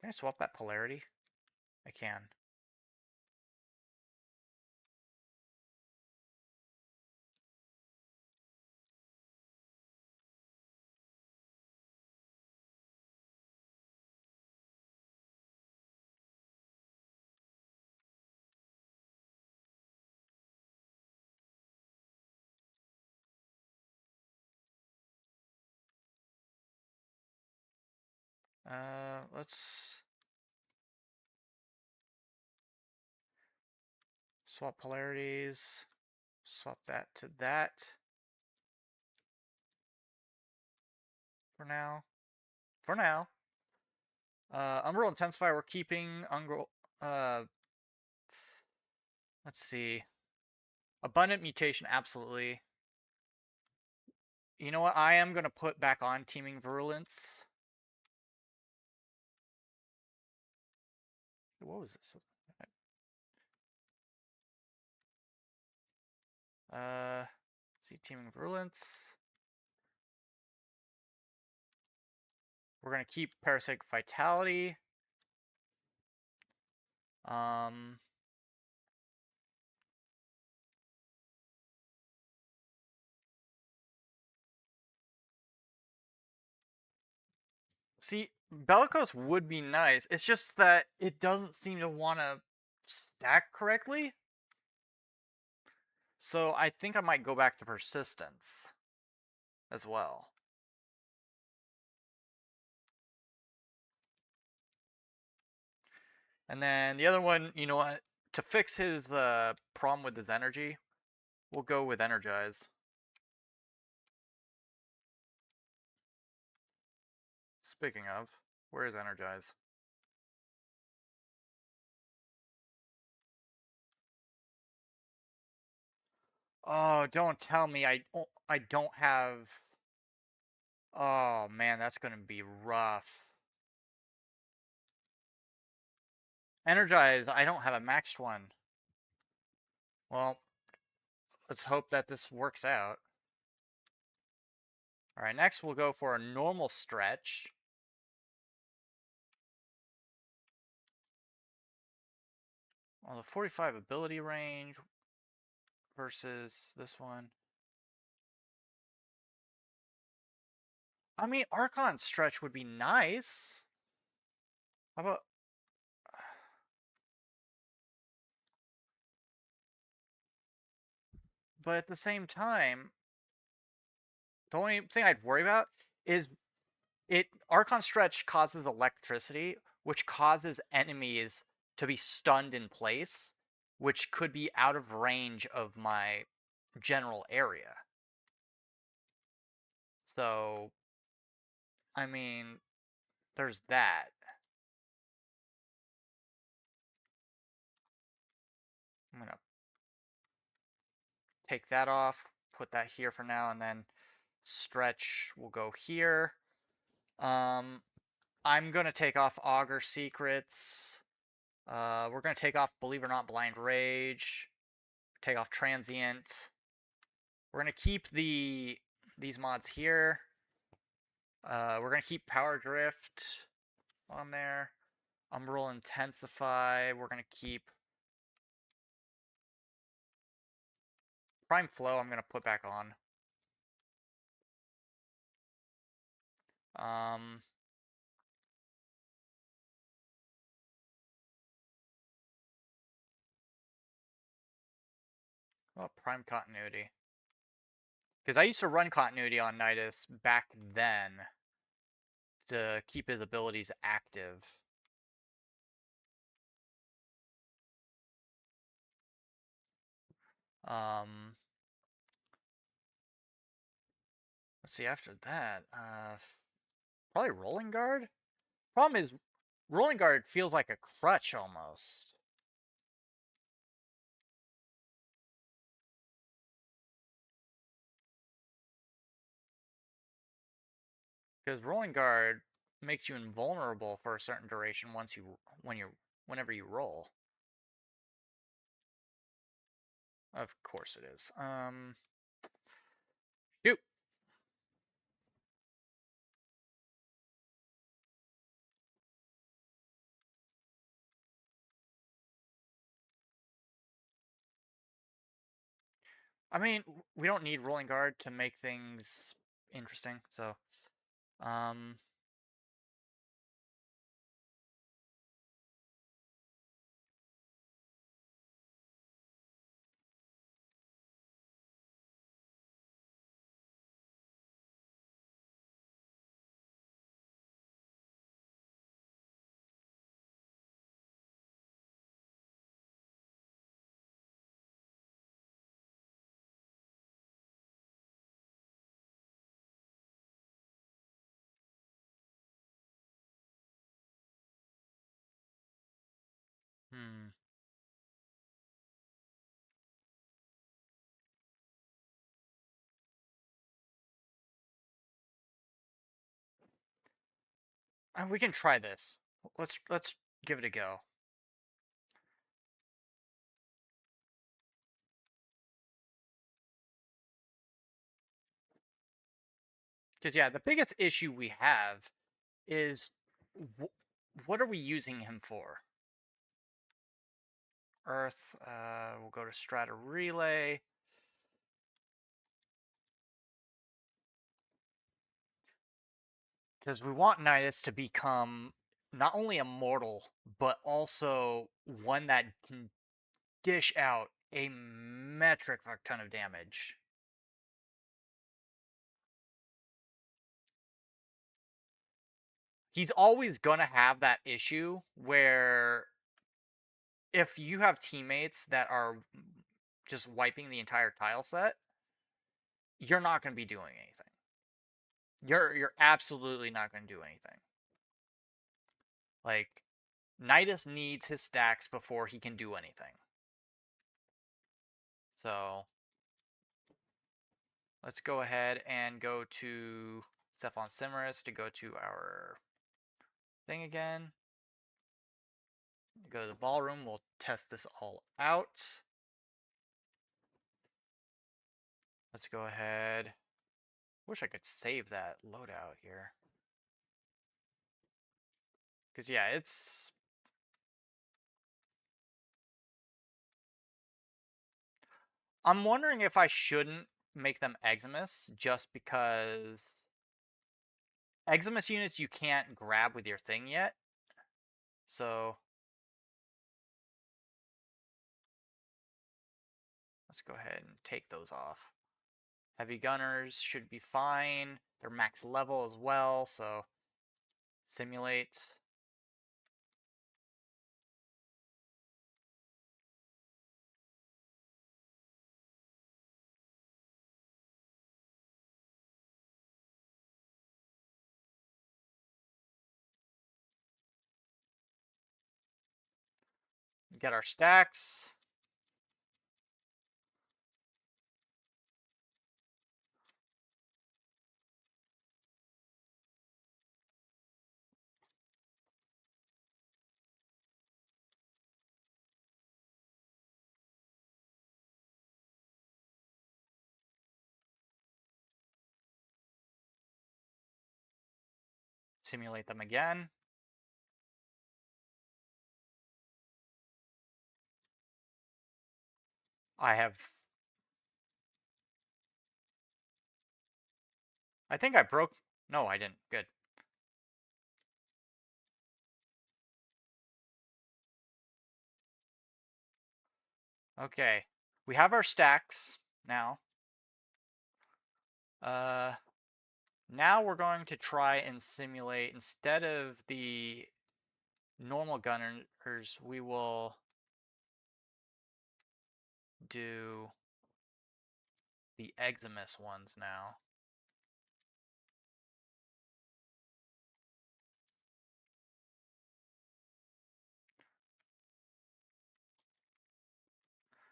Can I swap that polarity? I can. Let's swap polarities. Swap that to that. For now. For now. Umbral Intensify, we're keeping. Let's see. Abundant Mutation, absolutely. You know what? I am going to put back on Teeming Virulence. What was this? See, Teeming Virulence. We're going to keep Parasitic Vitality. See, Bellicose would be nice. It's just that it doesn't seem to want to stack correctly. So I think I might go back to Persistence as well. And then the other one, you know what? To fix his problem with his energy, we'll go with Energize. Speaking of, where is Energize? Oh, don't tell me I don't have... Oh, man, that's going to be rough. Energize, I don't have a maxed one. Well, let's hope that this works out. All right, next we'll go for a normal stretch. Well, the 45 ability range versus this one. I mean, Archon stretch would be nice. How about... But at the same time, the only thing I'd worry about is Archon stretch causes electricity, which causes enemies to be stunned in place, which could be out of range of my general area. So, I mean, there's that. I'm gonna take that off, put that here for now, and then stretch will go here. I'm gonna take off Augur Secrets. We're gonna take off Believe It or Not Blind Rage. Take off Transient. We're gonna keep these mods here. We're gonna keep Power Drift on there. Umbral Intensify. We're gonna keep Prime Flow. I'm gonna put back on. Oh, Prime Continuity. Because I used to run continuity on Nidus back then to keep his abilities active. Let's see, after that, probably Rolling Guard? Problem is, Rolling Guard feels like a crutch almost. Because Rolling Guard makes you invulnerable for a certain duration whenever you roll. Of course it is. Shoot. I mean, we don't need Rolling Guard to make things interesting, so we can try this. Let's give it a go. Because yeah, the biggest issue we have is what are we using him for? Earth. We'll go to Strata Relay. Because we want Nidus to become not only immortal, but also one that can dish out a metric fuck ton of damage. He's always gonna have that issue where if you have teammates that are just wiping the entire tile set, you're not gonna be doing anything. You're absolutely not gonna do anything. Like, Nidus needs his stacks before he can do anything. So let's go ahead and go to Cephalon Cimaris to go to our thing again. Go to the ballroom. We'll test this all out. Let's go ahead. Wish I could save that loadout here. Because, yeah, it's... I'm wondering if I shouldn't make them Eximus, just because... Eximus units you can't grab with your thing yet. So... let's go ahead and take those off. Heavy gunners should be fine. They're max level as well, so... Simulate... Get our stacks. Simulate them again. I have... I think I broke... No, I didn't. Good. Okay. We have our stacks now. Now we're going to try and simulate, instead of the normal gunners, we will do the Eximus ones now.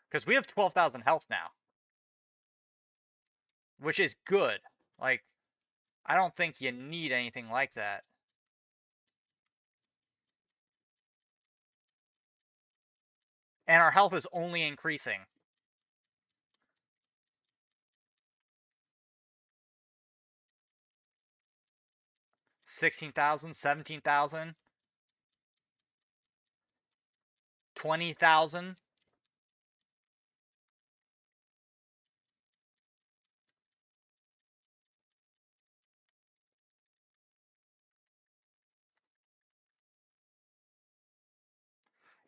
Because we have 12,000 health now. Which is good. Like, I don't think you need anything like that. And our health is only increasing. $16,000, $17,000, $20,000.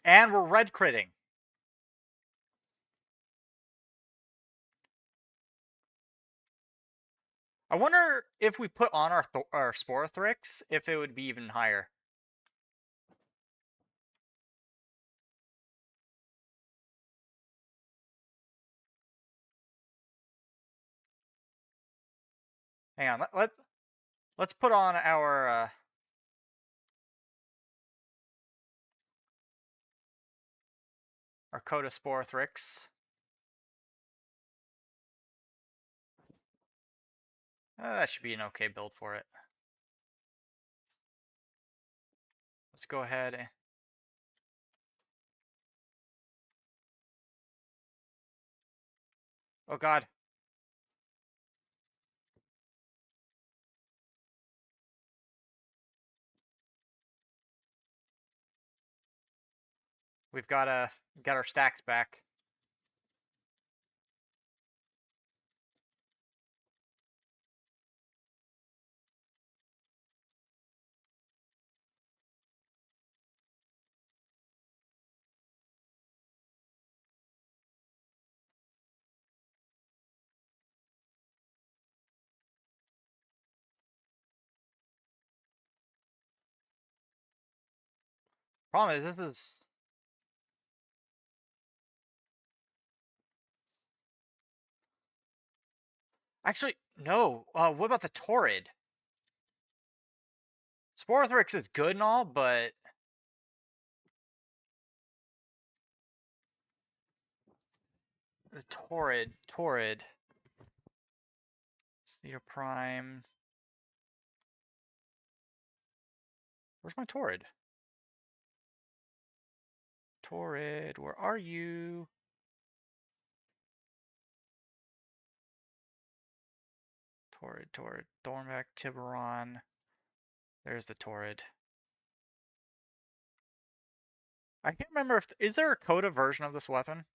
And we're red critting. I wonder if we put on our Sporothrix, if it would be even higher. Hang on, let's put on our Coda Sporothrix. That should be an okay build for it. Let's go ahead. Oh god. We've got to get our stacks back. Problem is, this is... Actually, no. What about the Torrid? Sporothrix is good and all, but... The Torrid. Cedar Prime. Where's my Torrid? Torrid, where are you? Torrid. Thornback, Tiburon. There's the Torrid. I can't remember if... Is there a Coda version of this weapon?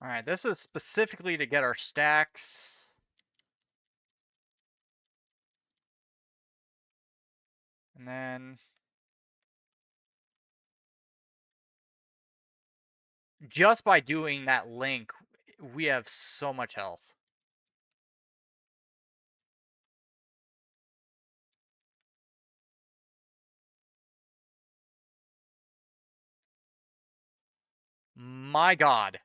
Alright, this is specifically to get our stacks. And then... Just by doing that link, we have so much health. My god.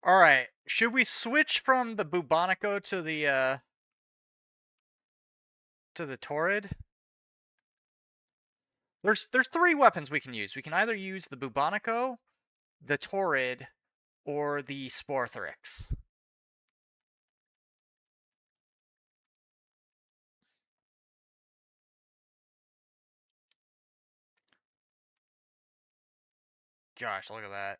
Alright, should we switch from the Bubonico to the Torrid? There's 3 weapons we can use. We can either use the Bubonico, the Torrid, or the Sporthrix. Gosh, look at that.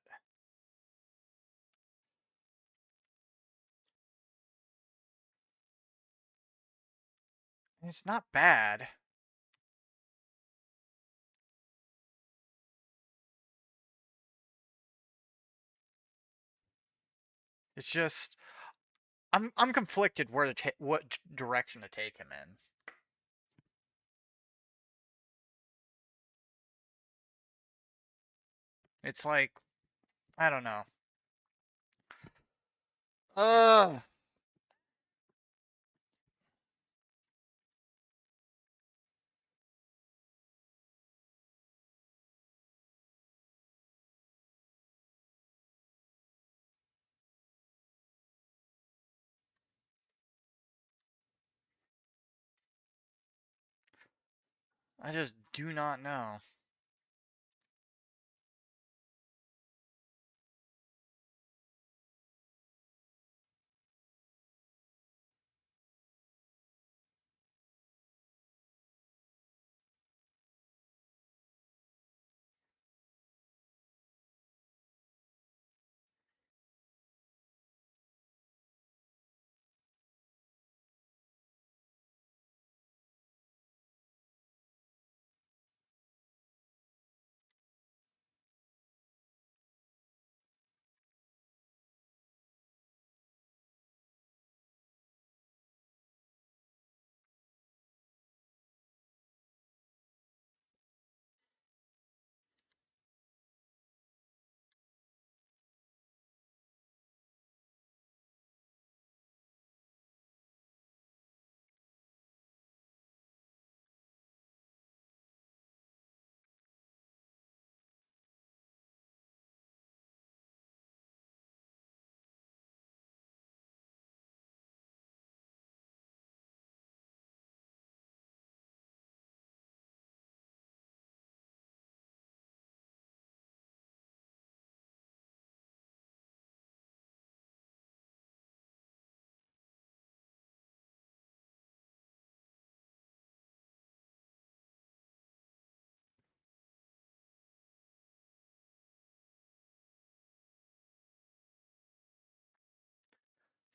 It's not bad. It's just I'm conflicted where to what direction to take him in. It's like I don't know. Ugh. I just do not know.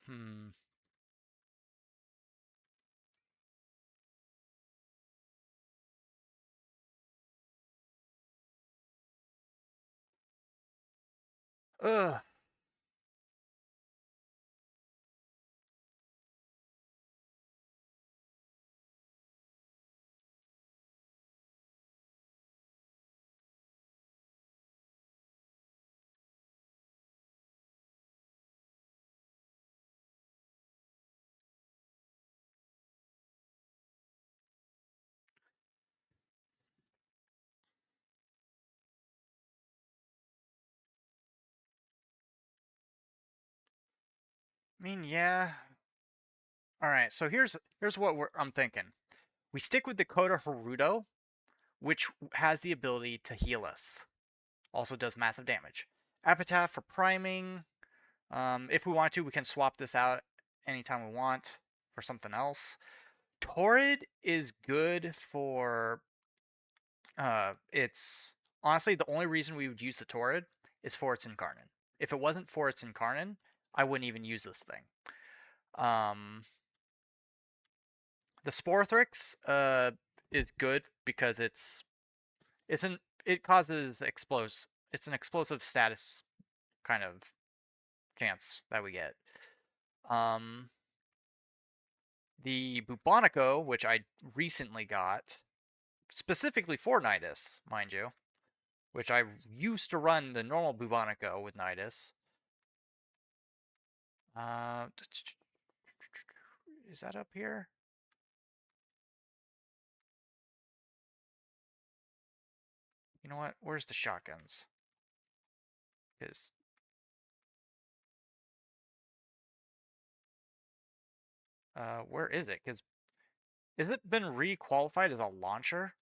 Hmm. Ugh. I mean, yeah. All right, so here's what I'm thinking. We stick with Dakota Haruto, which has the ability to heal us. Also does massive damage. Epitaph for priming. If we want to, we can swap this out anytime we want for something else. Torrid is good for it's honestly the only reason we would use the Torrid is for its incarnate. If it wasn't for its incarnate, I wouldn't even use this thing. Um, the Sporthrix is good because it causes explosive. It's an explosive status kind of chance that we get. Um, the Bubonico, which I recently got, specifically for Nidus, mind you, which I used to run the normal Bubonico with Nidus. Is that up here? You know what? Where's the shotguns? Because where is it? Because has it been re-qualified as a launcher?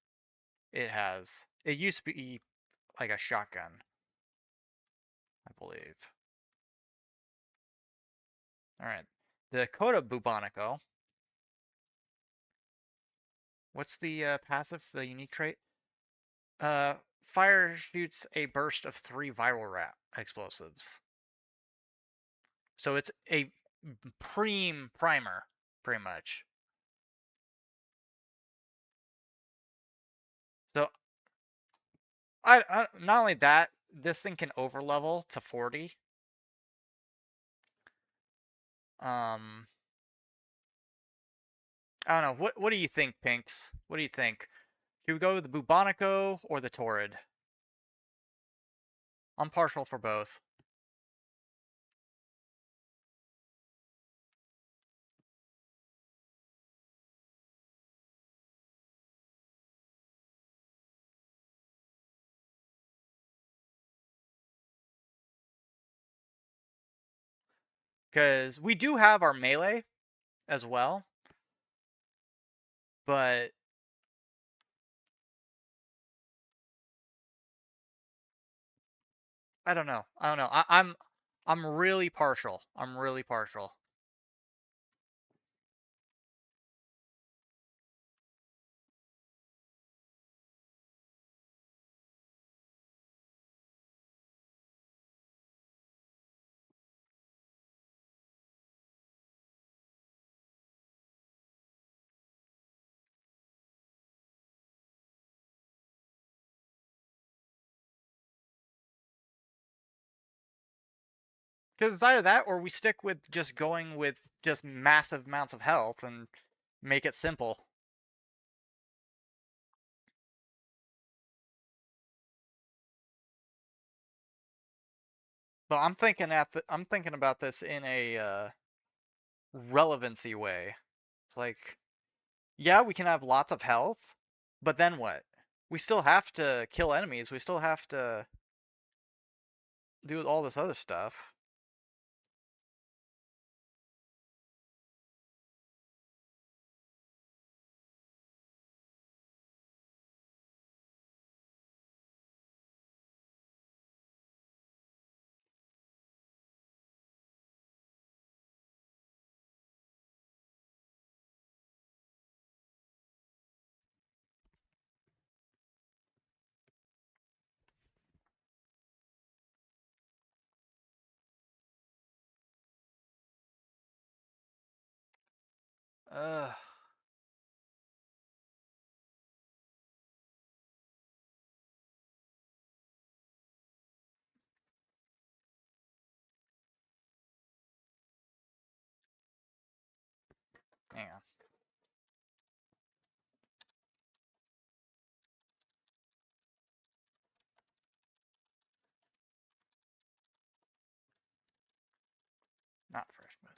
It has. It used to be like a shotgun, I believe. All right, the Coda Bubonico. What's the passive, the unique trait? Fire shoots a burst of 3 viral rat explosives. So it's a primer, pretty much. So I not only that, this thing can overlevel to 40. Um, I don't know. What do you think, Pinks? What do you think? Should we go with the Bubonico or the Torrid? I'm partial for both. Because we do have our melee as well. But I don't know. I don't know. I'm really partial. I'm really partial. Because it's either that or we stick with just going with just massive amounts of health and make it simple. But I'm thinking about this in a relevancy way. It's like, yeah, we can have lots of health, but then what? We still have to kill enemies. We still have to do all this other stuff. Ugh. Hang on. Not fresh, but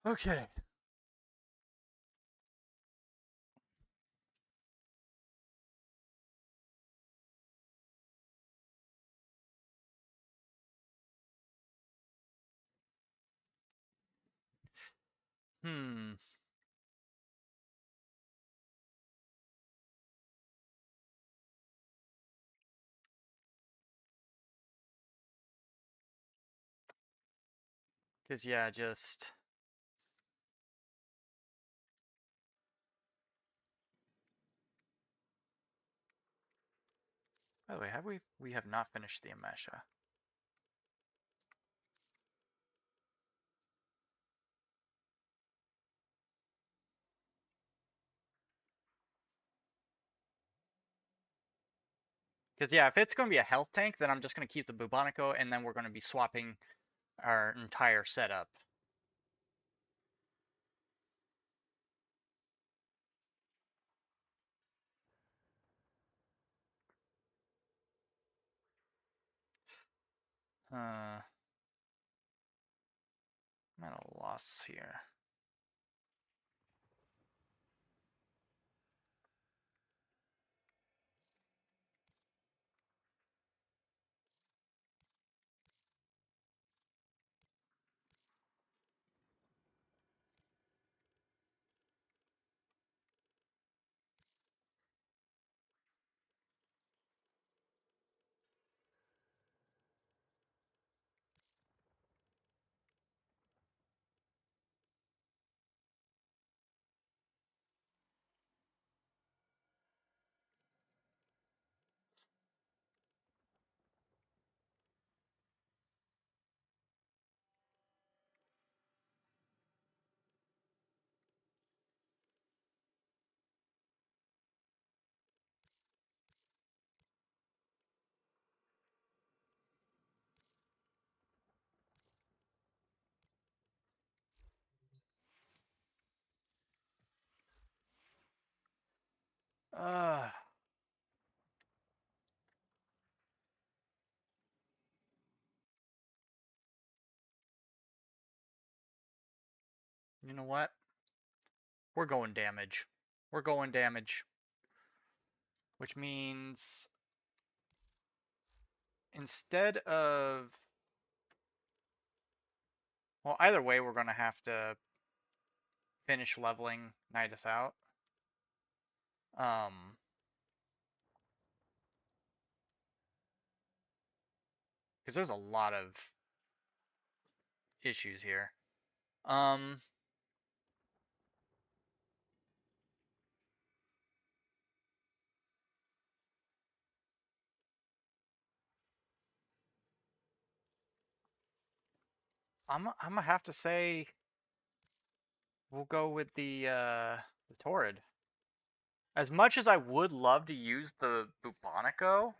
Okay. Hmm. Because, yeah, just... By the way, have we? We have not finished the Amesha. Because, yeah, if it's going to be a health tank, then I'm just going to keep the Bubonico, and then we're going to be swapping our entire setup. I'm at a loss here. Uh, you know what? We're going damage. We're going damage. Which means instead of... Well, either way, we're going to have to finish leveling Nidus out. Because there's a lot of issues here. I'm gonna have to say we'll go with the Torrid. As much as I would love to use the Bubonico,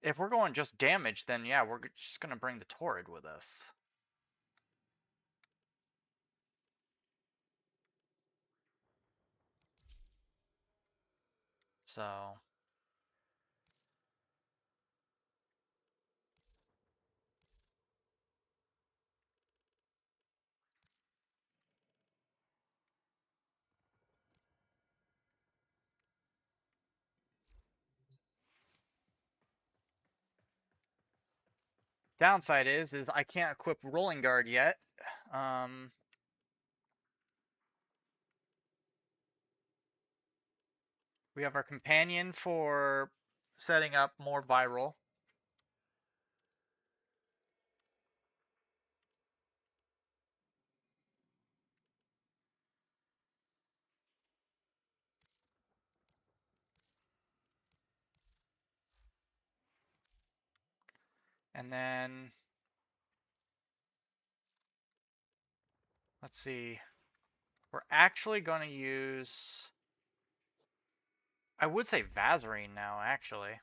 if we're going just damage, then yeah, we're just gonna bring the Torrid with us. So downside is I can't equip Rolling Guard yet. We have our companion for setting up more viral. And then let's see. We're actually going to use, I would say Vazarine now, actually.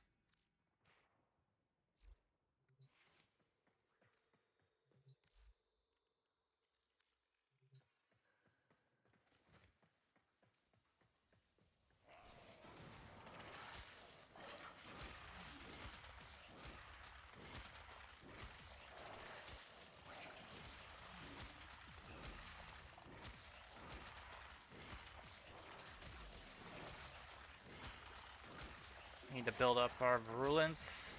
Need to build up our virulence.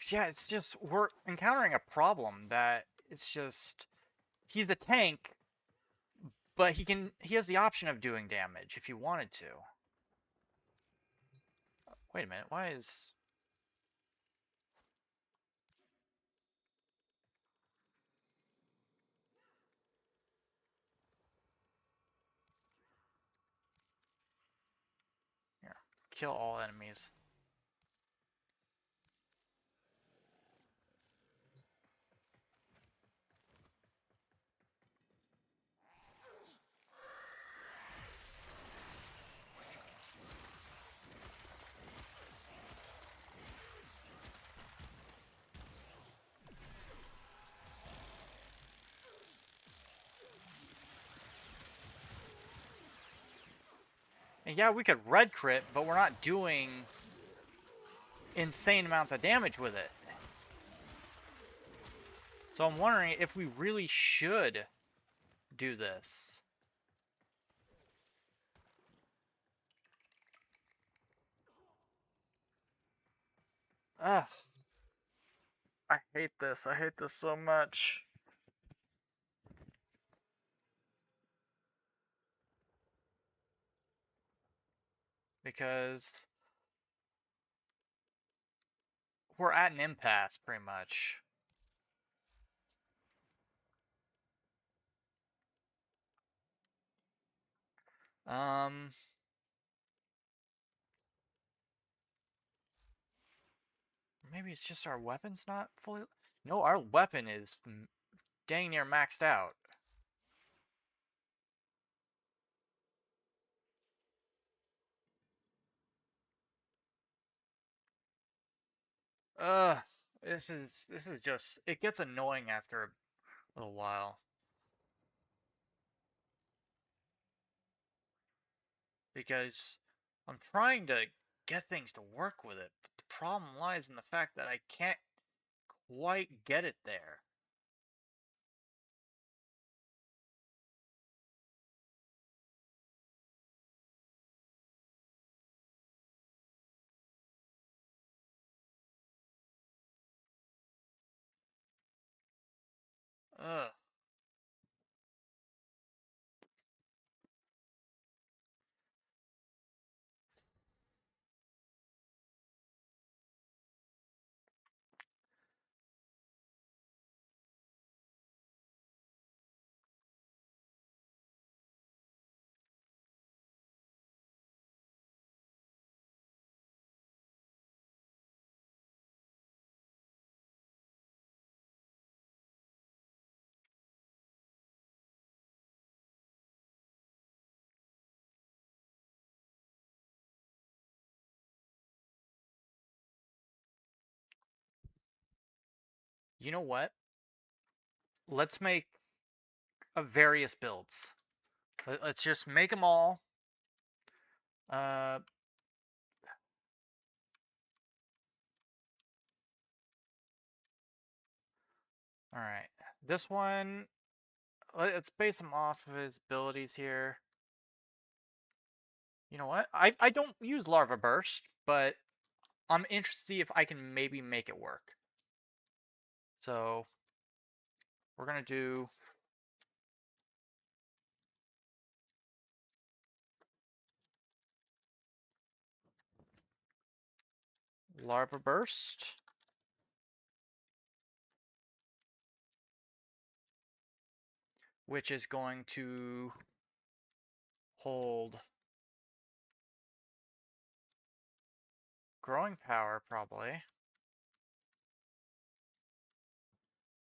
Yeah, it's just we're encountering a problem that it's just he's the tank, but he has the option of doing damage if he wanted to. Wait a minute, why is here? Kill all enemies. And yeah, we could red crit, but we're not doing insane amounts of damage with it. So I'm wondering if we really should do this. Ugh. I hate this. I hate this so much. Because we're at an impasse, pretty much. Um, maybe it's just our weapon's not fully... No, our weapon is dang near maxed out. Ugh, this is just... It gets annoying after a little while. Because I'm trying to get things to work with it, but the problem lies in the fact that I can't quite get it there. Ugh. You know what? Let's make various builds. Let's just make them all. Uh, all right. This one, let's base him off of his abilities here. You know what? I don't use Larva Burst, but I'm interested to see if I can maybe make it work. So we're gonna do Larva Burst. Which is going to hold growing power, probably.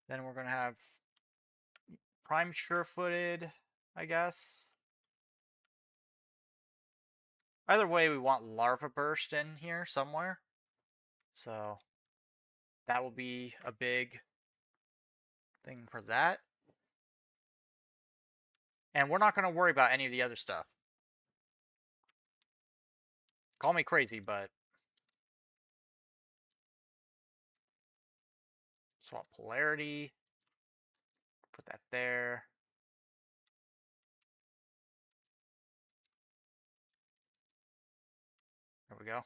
Then we're going to have prime sure-footed, I guess. Either way, we want Larva Burst in here somewhere. So that will be a big thing for that. And we're not going to worry about any of the other stuff. Call me crazy, but swap polarity. Put that there. There we go.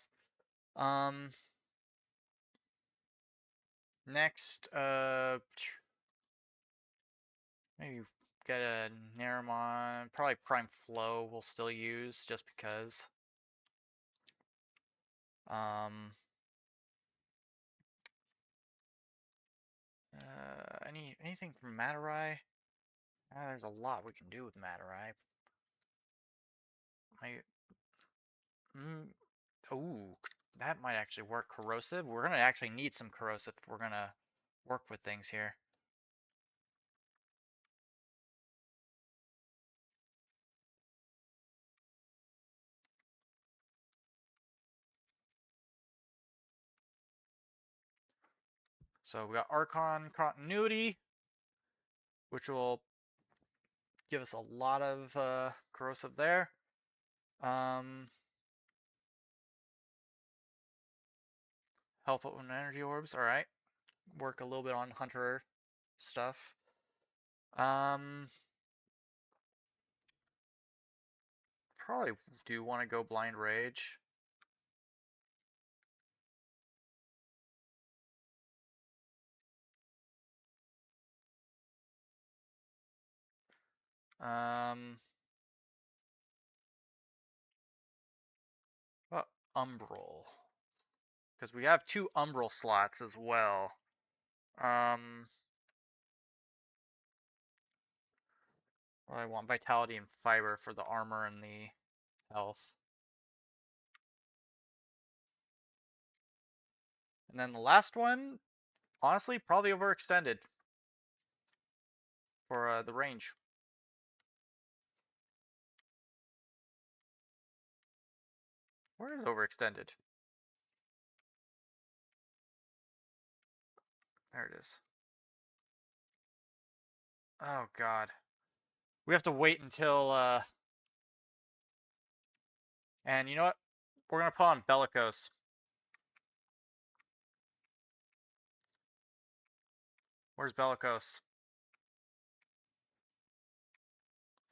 Next, maybe get a Naramon. Probably Prime Flow we'll still use just because. Anything from Matarai? There's a lot we can do with Matarai. Ooh, that might actually work. Corrosive. We're gonna actually need some corrosive if we're gonna work with things here. So we got Archon Continuity, which will give us a lot of corrosive there. Health and energy orbs. All right. Work a little bit on hunter stuff. Probably do want to go blind rage. Umbral. Because we have 2 Umbral slots as well. Well, I want Vitality and Fiber for the armor and the health. And then the last one, honestly, probably overextended for the range. Where is overextended? There it is. Oh, God. We have to wait until, and you know what? We're going to put on Bellicose. Where's Bellicose?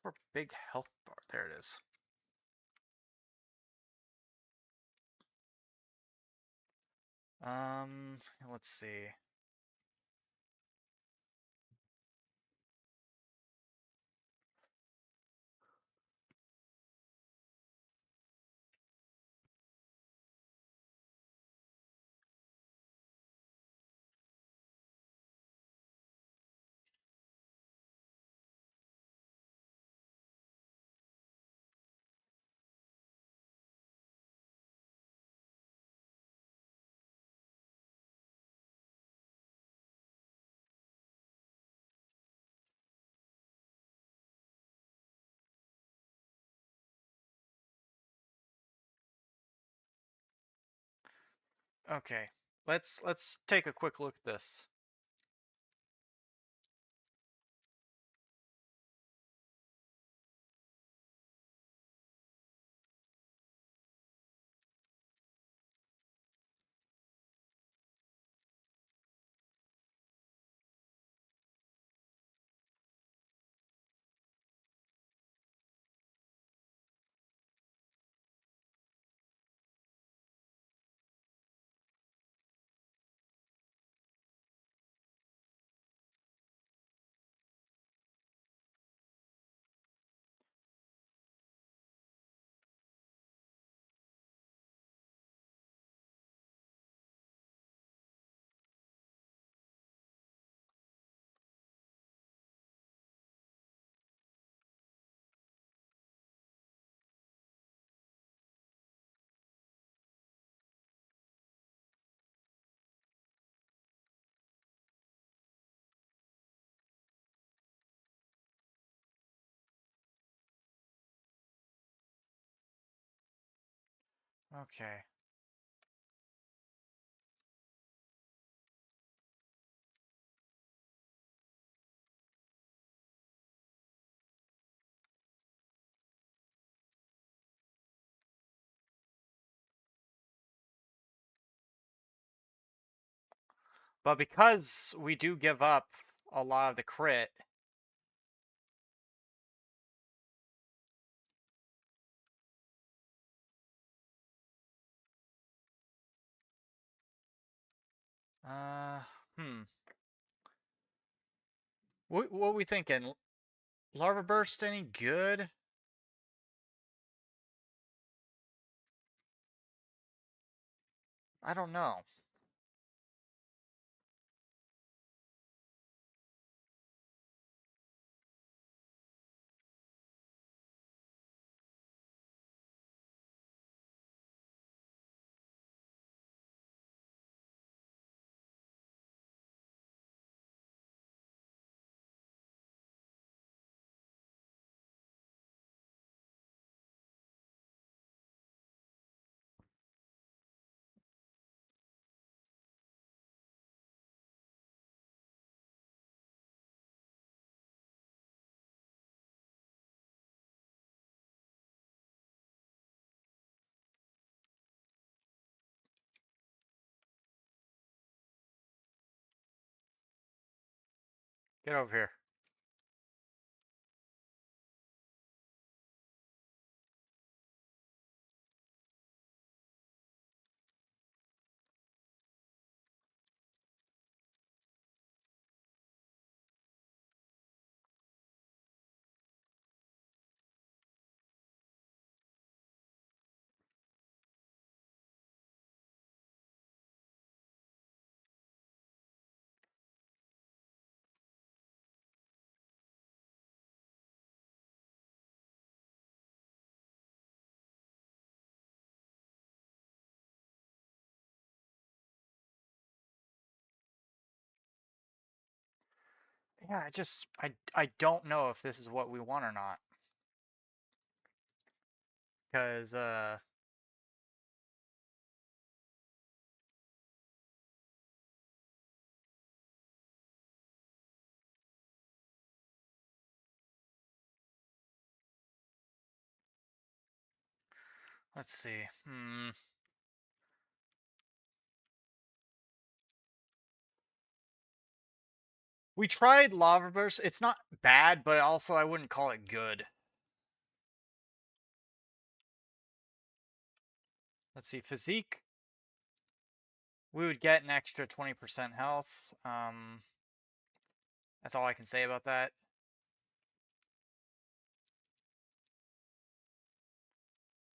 For big health bar. There it is. Let's see. Okay. Let's take a quick look at this. Okay. But because we do give up a lot of the crit, uh, hmm. What are we thinking? Larva Burst any good? I don't know. Get over here. Yeah, I don't know if this is what we want or not. Because, let's see. We tried Lava Burst. It's not bad, but also I wouldn't call it good. Let's see. Physique. We would get an extra 20% health. That's all I can say about that.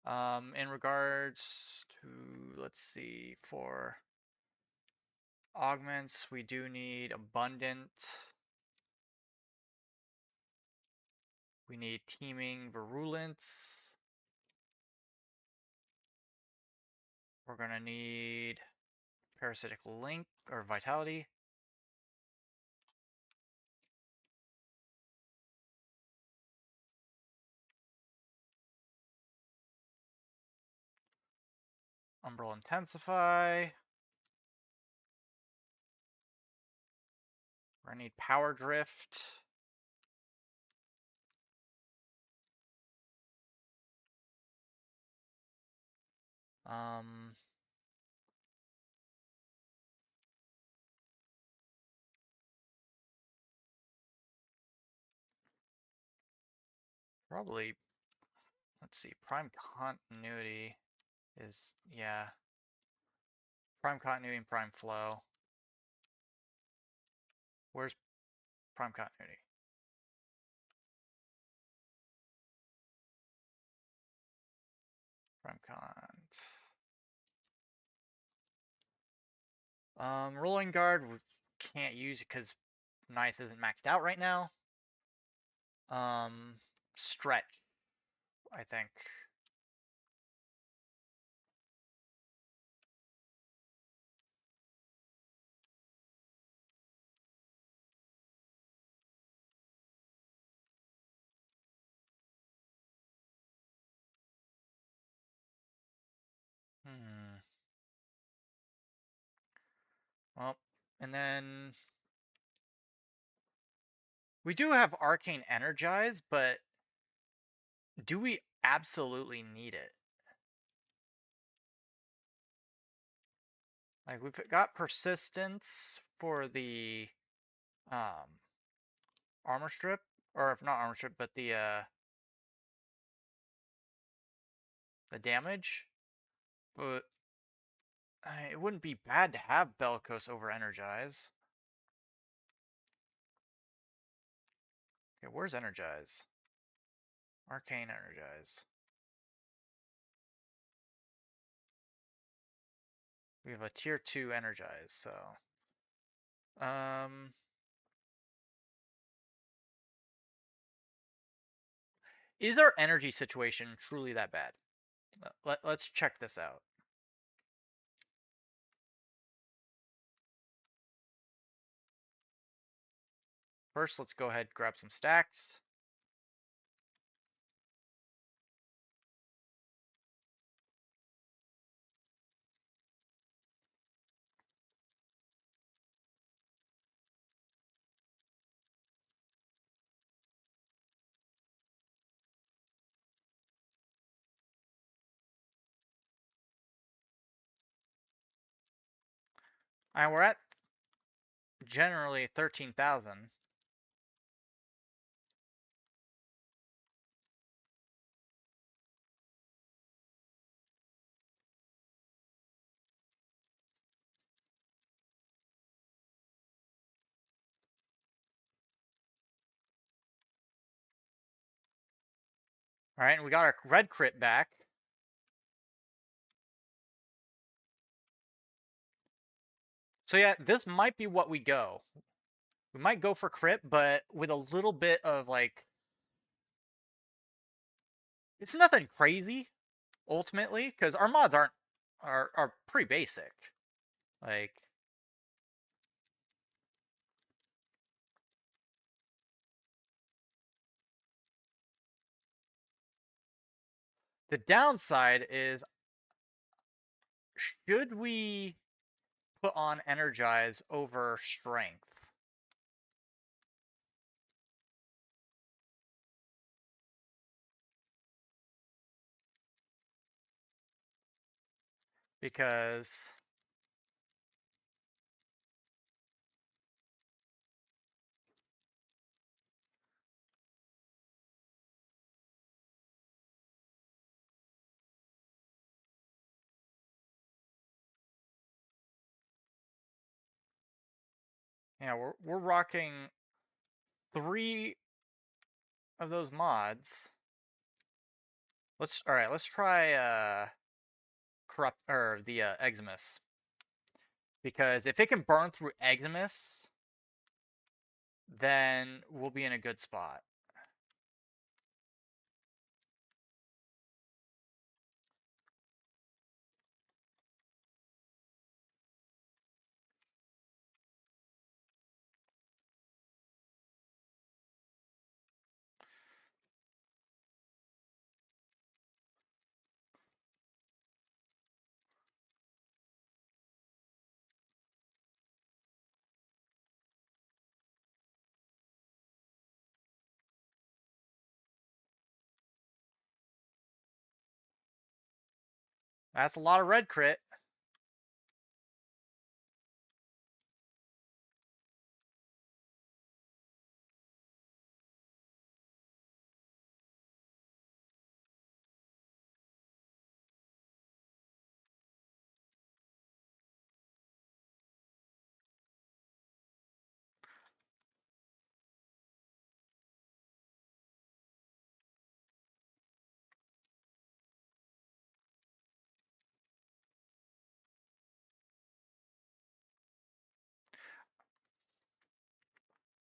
In regards to, let's see, for augments, we do need abundant. We need teeming virulence. We're gonna need parasitic link or vitality. Umbral intensify. We're gonna need power drift. Um, Probably, let's see, prime continuity is, yeah. Prime continuity and prime flow. Where's prime continuity? Prime cont. Rolling guard, we can't use it because nice isn't maxed out right now. Stretch, I think. Hmm. Well, and then we do have Arcane Energize, but do we absolutely need it? Like, we've got Persistence for the armor strip, or if not armor strip, but the damage. But it wouldn't be bad to have Bellicose over Energize. Okay, where's Energize? Arcane Energize. We have a tier 2 Energize, so is our energy situation truly that bad? Let's check this out. First, let's go ahead and grab some stacks. And we're at generally 13,000. All right, and we got our red crit back. So yeah, this might be what we go. We might go for crit, but with a little bit of like, it's nothing crazy, ultimately, because our mods are pretty basic. Like, the downside is, should we put on Energize over Strength? Because yeah, we're rocking 3 of those mods. Let's try corrupt or the Eximus, because if it can burn through Eximus, then we'll be in a good spot. That's a lot of red crit.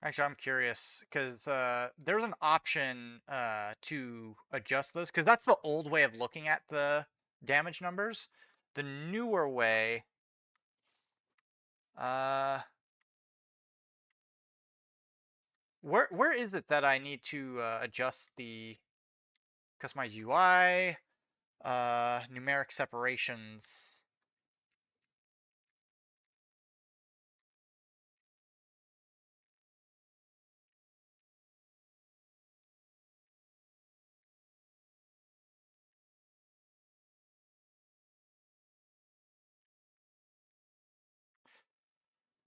Actually, I'm curious because there's an option to adjust those, because that's the old way of looking at the damage numbers. The newer way, uh, where is it that I need to adjust the customize UI, numeric separations?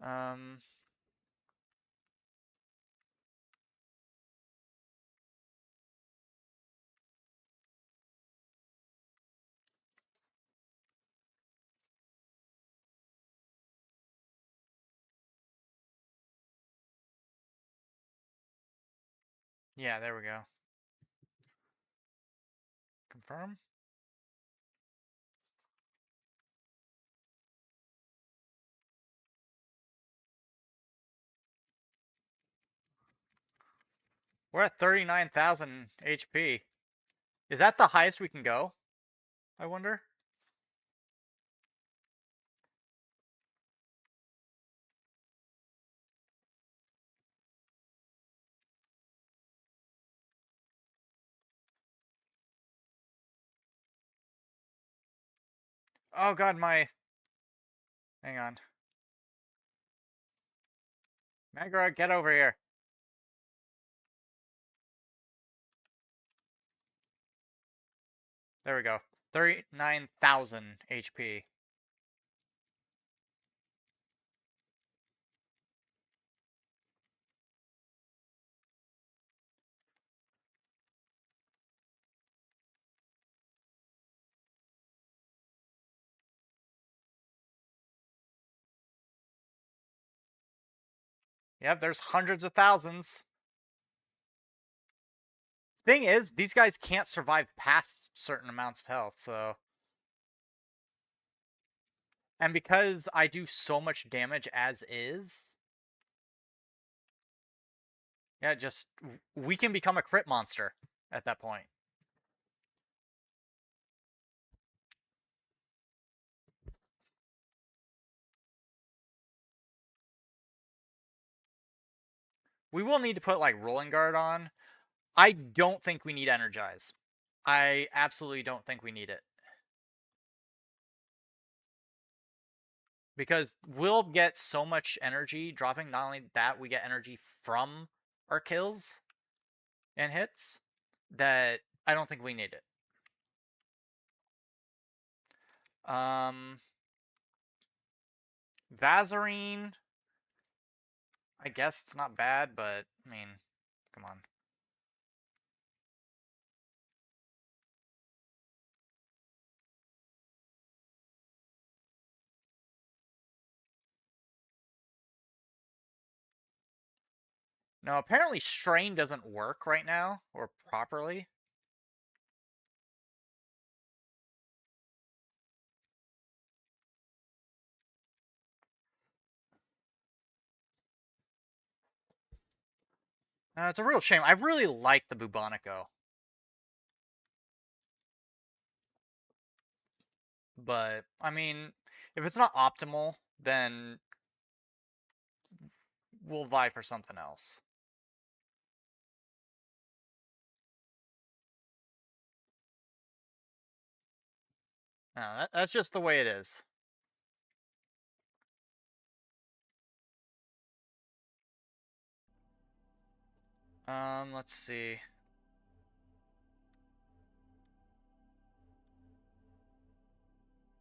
Um, yeah, there we go. Confirm. We're at 39,000 HP. Is that the highest we can go? I wonder. Oh god, my... Hang on. Magra, get over here. There we go. 39,000 HP. Yep, there's hundreds of thousands. Thing is, these guys can't survive past certain amounts of health, so... And because I do so much damage as is... Yeah, just... We can become a crit monster at that point. We will need to put, like, Rolling Guard on. I don't think we need Energize. I absolutely don't think we need it. Because we'll get so much energy dropping. Not only that, we get energy from our kills and hits that I don't think we need it. Vazarine, I guess it's not bad, but I mean, come on. No, apparently Strain doesn't work right now, or properly. It's a real shame. I really like the Bubonico. But, I mean, if it's not optimal, then we'll vie for something else. No, that's just the way it is. Let's see.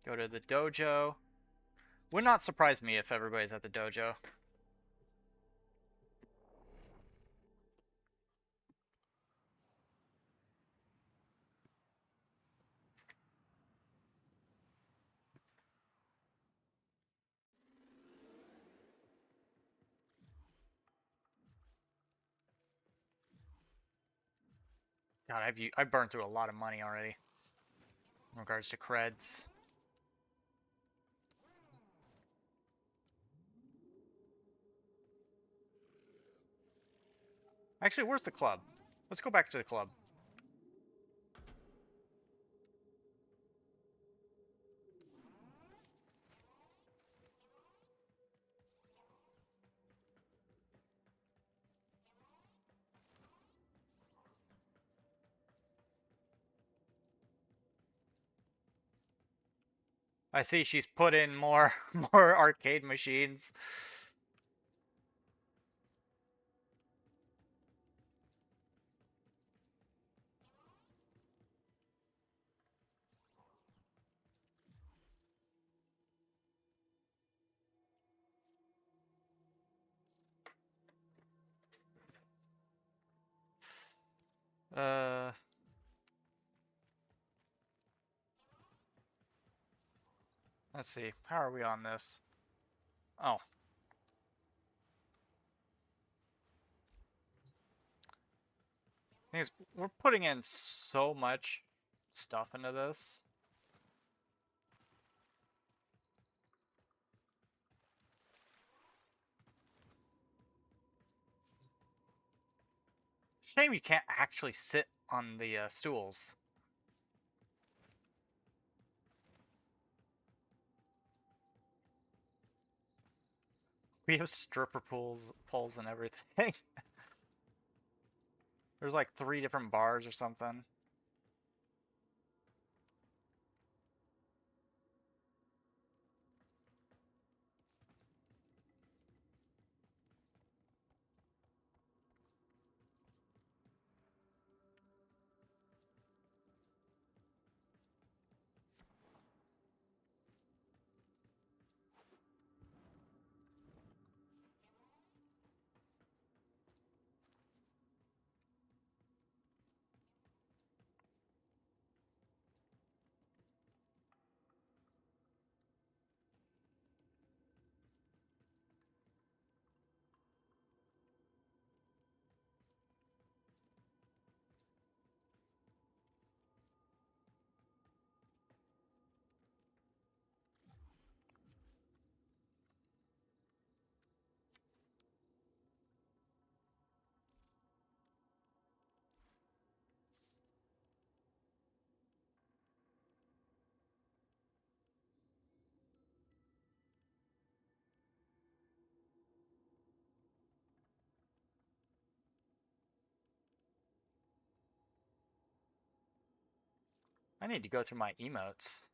Go to the dojo. Would not surprise me if everybody's at the dojo. God, I've burned through a lot of money already in regards to creds. Actually, where's the club? Let's go back to the club. I see she's put in more more arcade machines. Let's see. How are we on this? Oh. Thing is, we're putting in so much stuff into this. Shame you can't actually sit on the stools. We have stripper poles and everything. There's like 3 different bars or something. I need to go through my emotes.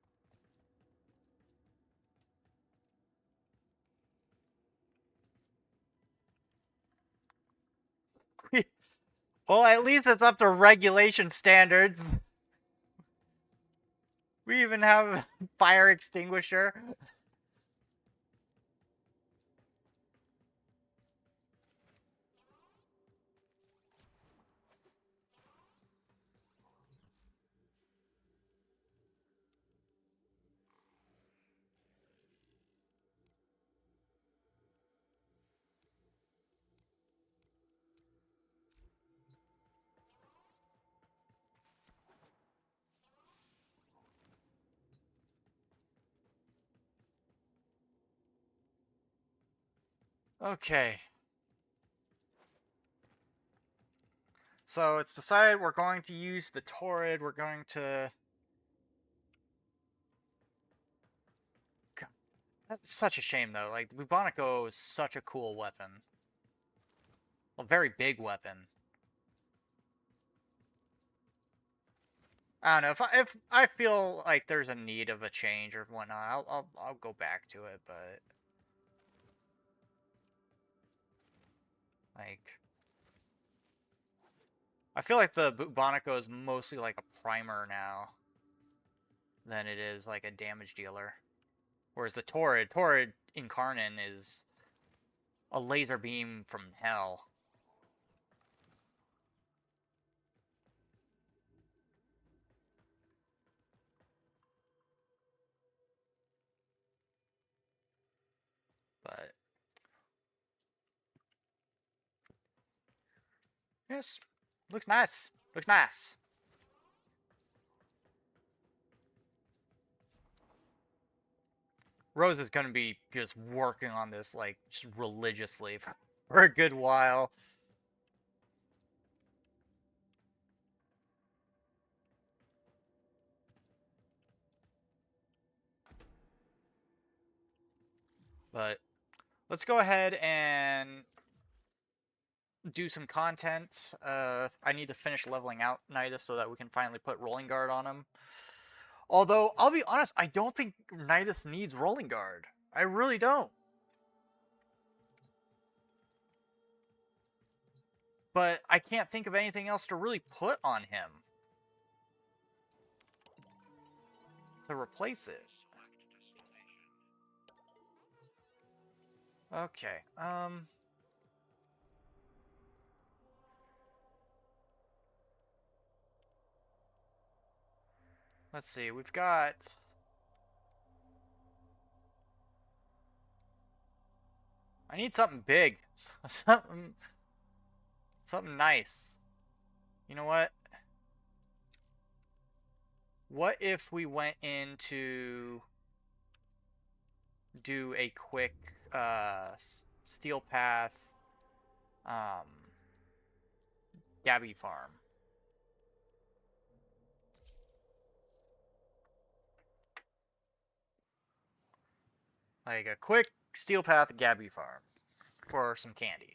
Well, at least it's up to regulation standards. We even have a fire extinguisher. Okay. So it's decided we're going to use the Torrid. We're going to... God, that's such a shame, though. Like, Bubonico is such a cool weapon. A very big weapon. I don't know, if I feel like there's a need of a change or whatnot, I'll go back to it, but... Like... I feel like the Bubonico is mostly like a primer now than it is like a damage dealer. Whereas the Torrid Incarnon is a laser beam from hell. But yes, looks nice. Looks nice. Rose is gonna be just working on this like just religiously for a good while. But let's go ahead and do some content. I need to finish leveling out Nidus so that we can finally put Rolling Guard on him. Although, I'll be honest, I don't think Nidus needs Rolling Guard. I really don't. But I can't think of anything else to really put on him to replace it. Okay, let's see, we've got... I need something big. Something nice. You know what? What if we went into do a quick steel path Gabby farm? Like a quick steel path Gabby farm for some candy.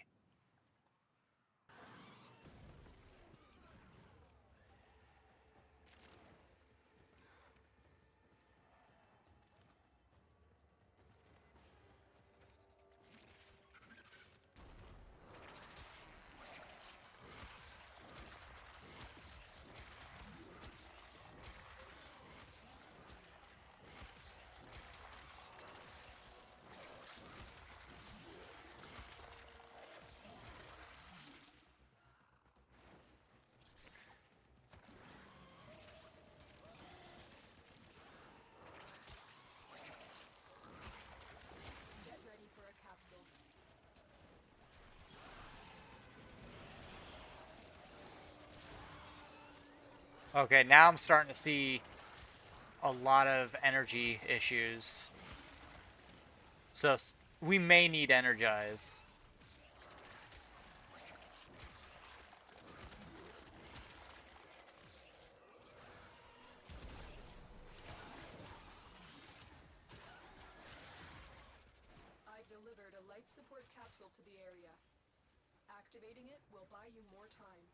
Get ready for a capsule. Okay, now I'm starting to see a lot of energy issues. So we may need energize. I've delivered a life support capsule to the area. Activating it will buy you more time.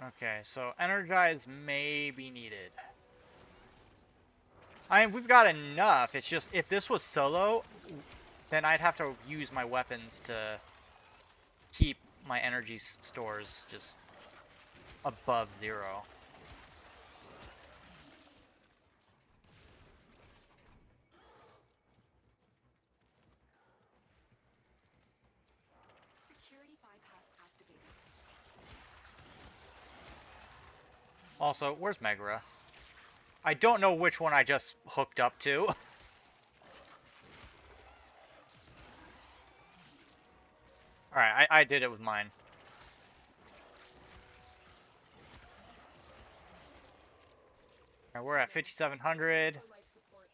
Okay, so energize may be needed. I mean, we've got enough. It's just, if this was solo, then I'd have to use my weapons to keep my energy stores just above 0. Security bypass activated. Also, where's Megra? I don't know which one I just hooked up to. Alright, I did it with mine. Alright, we're at 5,700. For life support.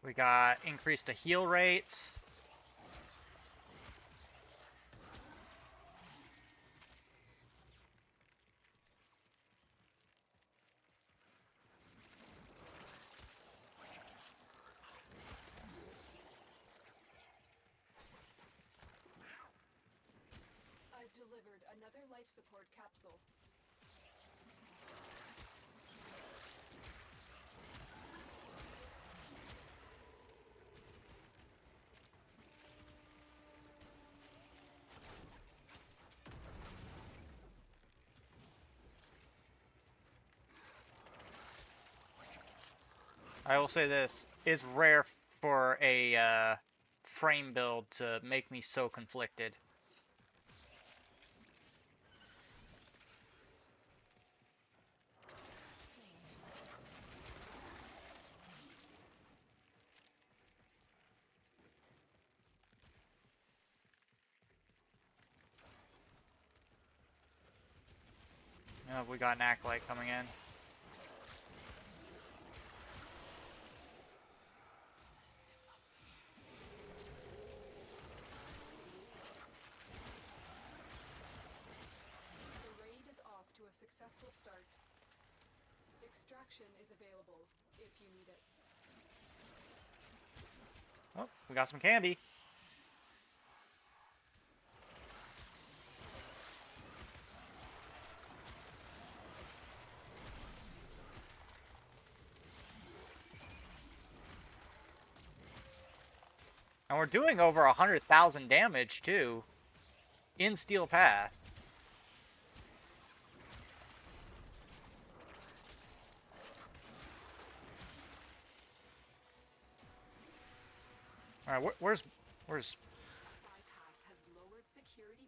We got increased to heal rates. I've delivered another life support capsule. I will say this, it's rare for a frame build to make me so conflicted. We got an Acolyte coming in. The raid is off to a successful start. Extraction is available if you need it. Oh, we got some candy. And we're doing over 100,000 damage, too, in Steel Path. Alright, where's... Bypass has lowered security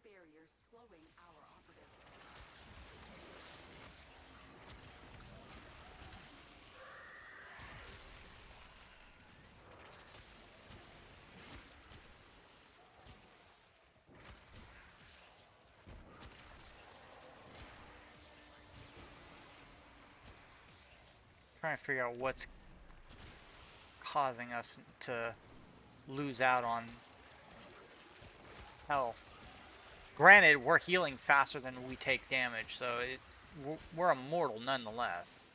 trying to figure out what's causing us to lose out on health. Granted, we're healing faster than we take damage, so we're immortal nonetheless.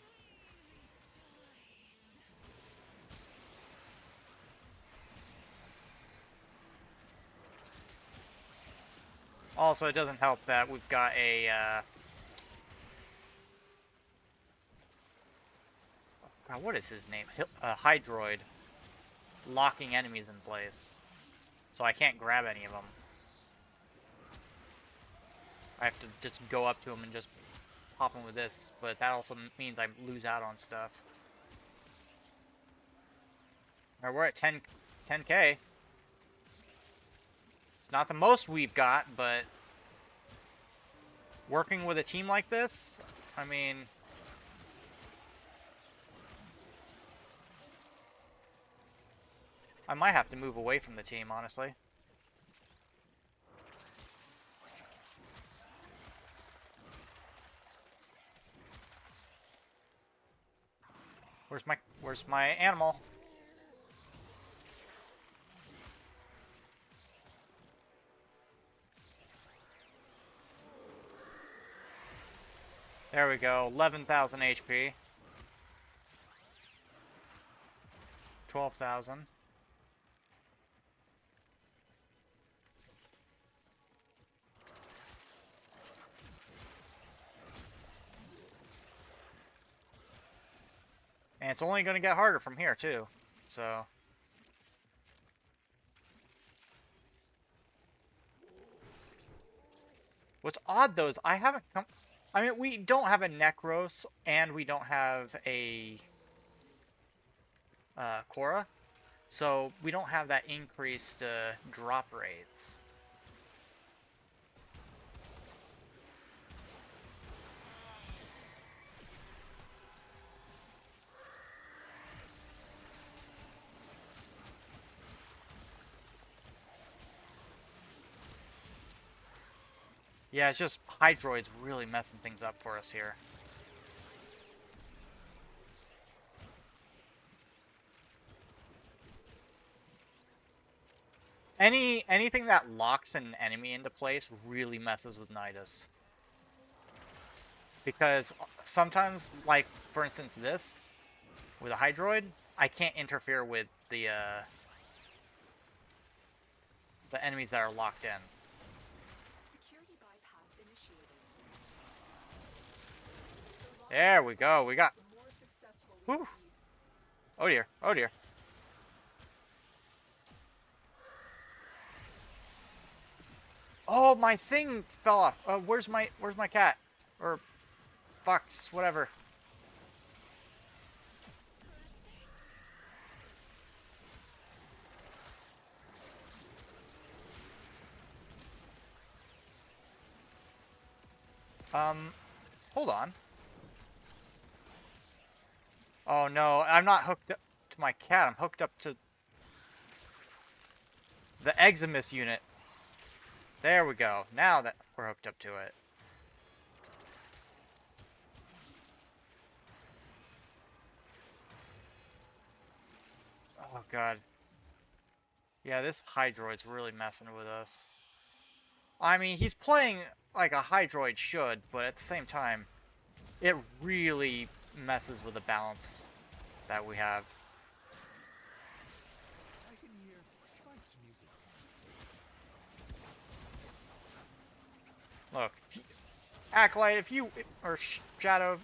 Also, it doesn't help that we've got a God, what is his name? A Hydroid locking enemies in place, so I can't grab any of them. I have to just go up to him and just pop him with this, but that also means I lose out on stuff. Alright, we're at 10K. It's not the most we've got, but working with a team like this, I mean, I might have to move away from the team, honestly. Where's my animal? There we go, 11,000 HP. 12,000. And it's only going to get harder from here, too. So. What's odd, though, is I haven't come... I mean, we don't have a Necros, and we don't have a... Korra. So, we don't have that increased drop rates. Yeah, it's just Hydroid's really messing things up for us here. Anything that locks an enemy into place really messes with Nidus. Because sometimes, like, for instance, this, with a Hydroid, I can't interfere with the enemies that are locked in. Security bypass initiated. There we go. We got... The more successful we Whew. will be. Oh dear. Oh dear. Oh, my thing fell off. Where's my cat? Or fox, whatever. Hold on. Oh no, I'm not hooked up to my cat. I'm hooked up to the Eximus unit. There we go. Now that we're hooked up to it. Oh god. Yeah, this Hydroid's really messing with us. I mean, he's playing like a Hydroid should, but at the same time, it really messes with the balance that we have. I can hear Tribes music. Look, Acolyte, if you, or Shadow,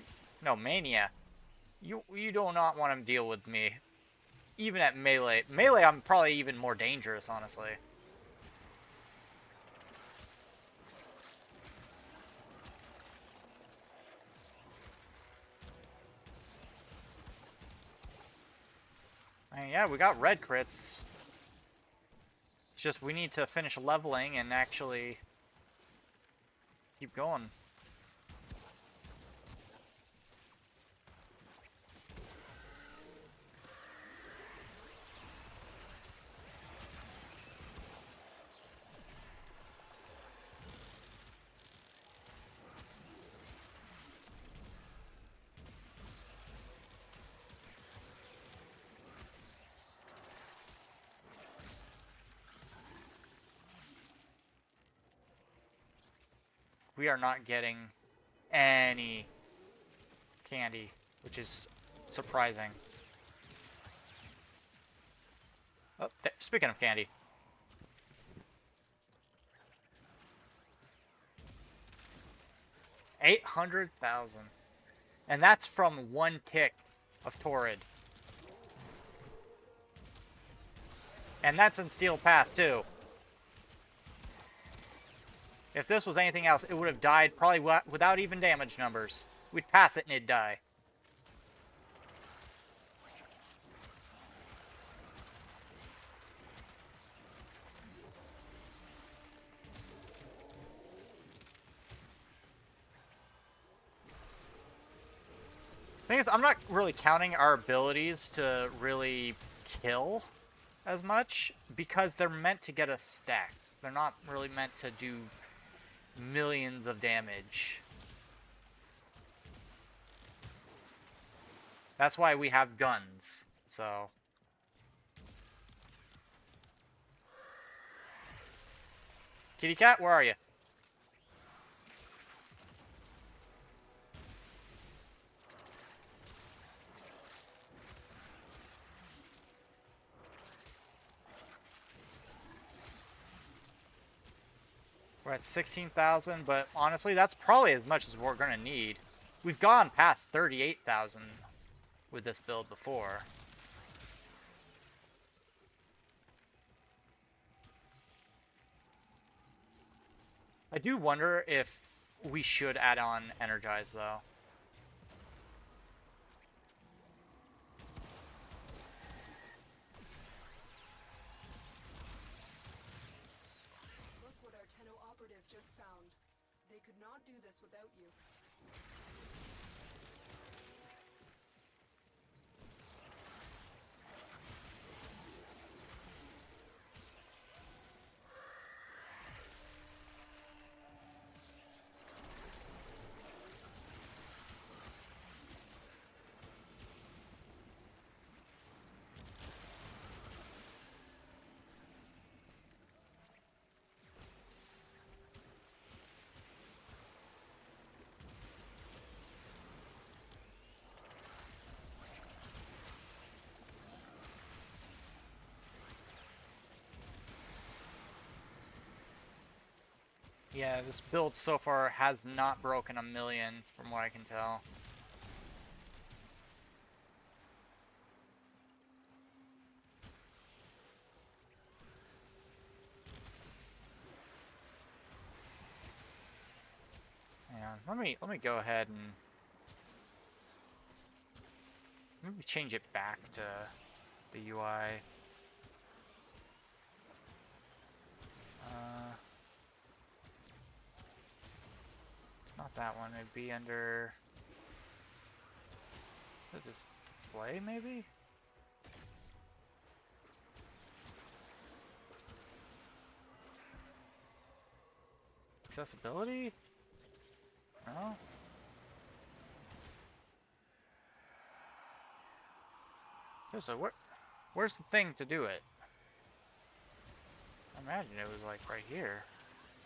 no, Mania, you do not want to deal with me. Even at melee. Melee, I'm probably even more dangerous, honestly. I mean, yeah, we got red crits. It's just we need to finish leveling and actually keep going. we are not getting any candy, which is surprising. Oh, speaking of candy. $800,000. And that's from one tick of Torrid. And that's in Steel Path, too. If this was anything else, it would have died probably without even damage numbers. We'd pass it and it'd die. Thing is, I'm not really counting our abilities to really kill as much because they're meant to get us stacks. They're not really meant to do millions of damage. That's why we have guns, so... Kitty cat, where are you? We're at 16,000, but honestly, that's probably as much as we're gonna need. We've gone past 38,000 with this build before. I do wonder if we should add on Energize, though. Look what our Tenno operative just found. They could not do this without you. Yeah, this build so far has not broken 1,000,000 from what I can tell. Yeah, let me go ahead and maybe change it back to the UI. It's not that one. It'd be under this display, maybe. Accessibility? No. So where's the thing to do it? I imagine it was like right here.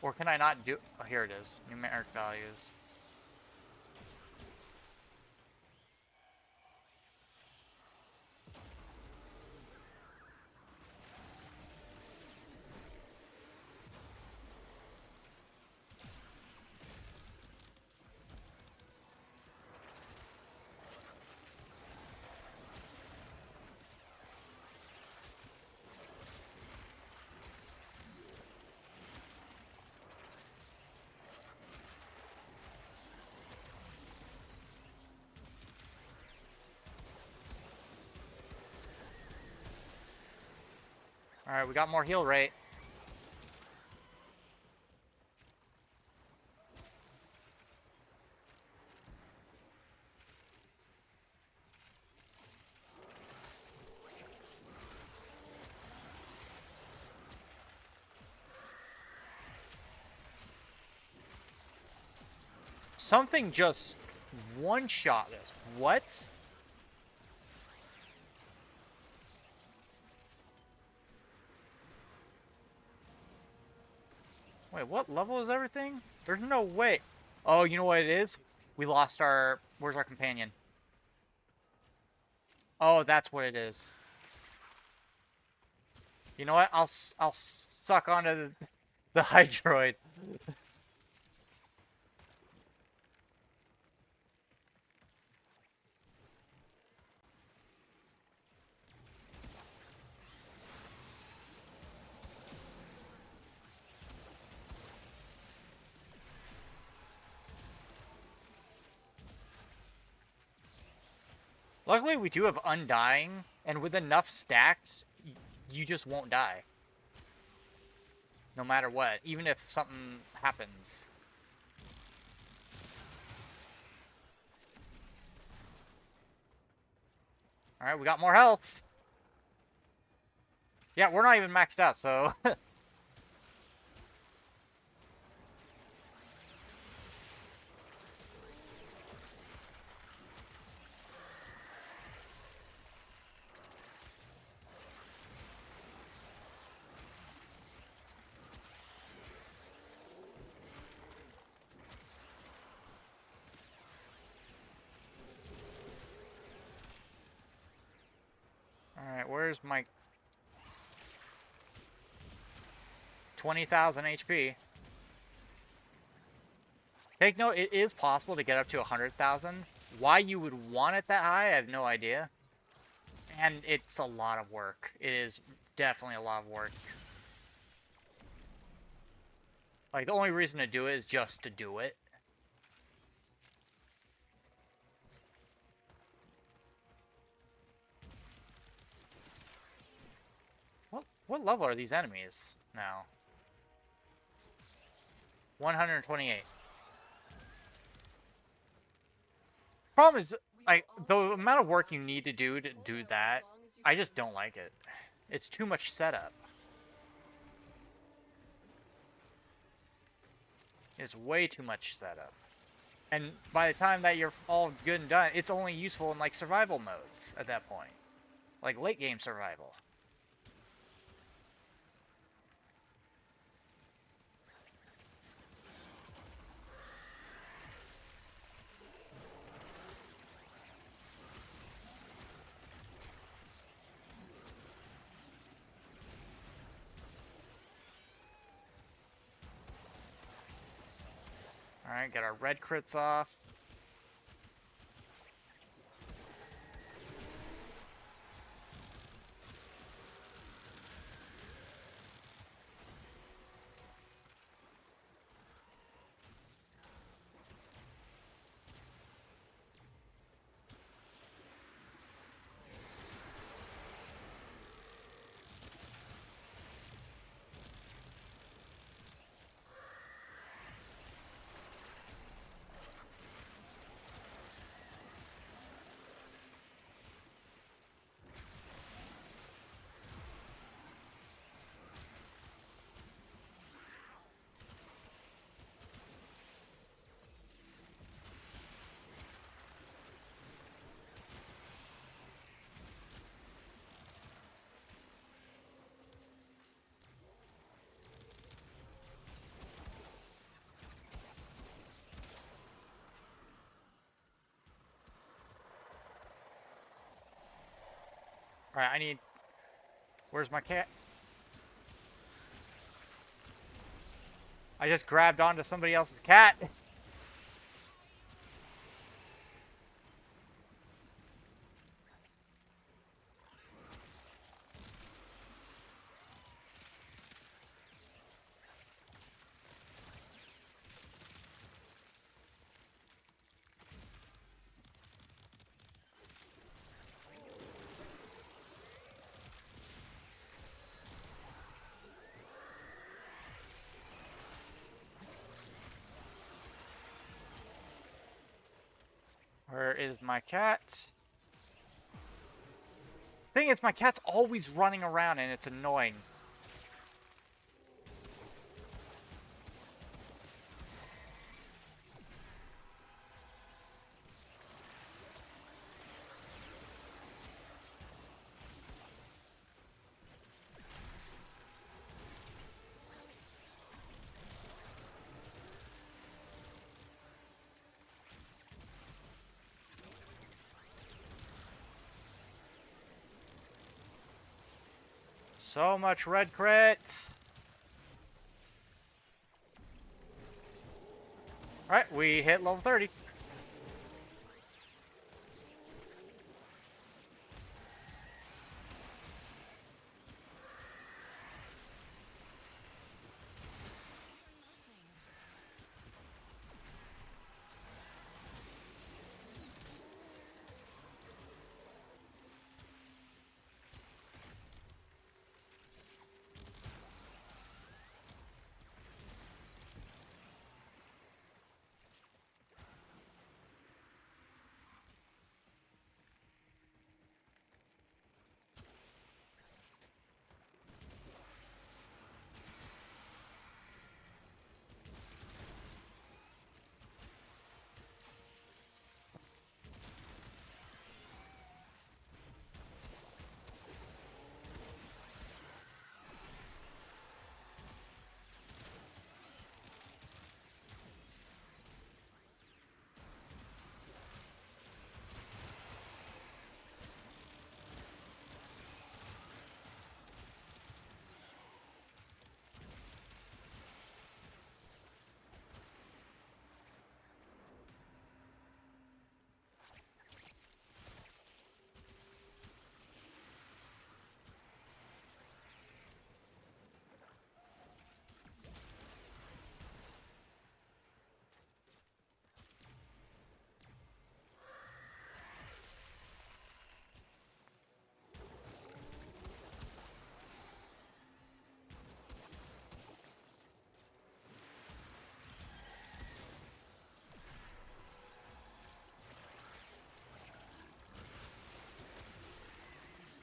Or can I not do... Oh, here it is. Numeric values. Alright, we got more heal rate. Something just one-shot this. What? Wait, what level is everything? There's no way. Oh, you know what it is? We lost our... Where's our companion? Oh, that's what it is. You know what? I'll suck onto the Hydroid. Luckily, we do have Undying, and with enough stacks, you just won't die. No matter what, even if something happens. Alright, we got more health. Yeah, we're not even maxed out, so... Alright, where's my... 20,000 HP. Take note, it is possible to get up to 100,000. Why you would want it that high, I have no idea. And it's a lot of work. It is definitely a lot of work. Like, the only reason to do it is just to do it. What level are these enemies now? 128. Problem is, like, the amount of work you need to do that, I just don't like it. It's too much setup. It's way too much setup. And by the time that you're all good and done, it's only useful in, like, survival modes at that point. Like, late game survival. Alright, get our red crits off. Alright, I need... Where's my cat? I just grabbed onto somebody else's cat. Where is my cat? Thing is, my cat's always running around and it's annoying. So much red crits. Alright, we hit level 30.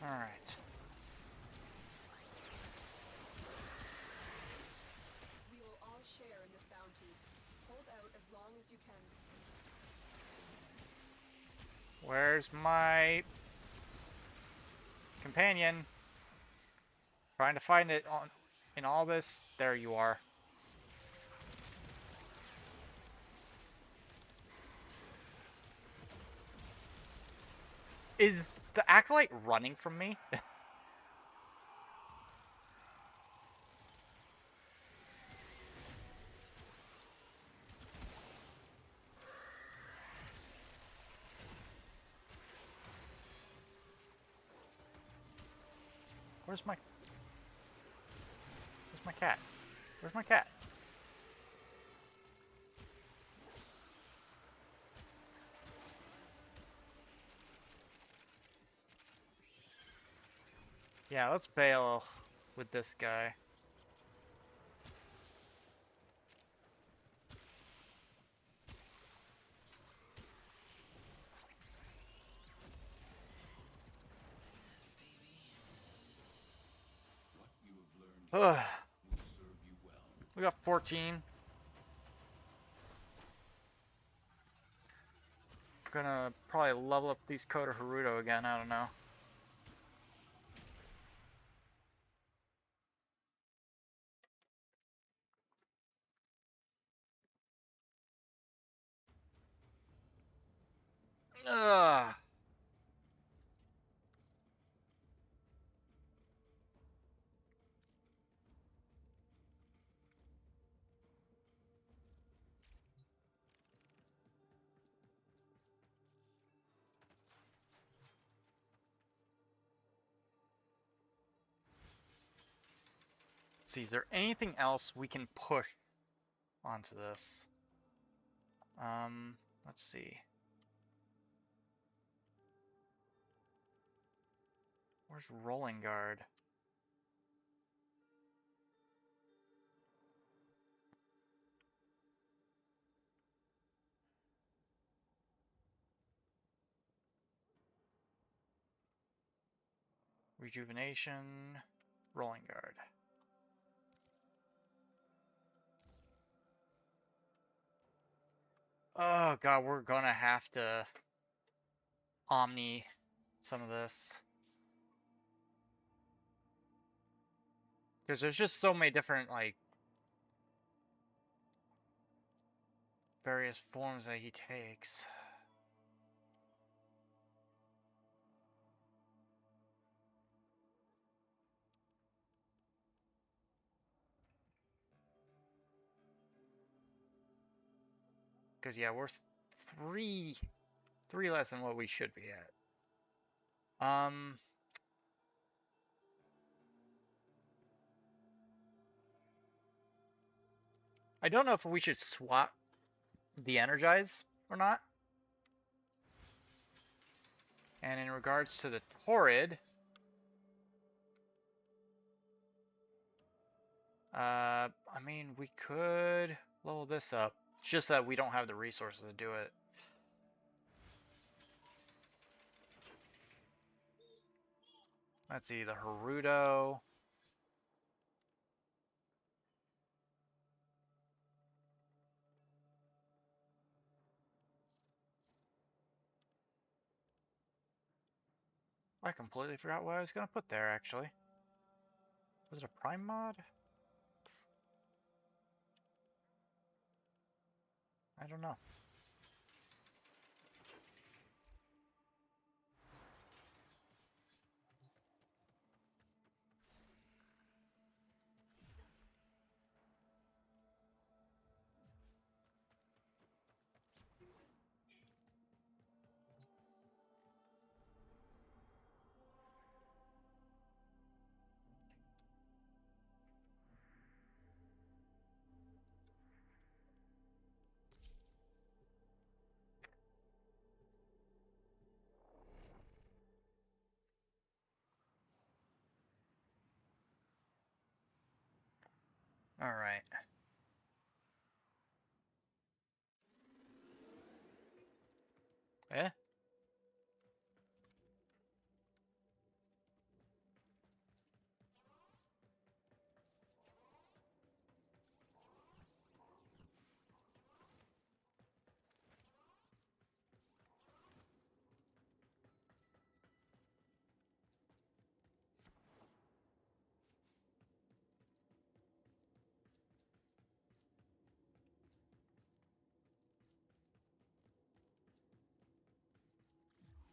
Alright. We will all share in this bounty. Hold out as long as you can. Where's my companion? Trying to find it in all this. There you are. Is the acolyte running from me? Where's my cat? Where's my cat? Yeah, let's bail with this guy. Ugh. We got 14. Gonna probably level up these Kota Haruto again, I don't know. Ugh. See, is there anything else we can push onto this? Let's see. Where's Rolling Guard? Rejuvenation, Rolling Guard. Oh god, we're gonna have to Omni some of this. Because there's just so many different, like, various forms that he takes. Because yeah, we're three less than what we should be at. I don't know if we should swap the energize or not. And in regards to the torrid, I mean, we could level this up. It's just that we don't have the resources to do it. Let's see, the Haruto. I completely forgot what I was going to put there, actually. Was it a Prime mod? I don't know. Alright. Eh?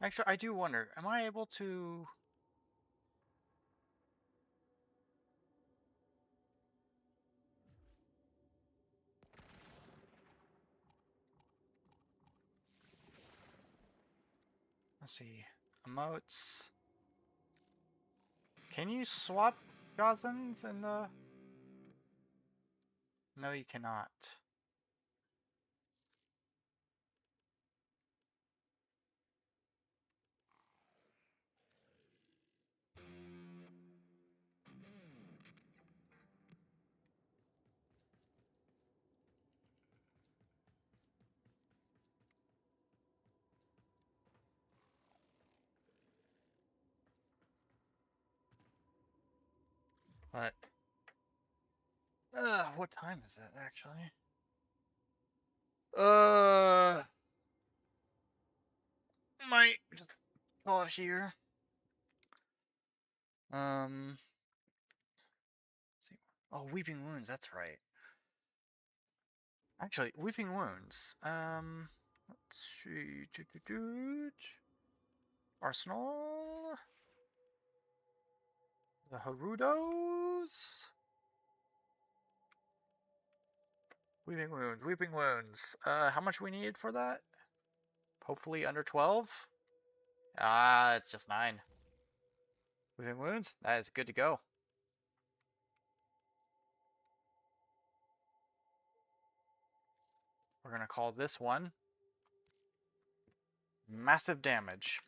Actually, I do wonder, am I able to... Let's see. Emotes. Can you swap Gazans in the... No, you cannot. But... what time is it, actually? Might just call it here. See. Oh, Weeping Wounds, that's right. Actually, Weeping Wounds. Let's see. Arsenal. The Harudos. Weeping Wounds, Weeping Wounds. How much we need for that? Hopefully under 12? Ah, it's just 9. Weeping Wounds? That is good to go. We're gonna call this one Massive Damage.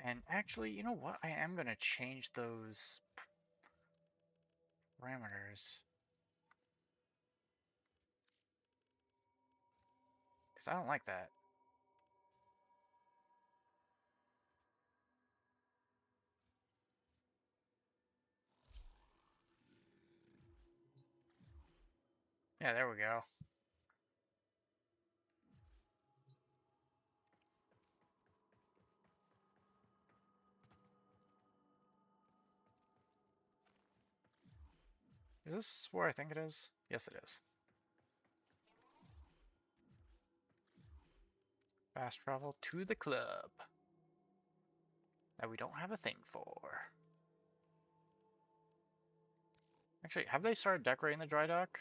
And actually, you know what? I am gonna change those parameters. Because I don't like that. Yeah, there we go. Is this where I think it is? Yes, it is. Fast travel to the club. that we don't have a thing for. Actually, have they started decorating the dry dock?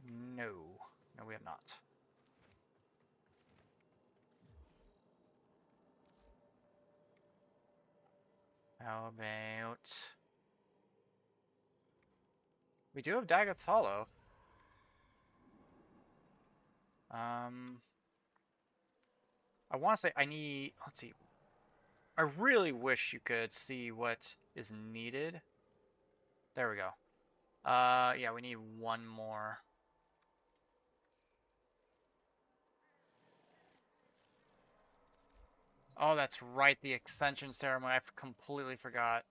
No. No, we have not. How about... We do have Daggett's Hollow. I want to say I need... Let's see. I really wish you could see what is needed. There we go. Yeah, we need one more. Oh, that's right, the Ascension Ceremony. I completely forgot.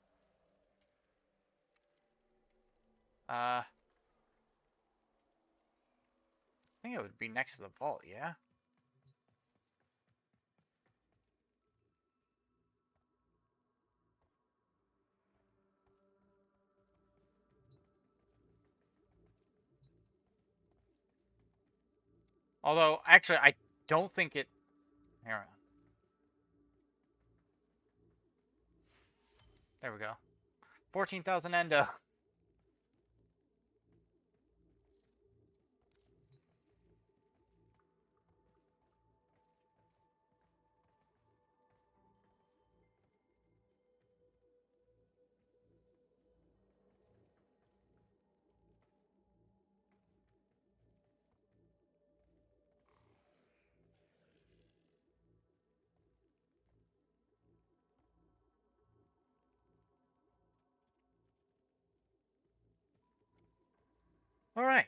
I think it would be next to the vault, yeah? Although, actually, I don't think it... Here on. There we go. 14,000 endo. Alright.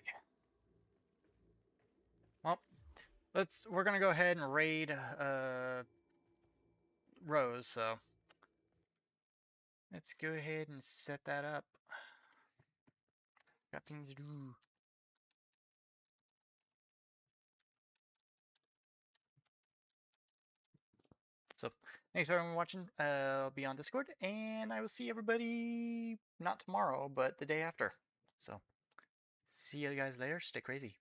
Well, we're gonna go ahead and raid, Rose, so... Let's go ahead and set that up. Got things to do. So, thanks for everyone watching. I'll be on Discord, and I will see everybody not tomorrow, but the day after. So, see you guys later. Stay crazy.